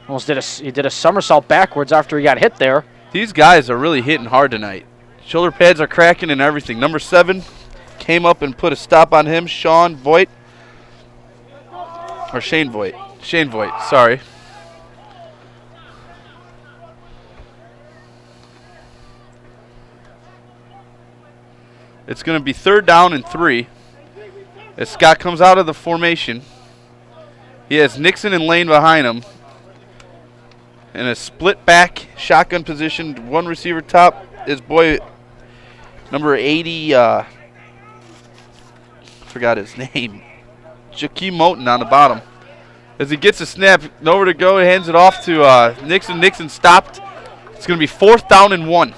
Almost did a somersault backwards after he got hit there. These guys are really hitting hard tonight. Shoulder pads are cracking and everything. Number 7 came up and put a stop on him. Shane Voigt, sorry. It's going to be 3rd down and 3 as Scott comes out of the formation. He has Nixon and Lane behind him in a split back shotgun position. One receiver top. His boy, number 80, forgot his name, Jakeem Moten on the bottom. As he gets a snap, nowhere to go, he hands it off to Nixon. Nixon stopped. It's going to be 4th down and 1.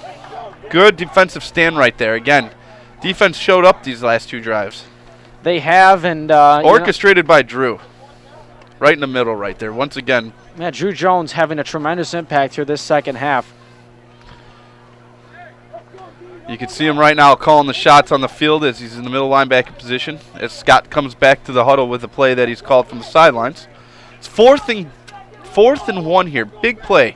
Good defensive stand right there. Again, defense showed up these last 2 drives. They have, and orchestrated by Drew. Right in the middle right there. Once again. Yeah, Drew Jones having a tremendous impact here this second half. You can see him right now calling the shots on the field as he's in the middle linebacker position. As Scott comes back to the huddle with the play that he's called from the sidelines. It's 4th and 1 here. Big play.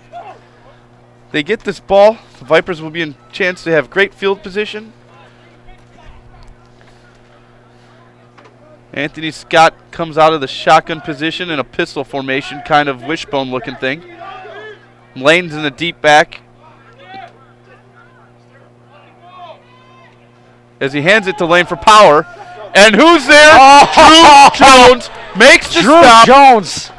They get this ball. The Vipers will be in chance to have great field position. Anthony Scott comes out of the shotgun position in a pistol formation, kind of wishbone looking thing. Lane's in the deep back. As he hands it to Lane for power. And who's there? Oh! Drew Jones makes the stop. Drew Jones.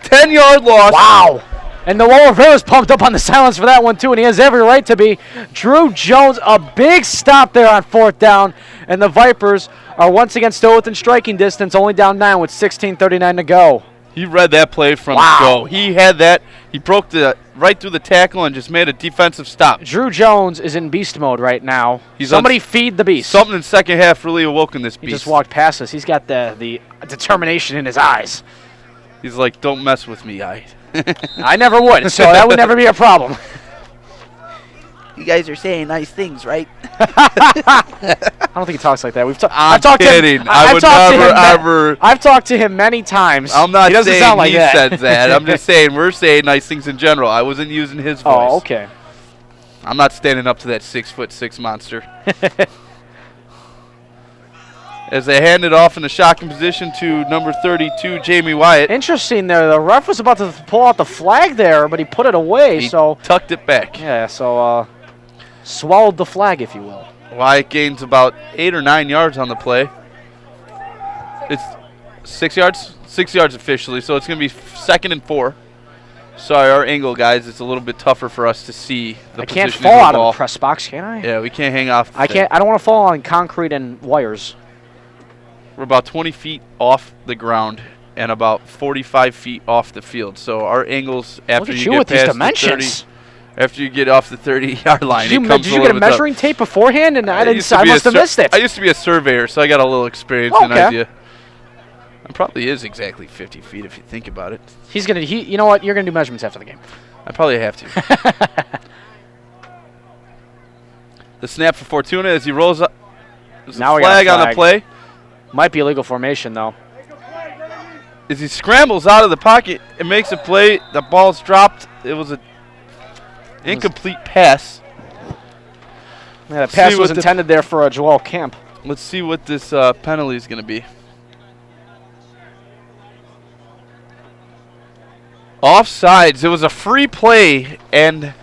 10-yard loss. Wow. And Noel Rivera's pumped up on the silence for that one, too, and he has every right to be. Drew Jones, a big stop there on 4th down, and the Vipers are once again still within striking distance, only down 9 with 16:39 to go. He read that play from go. He had that. He broke right through the tackle and just made a defensive stop. Drew Jones is in beast mode right now. Somebody feed the beast. Something in the second half really awoken this beast. He just walked past us. He's got the determination in his eyes. He's like, don't mess with me, I never would, so that would never be a problem. You guys are saying nice things, right? I don't think he talks like that. I'm kidding. I would never, ever. I've talked to him many times. I'm not he doesn't saying sound like he that. said that. I'm just saying we're saying nice things in general. I wasn't using his voice. Oh, okay. I'm not standing up to that 6'6" monster. As they hand it off in the shotgun position to number 32, Jamie Wyatt. Interesting there. The ref was about to pull out the flag there, but he put it away. He so tucked it back. Yeah, so swallowed the flag, if you will. Wyatt gains about 8 or 9 yards on the play. It's 6 yards? 6 yards officially, so it's going to be 2nd and 4. Sorry, our angle, guys, it's a little bit tougher for us to see the I can't positioning fall of the out ball. of the press box, can I? Yeah, we can't hang off. I can't. I don't want to fall on concrete and wires. We're about 20 feet off the ground and about 45 feet off the field. So our angles after Look at you you get with these past the dimensions. 30, after you get off the 30-yard line, Did you get a measuring tape beforehand? And I must have missed it. I used to be a surveyor, so I got a little experience and idea. It probably is exactly 50 feet if you think about it. You know what? You're gonna do measurements after the game. I probably have to. The snap for Fortuna as he rolls up. There's Now a we got flag on the play. Might be illegal formation though. As he scrambles out of the pocket and makes a play, the ball's dropped. It was an incomplete pass. Yeah, the pass was intended there for Joel Camp. Let's see what this penalty is going to be. Offsides. It was a free play, and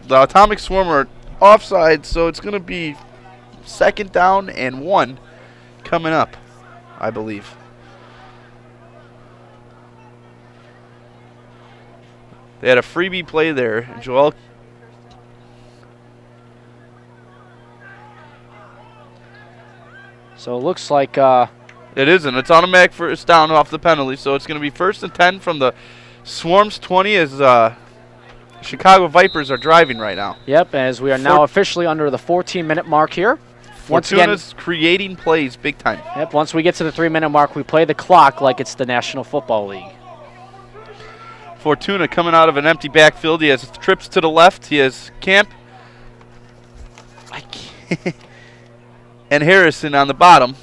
the Atomic Swarm are offside, so it's going to be 2nd down and 1 coming up, I believe. They had a freebie play there. Joel. So it looks like it isn't. It's automatic first down off the penalty, so it's going to be 1st and 10 from the Swarm's 20 as Chicago Vipers are driving right now. Yep, as we are now officially under the 14-minute mark here. Fortuna's creating plays big time. Yep, once we get to the 3-minute mark, we play the clock like it's the National Football League. Fortuna coming out of an empty backfield. He has trips to the left. He has Camp and Harrison on the bottom.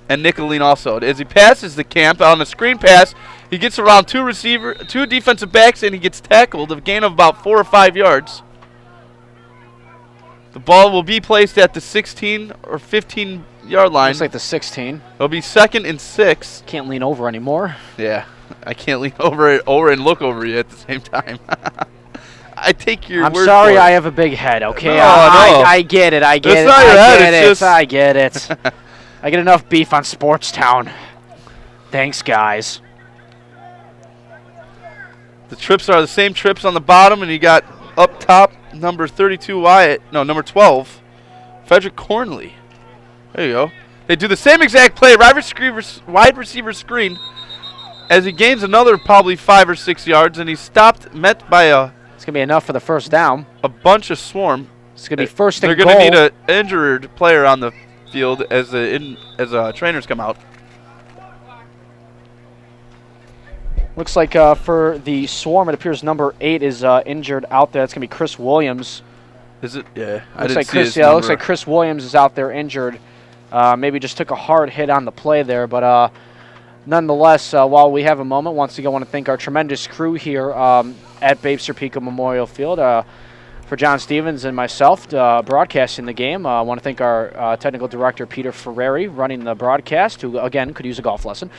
And Nicolene also. As he passes the Camp on the screen pass, he gets around two defensive backs, and he gets tackled, a gain of about 4 or 5 yards. The ball will be placed at the 16 or 15-yard line. Looks like the 16. It'll be 2nd and 6. Can't lean over anymore. Yeah, I can't lean over and look over you at the same time. I take your word I'm sorry for it. I have a big head, okay? No, I get it. I get it. I get it. I get enough beef on Sportstown. Thanks, guys. The trips are the same trips on the bottom, and you got up top number 32 Wyatt. No, number 12, Frederick Cornley. There you go. They do the same exact play, wide receiver screen, as he gains another probably 5 or 6 yards, and he's stopped, met by a... It's going to be enough for the first down. A bunch of Swarm. It's going to be first and goal. They're going to need an injured player on the field as trainers come out. Looks like for the Swarm, it appears number 8 is injured out there. That's going to be Chris Williams. Is it? Yeah. Looks like Chris Williams is out there injured. Maybe just took a hard hit on the play there. But nonetheless, while we have a moment, once again, I want to thank our tremendous crew here at Babe Serpico Memorial Field. For John Stevens and myself broadcasting the game, I want to thank our technical director, Peter Ferreri, running the broadcast, who, again, could use a golf lesson.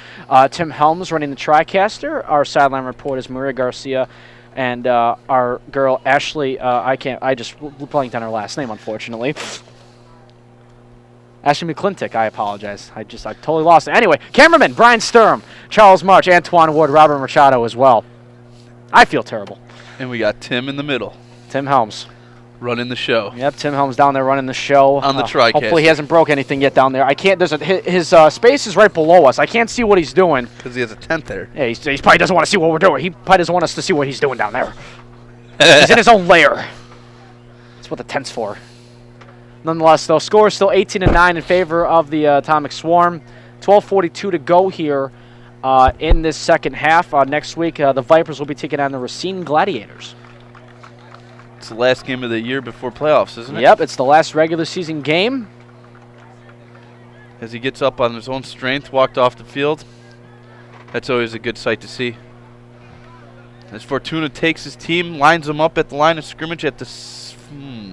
Tim Helms running the TriCaster. Our sideline report is Maria Garcia. And our girl, Ashley, I just blanked on her last name, unfortunately. Ashley McClintock, I apologize. I totally lost it. Anyway, cameraman, Brian Sturm, Charles March, Antoine Wood, Robert Machado as well. I feel terrible. And we got Tim in the middle. Tim Helms. Running the show. Yep, Tim Helms down there running the show. On the TriCaster. Hopefully he hasn't broke anything yet down there. I can't, his space is right below us. I can't see what he's doing. Because he has a tent there. Yeah, he probably doesn't want to see what we're doing. He probably doesn't want us to see what he's doing down there. He's in his own lair. That's what the tent's for. Nonetheless, though, score is still 18-9 in favor of the Atomic Swarm. 12:42 to go here in this second half. Next week, the Vipers will be taking on the Racine Gladiators. It's the last game of the year before playoffs, isn't it? Yep, it's the last regular season game. As he gets up on his own strength, walked off the field. That's always a good sight to see. As Fortuna takes his team, lines them up at the line of scrimmage at the,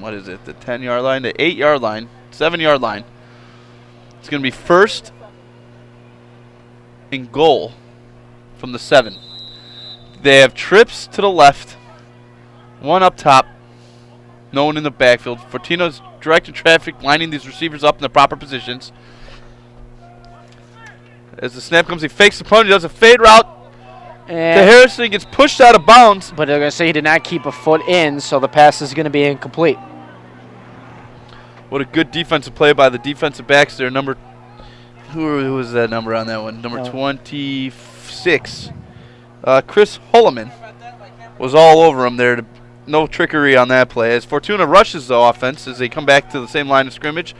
what is it, the 10-yard line, the 8-yard line, 7-yard line. It's going to be 1st and goal from the 7. They have trips to the left, one up top, no one in the backfield. Fortuna's directing traffic, lining these receivers up in the proper positions. As the snap comes, he fakes the punt, he does a fade route. To Harrison, gets pushed out of bounds. But they're going to say he did not keep a foot in, so the pass is going to be incomplete. What a good defensive play by the defensive backs there. Who was that number on that one? Number 26. Chris Holloman was all over him there. No trickery on that play. As Fortuna rushes the offense as they come back to the same line of scrimmage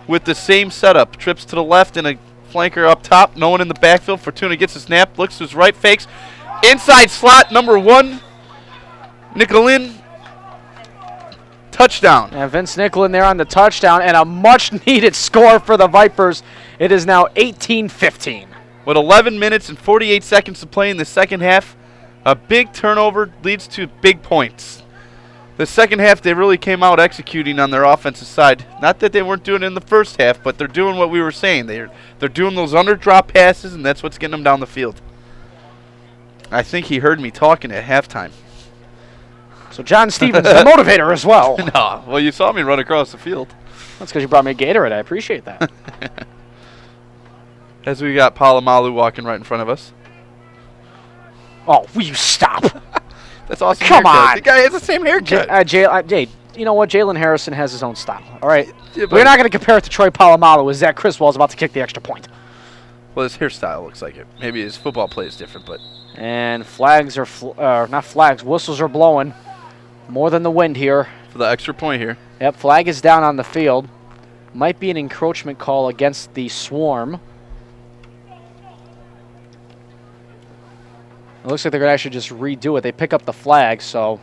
with the same setup. Trips to the left and a flanker up top. No one in the backfield. Fortuna gets a snap, looks to his right, fakes. Inside slot, number 1, Nicolin. Touchdown. And Vince Nicolin there on the touchdown, and a much-needed score for the Vipers. It is now 18-15. With 11 minutes and 48 seconds to play in the second half, a big turnover leads to big points. The second half, they really came out executing on their offensive side. Not that they weren't doing it in the first half, but they're doing what we were saying. They're doing those under-drop passes, and that's what's getting them down the field. I think he heard me talking at halftime. So John Stevens, the motivator as well. No, well, you saw me run across the field. That's because you brought me a Gatorade. I appreciate that. As we got Palomalu walking right in front of us. Oh, will you stop? That's awesome. Come haircut. on. The guy has the same haircut. Jay, you know what? Jalen Harrison has his own style. All right? Yeah, We're not going to compare it to Troy Polamalu as Zach Criswell is about to kick the extra point. Well, his hairstyle looks like it. Maybe his football play is different, but. And flags are, not flags, whistles are blowing. More than the wind here. For the extra point here. Yep, flag is down on the field. Might be an encroachment call against the Swarm. It looks like they're going to actually just redo it. They pick up the flag, so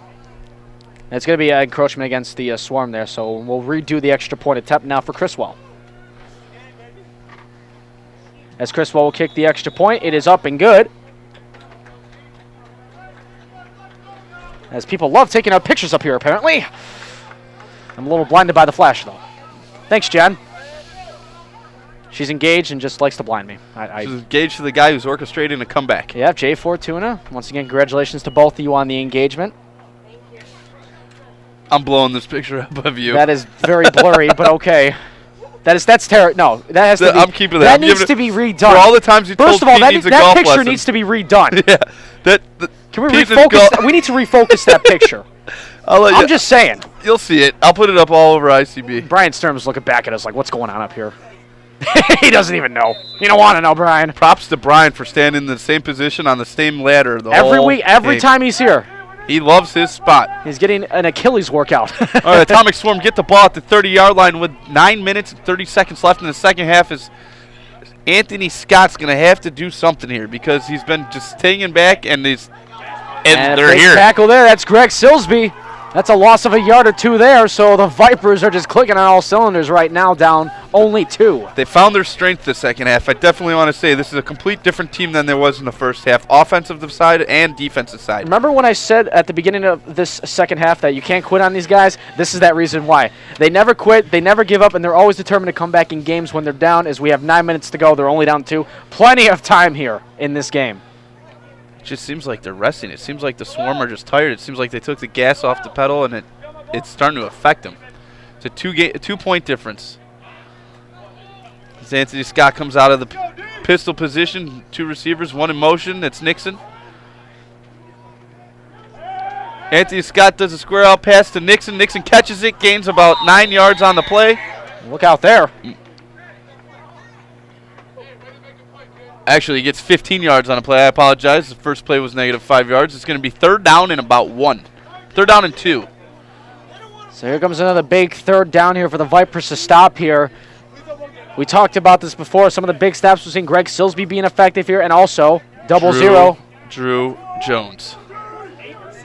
it's going to be an encroachment against the Swarm there. So we'll redo the extra point attempt now for Criswell. As Criswell will kick the extra point, it is up and good. As people love taking out pictures up here, apparently. I'm a little blinded by the flash, though. Thanks, Jen. She's engaged and just likes to blind me. She's engaged to the guy who's orchestrating a comeback. Yeah, Jay Fortuna. Once again, congratulations to both of you on the engagement. I'm blowing this picture up of you. That is very blurry, but okay. That's terrible. No, that has to be. I'm keeping that. That needs to be redone. For all the times you First told of all, Pete that needs a picture golf needs to be redone. Yeah. Can we Pete refocus? We need to refocus that picture. I'm just saying. You'll see it. I'll put it up all over ICB. Brian Sturm's looking back at us like, what's going on up here? He doesn't even know. You don't want to know, Brian. Props to Brian for standing in the same position on the same ladder every week, every time he's here. He loves his spot. He's getting an Achilles workout. All right, Atomic Swarm get the ball at the 30-yard line with 9 minutes and 30 seconds left in the second half. Is Anthony Scott's going to have to do something here because he's been just hanging back and they're big here. Tackle there. That's Greg Silsby. That's a loss of a yard or two there, so the Vipers are just clicking on all cylinders right now, down only 2. They found their strength the second half. I definitely want to say this is a complete different team than there was in the first half, offensive side and defensive side. Remember when I said at the beginning of this second half that you can't quit on these guys? This is that reason why. They never quit, they never give up, and they're always determined to come back in games when they're down. As we have 9 minutes to go, they're only down 2. Plenty of time here in this game. It just seems like they're resting. It seems like the Swarm are just tired. It seems like they took the gas off the pedal, and it's starting to affect them. It's a 2-point difference. As Anthony Scott comes out of the pistol position, 2 receivers, 1 in motion. That's Nixon. Anthony Scott does a square out pass to Nixon. Nixon catches it, gains about 9 yards on the play. Look out there. Actually, he gets 15 yards on a play. I apologize. The first play was negative 5 yards. It's going to be 3rd down and about 1. 3rd down and 2. So here comes another big 3rd down here for the Vipers to stop here. We talked about this before. Some of the big snaps we've seen Greg Silsby being effective here, and also Drew Jones.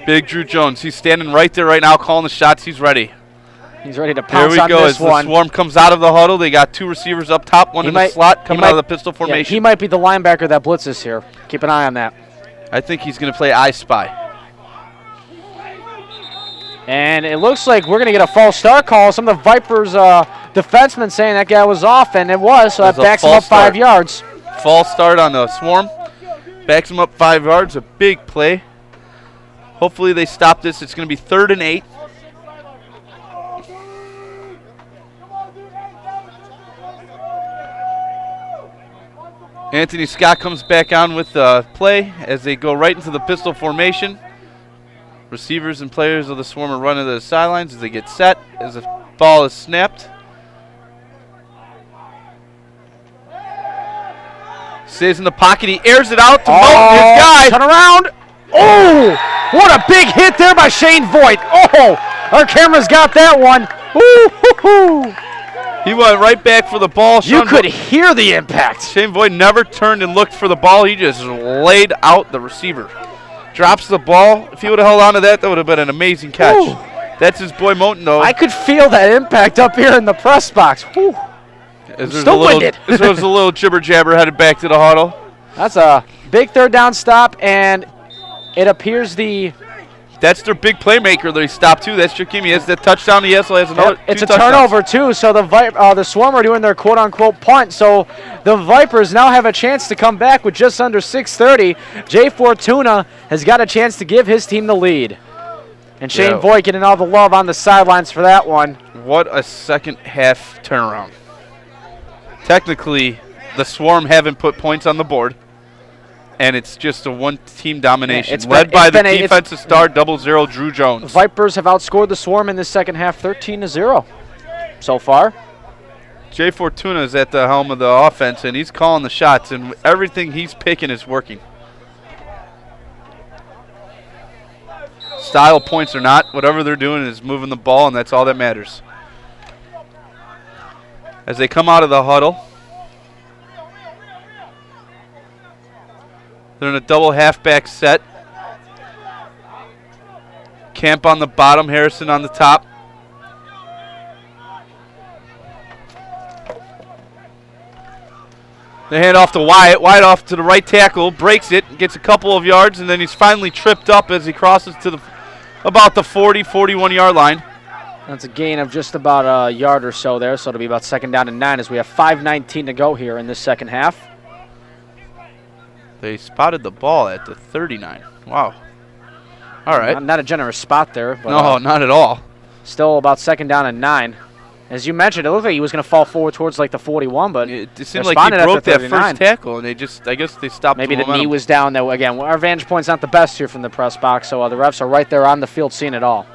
Big Drew Jones. He's standing right there right now calling the shots. He's ready. He's ready to pounce on this one. Here we go. As one. the Swarm comes out of the huddle, they got 2 receivers up top, one in the slot coming out of the pistol formation. Yeah, he might be the linebacker that blitzes here. Keep an eye on that. I think he's going to play I Spy. And it looks like we're going to get a false start call. Some of the Vipers defensemen saying that guy was off, and it was, so that backs him up 5 yards. False start on the Swarm. Backs him up 5 yards. A big play. Hopefully they stop this. It's going to be 3rd and 8. Anthony Scott comes back on with the play as they go right into the pistol formation. Receivers and players of the Swarm are running to the sidelines as they get set, as the ball is snapped. Stays in the pocket. He airs it out to Moten, his guy. Turn around. Oh, what a big hit there by Shane Voigt. Oh, our camera's got that one. Ooh, he went right back for the ball. You could hear the impact. Shane Voigt never turned and looked for the ball. He just laid out the receiver. Drops the ball. If he would have held on to that, that would have been an amazing catch. Ooh. That's his boy Moten, though. I could feel that impact up here in the press box. Whew. Still winded. This was a little jibber jabber headed back to the huddle. That's a big 3rd down stop, and it appears the That's their big playmaker that he stopped too. That's Jakimi. He has that touchdown. He also has another. It's a touchdowns. turnover too. So the Swarm are doing their quote-unquote punt. So the Vipers now have a chance to come back with just under 6:30. Jay Fortuna has got a chance to give his team the lead. And Shane Voigt getting all the love on the sidelines for that one. What a second half turnaround. Technically, the Swarm haven't put points on the board. And it's just a one-team domination, led by the defensive star, 00, Drew Jones. Vipers have outscored the Swarm in the second half 13-0 so far. Jay Fortuna is at the helm of the offense, and he's calling the shots, and everything he's picking is working. Style points or not, whatever they're doing is moving the ball, and that's all that matters. As they come out of the huddle, they're in a double halfback set. Camp on the bottom, Harrison on the top. They hand off to Wyatt. Wyatt off to the right tackle, breaks it, gets a couple of yards, and then he's finally tripped up as he crosses to about the 40, 41-yard line. That's a gain of just about a yard or so there, so it'll be about 2nd down and 9 as we have 5:19 to go here in this second half. They spotted the ball at the 39. Wow. All right. Not a generous spot there. But, no, not at all. Still about 2nd down and 9. As you mentioned, it looked like he was going to fall forward towards like the 41, but it seemed like he broke that first tackle, and I guess they stopped. Maybe the knee was down there. Again, our vantage point's not the best here from the press box, so the refs are right there on the field seeing it all.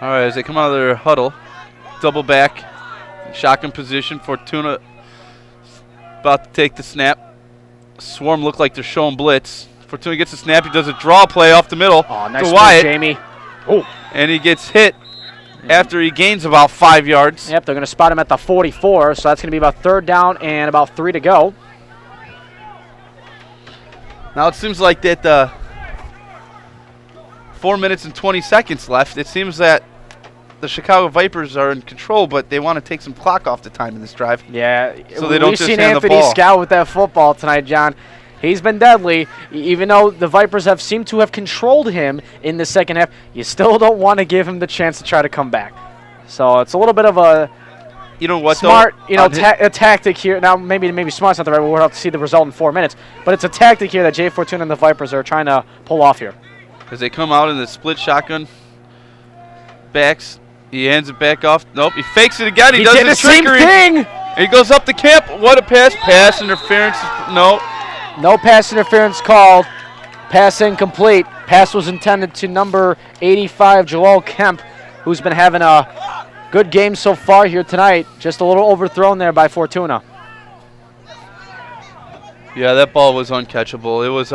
All right, as they come out of their huddle, double back, shotgun position. Fortuna about to take the snap. Swarm look like they're showing blitz. Fortuna gets the snap. He does a draw play off the middle nice to Wyatt. Jamie. Oh, and he gets hit after he gains about 5 yards. Yep, they're going to spot him at the 44, so that's going to be about 3rd down and about 3 to go. Now it seems like that 4 minutes and 20 seconds left. It seems that the Chicago Vipers are in control, but they want to take some clock off the time in this drive. Yeah, so they don't we've just seen hand Anthony the ball. Scout with that football tonight, John. He's been deadly. Even though the Vipers have seemed to have controlled him in the second half, you still don't want to give him the chance to try to come back. So it's a little bit of a smart, a tactic here. Now maybe smart's not the right word. We'll have to see the result in 4 minutes. But it's a tactic here that Jay Fortuna and the Vipers are trying to pull off here. As they come out in the split shotgun backs, he hands it back off. Nope, he fakes it again. He does did the trickery. same thing. He goes up the camp. What a pass! Pass interference. No. No pass interference called. Pass incomplete. Pass was intended to number 85, Joel Kemp, who's been having a good game so far here tonight. Just a little overthrown there by Fortuna. Yeah, that ball was uncatchable. It was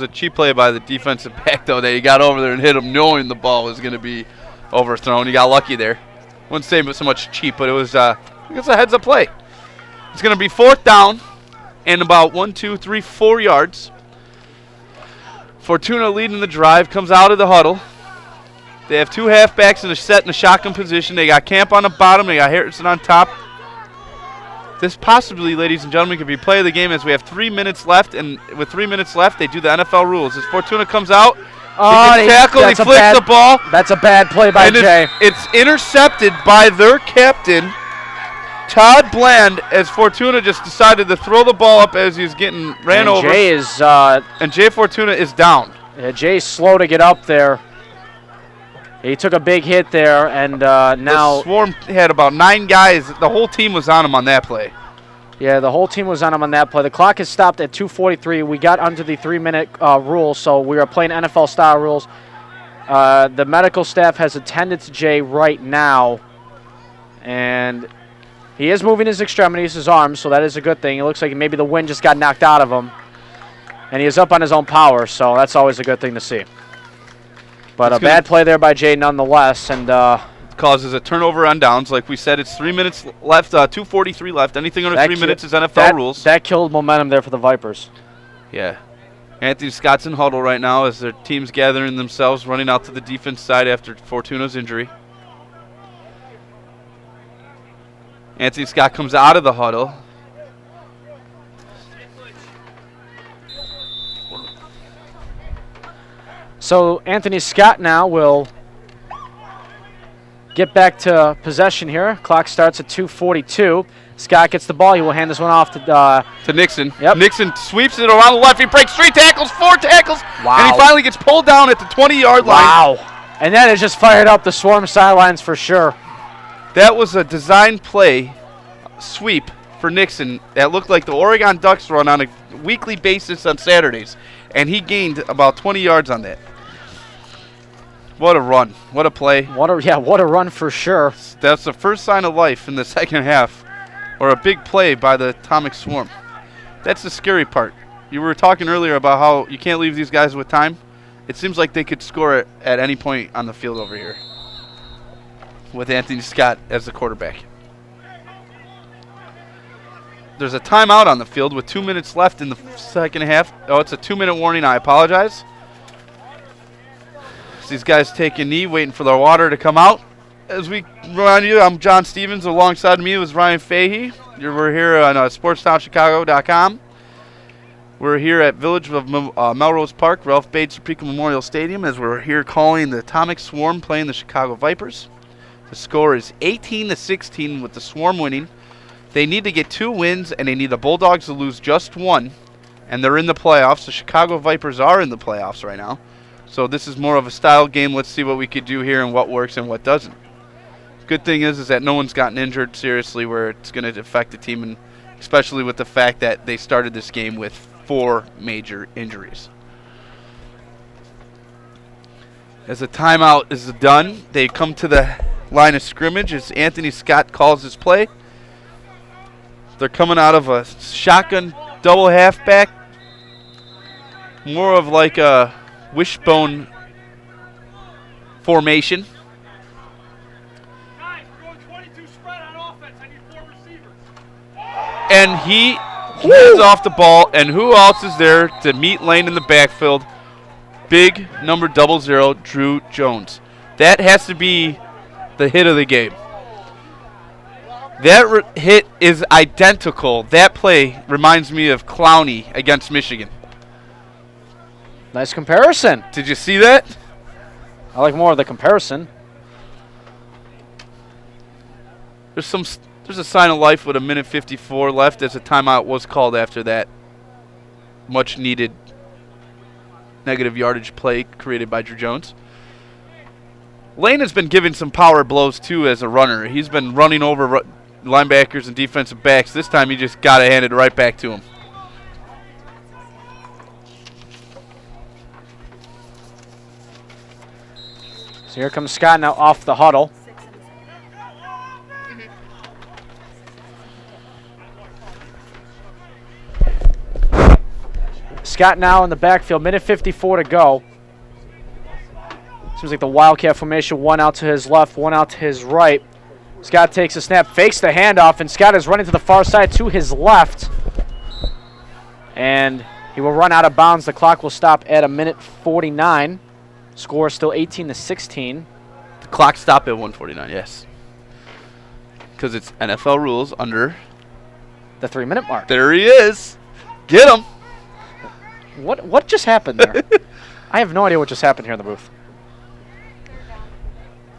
a cheap play by the defensive back, though, that he got over there and hit him knowing the ball was going to be overthrown. He got lucky there. Wouldn't say it was so much cheap, but it was a heads-up play. It's going to be 4th down and about 4 yards. Fortuna leading the drive, comes out of the huddle. They have 2 halfbacks in a set in a shotgun position. They got Camp on the bottom. They got Harrison on top. This possibly, ladies and gentlemen, could be play of the game as we have 3 minutes left. And with 3 minutes left, they do the NFL rules. As Fortuna comes out, he gets tackled, he flicks the ball. That's a bad play by Jay. It's intercepted by their captain, Todd Bland, as Fortuna just decided to throw the ball up as he's getting ran over. And Jay Fortuna is down. Yeah, Jay's slow to get up there. He took a big hit there, and now the Swarm had about 9 guys. The whole team was on him on that play. Yeah, the whole team was on him on that play. The clock has stopped at 2:43. We got under the 3-minute rule, so we are playing NFL-style rules. The medical staff has attended to Jay right now, and he is moving his extremities, his arms, so that is a good thing. It looks like maybe the wind just got knocked out of him, and he is up on his own power, so that's always a good thing to see. But a bad play there by Jay nonetheless, and causes a turnover on downs. Like we said, it's 3 minutes left, 2:43 left. Anything under 3 minutes is NFL rules. That killed momentum there for the Vipers. Yeah. Anthony Scott's in huddle right now as their team's gathering themselves, running out to the defense side after Fortuna's injury. Anthony Scott comes out of the huddle. So Anthony Scott now will get back to possession here. Clock starts at 2:42. Scott gets the ball. He will hand this one off to Nixon. Yep. Nixon sweeps it around the left. He breaks 3 tackles, 4 tackles. Wow. And he finally gets pulled down at the 20-yard line. Wow. And that has just fired up the Swarm sidelines for sure. That was a design play sweep for Nixon that looked like the Oregon Ducks run on a weekly basis on Saturdays. And he gained about 20 yards on that. What a run. What a play. What a run for sure. That's the first sign of life in the second half. Or a big play by the Atomic Swarm. That's the scary part. You were talking earlier about how you can't leave these guys with time. It seems like they could score it at any point on the field over here with Anthony Scott as the quarterback. There's a timeout on the field with 2 minutes left in the second half. Oh, it's a 2-minute warning. I apologize. These guys take a knee, waiting for their water to come out. As we remind you, I'm John Stevens. Alongside me was Ryan Fahey. We're here on SportsTownChicago.com. We're here at Village of Melrose Park, Ralph Bates Topeka Memorial Stadium, as we're here calling the Atomic Swarm playing the Chicago Vipers. The score is 18-16 with the Swarm winning. They need to get 2 wins, and they need the Bulldogs to lose just 1, and they're in the playoffs. The Chicago Vipers are in the playoffs right now. So this is more of a style game. Let's see what we could do here and what works and what doesn't. Good thing is that no one's gotten injured seriously where it's going to affect the team, and especially with the fact that they started this game with 4 major injuries. As the timeout is done, they come to the line of scrimmage as Anthony Scott calls his play. They're coming out of a shotgun double halfback, more of like a wishbone formation. And he hands off the ball, and who else is there to meet Lane in the backfield? Big number 00, Drew Jones. That has to be the hit of the game. That hit is identical. That play reminds me of Clowney against Michigan. Nice comparison. Did you see that? I like more of the comparison. There's a sign of life with a minute 54 left as a timeout was called after that much needed negative yardage play created by Drew Jones. Lane has been given some power blows too as a runner. He's been running over linebackers and defensive backs. This time he just got it handed right back to him. So here comes Scott now off the huddle. Scott now in the backfield, minute 54 to go. Seems like the Wildcat formation, one out to his left, one out to his right. Scott takes a snap, fakes the handoff, and Scott is running to the far side to his left. And he will run out of bounds. The clock will stop at a minute 49. Score still 18-16. The clock stopped at 1:49, yes. Because it's NFL rules under the 3-minute mark. There he is. Get him. What just happened there? I have no idea what just happened here in the booth.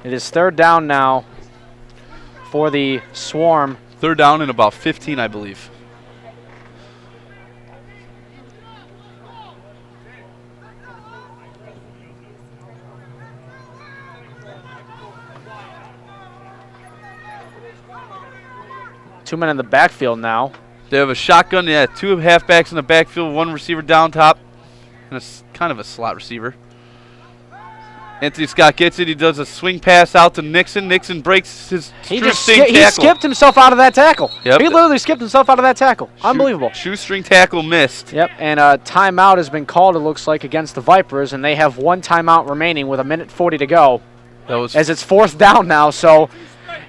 It is 3rd down now for the Swarm. 3rd down and about 15, I believe. Two men in the backfield now. They have a shotgun, 2 halfbacks in the backfield, 1 receiver down top, and it's kind of a slot receiver. Anthony Scott gets it. He does a swing pass out to Nixon. Nixon breaks his shoestring tackle. He skipped himself out of that tackle. Yep. He literally skipped himself out of that tackle. Unbelievable. Shoestring tackle missed. Yep, and a timeout has been called, it looks like, against the Vipers, and they have 1 timeout remaining with a minute 40 to go. As it's 4th down now, so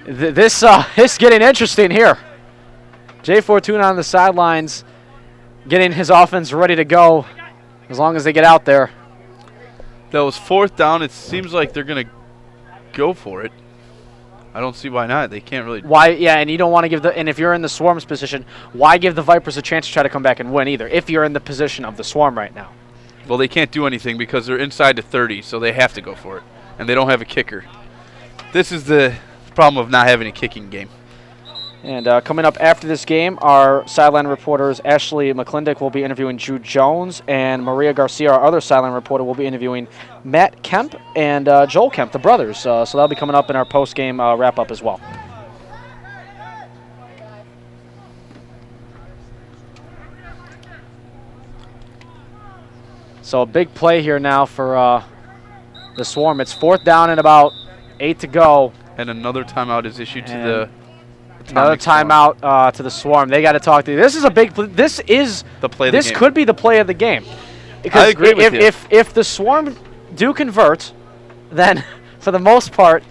this is getting interesting here. Jay Fortuna on the sidelines getting his offense ready to go as long as they get out there. That was 4th down. It seems like they're going to go for it. I don't see why not. They can't really. Why? Yeah, and you don't want to give and if you're in the Swarm's position, why give the Vipers a chance to try to come back and win either, if you're in the position of the Swarm right now? Well, they can't do anything because they're inside the 30, so they have to go for it. And they don't have a kicker. This is the problem of not having a kicking game. And coming up after this game, our sideline reporters Ashley McClindick will be interviewing Drew Jones, and Maria Garcia, our other sideline reporter, will be interviewing Matt Kemp and Joel Kemp, the brothers. So that'll be coming up in our post-game wrap-up as well. So a big play here now for the Swarm. It's 4th down and about 8 to go. And another timeout is issued to the another timeout to the Swarm. They got to talk to you. This is a big. This is the play. Of the this game. could be the play of the game. Because I agree with you. If the Swarm do convert, then for the most part,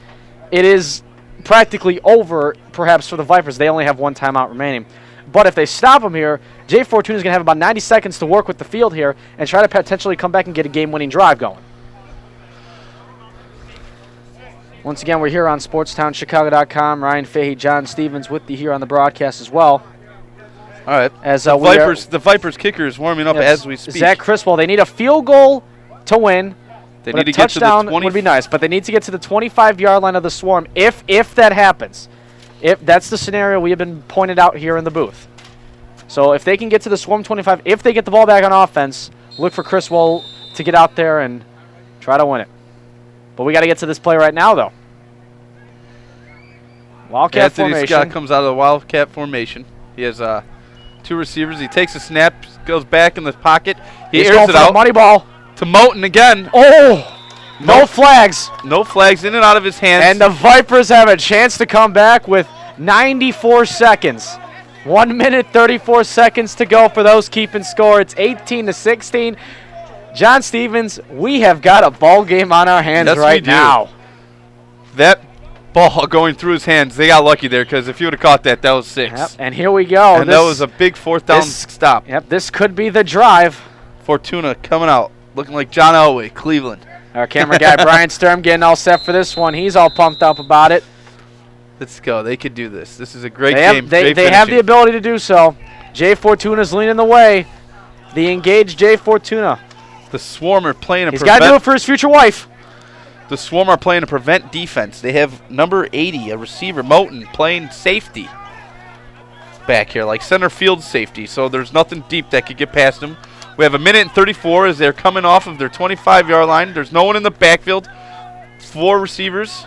it is practically over. Perhaps for the Vipers, they only have 1 timeout remaining. But if they stop them here, Jay Fortuna is going to have about 90 seconds to work with the field here and try to potentially come back and get a game-winning drive going. Once again, we're here on SportsTownChicago.com. Ryan Fahey, John Stevens with you here on the broadcast as well. All right. As the Vipers kicker is warming up as we speak. Zach Criswell, they need a field goal to win. They But need a to get to the touchdown 20 would be nice, but they need to get to the 25-yard line of the Swarm if that happens. If that's the scenario we have been pointed out here in the booth. So if they can get to the Swarm 25, if they get the ball back on offense, look for Criswell to get out there and try to win it. But we got to get to this play right now, though. Wildcat Anthony formation. Scott comes out of the Wildcat formation. He has 2 receivers. He takes a snap, goes back in the pocket. He He's airs going it for the out money ball. to Moten again. Oh! No flags. No flags in and out of his hands. And the Vipers have a chance to come back with 94 seconds. 1 minute, 34 seconds to go for those keeping score. It's 18-16. John Stevens, we have got a ball game on our hands right now. That ball going through his hands, they got lucky there because if you would have caught that, that was 6. Yep, and here we go. And that was a big 4th down stop. Yep, this could be the drive. Fortuna coming out, looking like John Elway, Cleveland. Our camera guy, Brian Sturm, getting all set for this one. He's all pumped up about it. Let's go. They could do this. This is a great They game. have the ability to do so. Jay Fortuna's leading the way. The engaged Jay Fortuna. The Swarm are playing a He's got to do it for his future wife. The Swarm are playing a prevent defense. They have number 80, a receiver, Moten, playing safety back here, like center field safety. So there's nothing deep that could get past him. We have 1 minute and 34 as they're coming off of their 25-yard line. There's no one in the backfield. 4 receivers.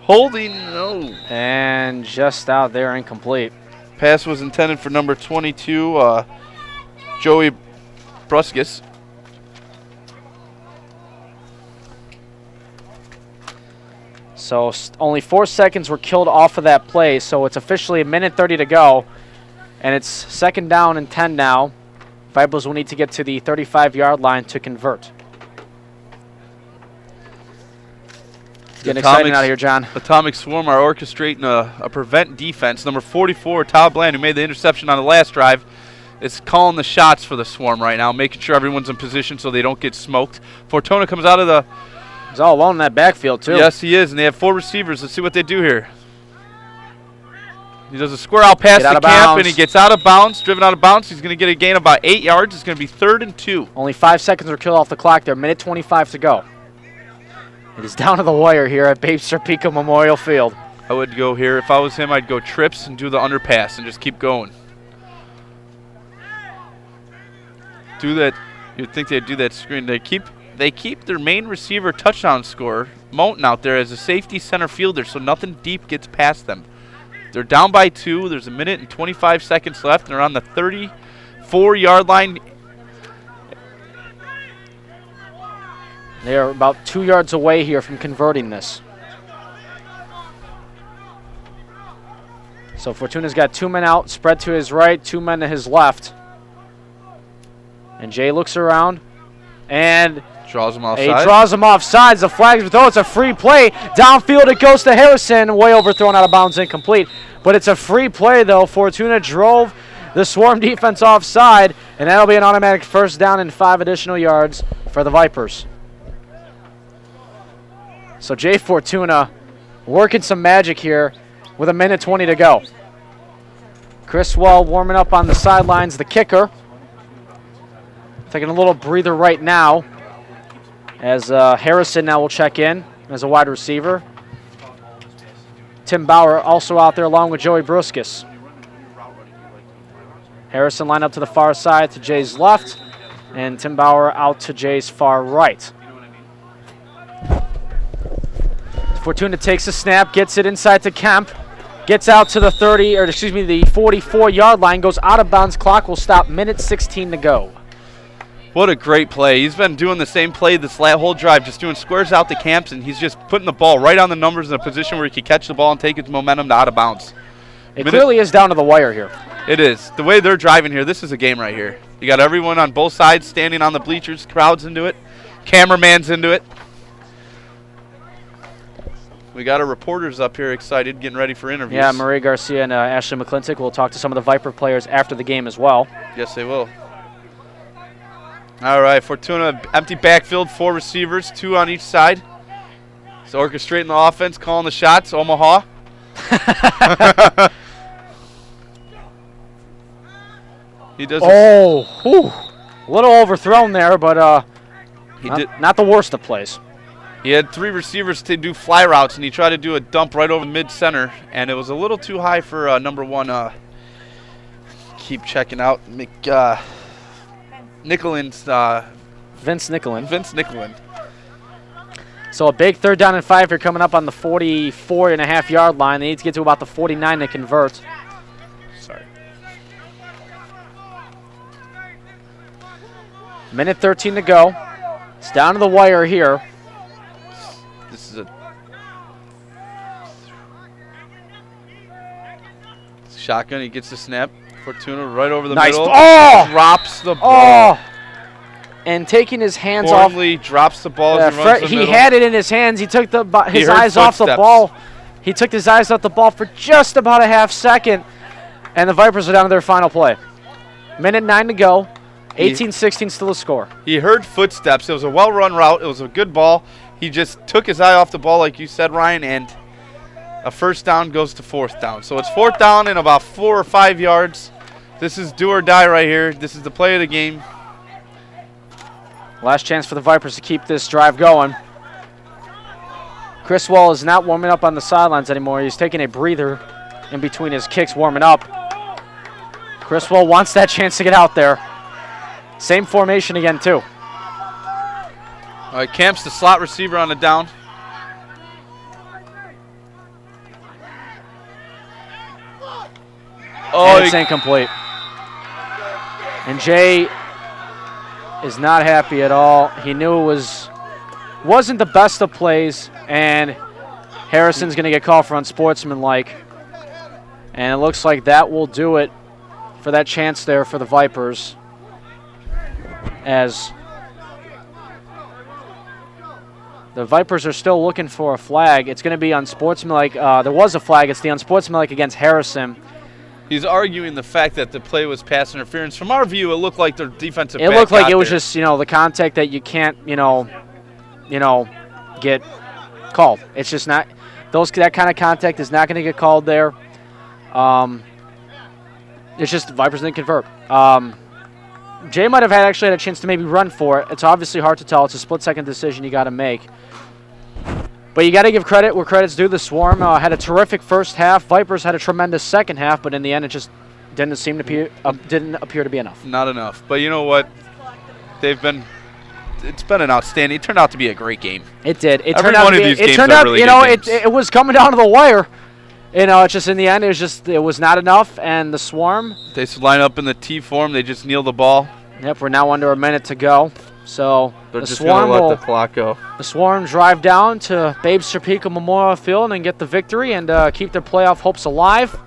Holding, no. And just out there, incomplete. Pass was intended for number 22, Joey Bruskus. So only 4 seconds were killed off of that play, so it's officially 1 minute 30 to go. And it's 2nd down and 10 now. Vipers will need to get to the 35-yard line to convert. Getting excited out of here, John. Atomic Swarm are orchestrating a prevent defense. Number 44, Tyler Bland, who made the interception on the last drive, is calling the shots for the Swarm right now, making sure everyone's in position so they don't get smoked. Fortuna comes out of the... He's all alone in that backfield, too. Yes, he is, and they have 4 receivers. Let's see what they do here. He does a square out pass to Camp, and he gets out of bounds, driven out of bounds. He's going to get a gain of about 8 yards. It's going to be 3rd and 2. Only 5 seconds were killed off the clock there. 1:25 to go. It is down to the wire here at Babe Serpico Memorial Field. I would go here. If I was him, I'd go trips and do the underpass and just keep going. Do that. You'd think they'd do that screen. They keep their main receiver touchdown scorer, Moten, out there as a safety center fielder, so nothing deep gets past them. They're down by 2. There's 1 minute and 25 seconds left. They're on the 34-yard line. They are about 2 yards away here from converting this. So Fortuna's got 2 men out, spread to his right, 2 men to his left. And Jay looks around and draws him offside. He draws him offsides. The flag's thrown. It's a free play. Downfield it goes to Harrison. Way overthrown, out of bounds, incomplete. But it's a free play, though. Fortuna drove the Swarm defense offside, and that'll be an automatic 1st down and 5 additional yards for the Vipers. So Jay Fortuna working some magic here with 1:20 to go. Criswell warming up on the sidelines, the kicker. taking a little breather right now as Harrison now will check in as a wide receiver. Tim Bauer also out there along with Joey Bruskus. Harrison lined up to the far side to Jay's left, and Tim Bauer out to Jay's far right. Fortuna takes a snap, gets it inside to Kemp, gets out to the 44-yard line, goes out of bounds. Clock will stop, minute 16 to go. What a great play. He's been doing the same play this whole drive, just doing squares out to Camps, and he's just putting the ball right on the numbers in a position where he can catch the ball and take its momentum to out of bounds. It clearly is down to the wire here. It is. The way they're driving here, this is a game right here. You got everyone on both sides standing on the bleachers, crowds into it, cameraman's into it. We got our reporters up here excited, getting ready for interviews. Yeah, Marie Garcia and Ashley McClintock will talk to some of the Viper players after the game as well. Yes, they will. All right, Fortuna, empty backfield, 4 receivers, 2 on each side. He's orchestrating the offense, calling the shots, Omaha. He does. A little overthrown there, but not the worst of plays. He had 3 receivers to do fly routes, and he tried to do a dump right over mid-center, and it was a little too high for number 1. Keep checking out Nicolin's. Vince Nicolin. Vince Nicolin. So a big 3rd down and 5 here coming up on the 44.5-yard line. They need to get to about the 49 to convert. Sorry. Minute 13 to go. It's down to the wire here. This is a shotgun. He gets the snap. Fortuna right over the middle. Drops the ball. And taking his hands Gormley drops the ball. He had it in his hands. He took his eyes off the ball. He took his eyes off the ball for just about a half second. And the Vipers are down to their final play. Minute 9 to go. 18-16 still a score. He heard footsteps. It was a well-run route. It was a good ball. He just took his eye off the ball, like you said, Ryan, and a 1st down goes to 4th down. So it's 4th down and about 4 or 5 yards. This is do or die right here. This is the play of the game. Last chance for the Vipers to keep this drive going. Chris Wall is not warming up on the sidelines anymore. He's taking a breather in between his kicks, warming up. Chris Wall wants that chance to get out there. Same formation again, too. All right, Camp's the slot receiver on the down. And it's incomplete. And Jay is not happy at all. He knew it wasn't the best of plays, and Harrison's going to get called for unsportsmanlike. And it looks like that will do it for that chance there for the Vipers. As the Vipers are still looking for a flag. It's going to be unsportsmanlike. There was a flag. It's the unsportsmanlike against Harrison. He's arguing the fact that the play was pass interference. From our view, it looked like their defensive back It looked like got it was there. just, the contact that you can't, get called. It's just not that kind of contact is not going to get called there. It's just the Vipers didn't convert. Jay might have actually had a chance to maybe run for it. It's obviously hard to tell. It's a split-second decision you got to make. But you got to give credit where credit's due. The Swarm had a terrific first half. Vipers had a tremendous second half, but in the end, it just didn't appear to be enough. Not enough. But you know what? It's been an outstanding. It turned out to be a great game. It did. Every one of these games are really good games. It was coming down to the wire. It's just in the end, it was not enough. And the Swarm, they line up in the T form. They just kneel the ball. Yep, we're now under a minute to go. So they're just going to let the clock go. The Swarm drive down to Babe Serpico Memorial Field and get the victory and keep their playoff hopes alive.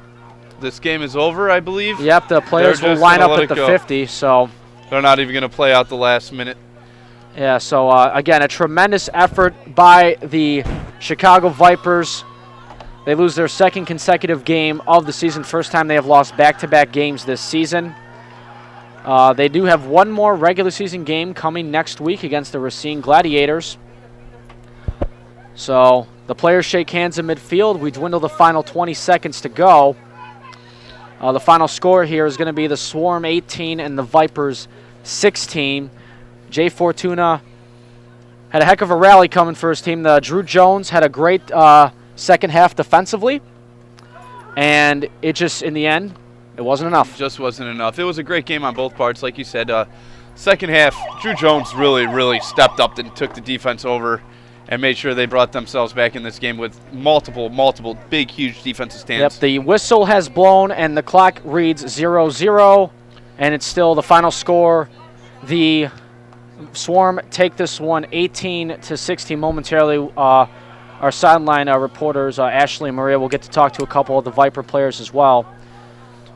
This game is over, I believe. Yep, the players will line up at the 50. So they're not even going to play out the last minute. Yeah, so again, a tremendous effort by the Chicago Vipers. They lose their 2nd consecutive game of the season. First time they have lost back-to-back games this season. They do have one more regular season game coming next week against the Racine Gladiators. So the players shake hands in midfield. We dwindle the final 20 seconds to go. The final score here is going to be the Swarm 18 and the Vipers 16. Jay Fortuna had a heck of a rally coming for his team. Drew Jones had a great second half defensively, and it just, in the end, it wasn't enough. Just wasn't enough. It was a great game on both parts. Like you said, second half, Drew Jones really stepped up and took the defense over and made sure they brought themselves back in this game with multiple big, huge defensive stands. Yep, the whistle has blown, and the clock reads 0-0, and it's still the final score. The Swarm take this one 18-16 momentarily. Our sideline reporters, Ashley and Maria, will get to talk to a couple of the Viper players as well.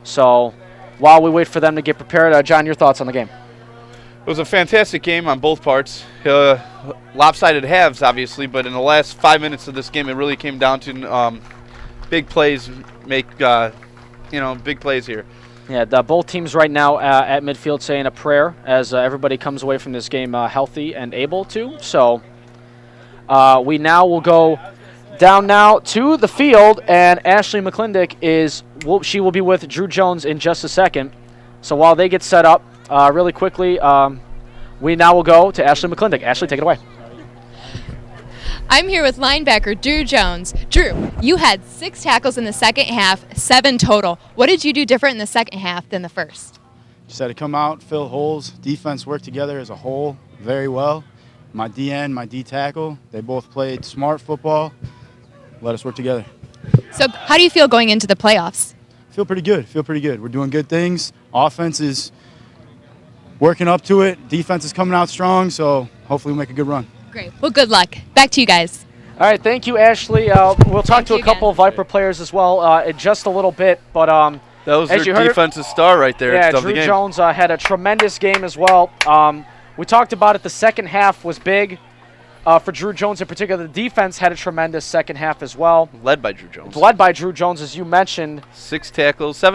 So while we wait for them to get prepared, John, your thoughts on the game? It was a fantastic game on both parts. Lopsided halves, obviously, but in the last 5 minutes of this game, it really came down to big plays, big plays here. Yeah, both teams right now at midfield saying a prayer as everybody comes away from this game healthy and able to. So we now will go down now to the field, and Ashley McClindick she will be with Drew Jones in just a second. So while they get set up, really quickly, we now will go to Ashley McClindick. Ashley, take it away. I'm here with linebacker Drew Jones. Drew, you had 6 tackles in the second half, 7 total. What did you do different in the second half than the first? Just had to come out, fill holes. Defense worked together as a whole very well. My DN, my D tackle, they both played smart football. Let us work together. So how do you feel going into the playoffs? Feel pretty good. We're doing good things. Offense is working up to it. Defense is coming out strong, so hopefully we'll make a good run. Great. Well, good luck. Back to you guys. All right, thank you, Ashley. We'll talk to a couple of Viper players as well in just a little bit. But that was their defensive star right there. Yeah, Drew Jones had a tremendous game as well. We talked about it. The second half was big for Drew Jones in particular. The defense had a tremendous second half as well. Led by Drew Jones. As you mentioned. 7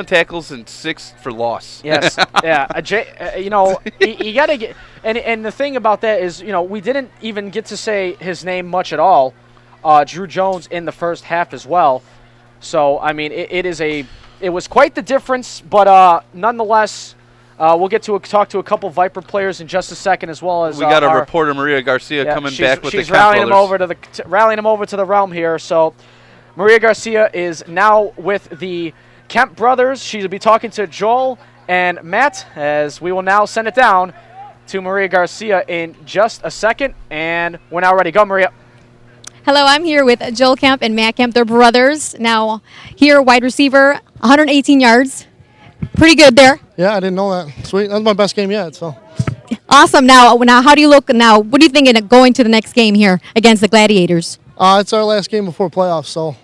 tackles, and 6 for loss. Yes, yeah. You got to get, and the thing about that is, we didn't even get to say his name much at all. Drew Jones in the first half as well. So I mean, it was quite the difference, but nonetheless. We'll get to talk to a couple Viper players in just a second, as well as we got our reporter Maria Garcia coming back with the Kemp brothers. She's rallying him over to the realm here. So Maria Garcia is now with the Kemp brothers. She'll be talking to Joel and Matt, as we will now send it down to Maria Garcia in just a second, and we're now ready. Go, Maria. Hello, I'm here with Joel Kemp and Matt Kemp. They're brothers. Now here, wide receiver, 118 yards. Pretty good there. Yeah, I didn't know that. Sweet. That's my best game yet. So awesome. Now, how do you look now? What do you think in going to the next game here against the Gladiators? It's our last game before playoffs, so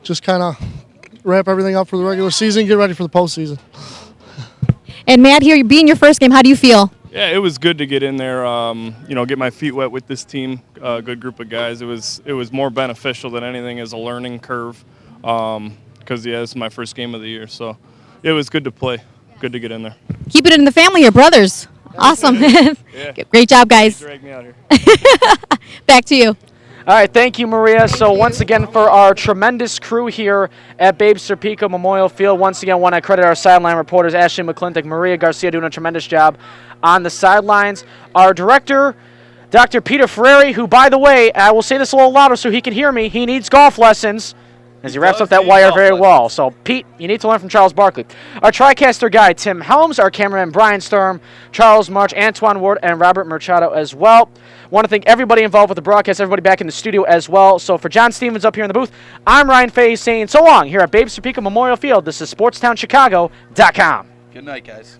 just kind of wrap everything up for the regular season, get ready for the postseason. And Matt, here being your first game, how do you feel? Yeah, it was good to get in there. Get my feet wet with this team. Good group of guys. It was more beneficial than anything as a learning curve, because this is my first game of the year. So it was good to play. Good to get in there. Keep it in the family, your brothers. Awesome. Yeah. Great job, guys. Drag me out here. Back to you. All right, thank you, Maria. So once again, for our tremendous crew here at Babe Serpico Memorial Field, once again, want to credit our sideline reporters, Ashley McClintock, Maria Garcia, doing a tremendous job on the sidelines. Our director, Dr. Peter Ferrari, who, by the way, I will say this a little louder so he can hear me, he needs golf lessons. As he wraps up that wire very well. So, Pete, you need to learn from Charles Barkley. Our TriCaster guy, Tim Helms, our cameraman, Brian Sturm, Charles March, Antoine Ward, and Robert Merchado as well. Want to thank everybody involved with the broadcast, everybody back in the studio as well. So, for John Stevens up here in the booth, I'm Ryan Fay saying so long here at Babe Serpico Memorial Field. This is SportsTownChicago.com. Good night, guys.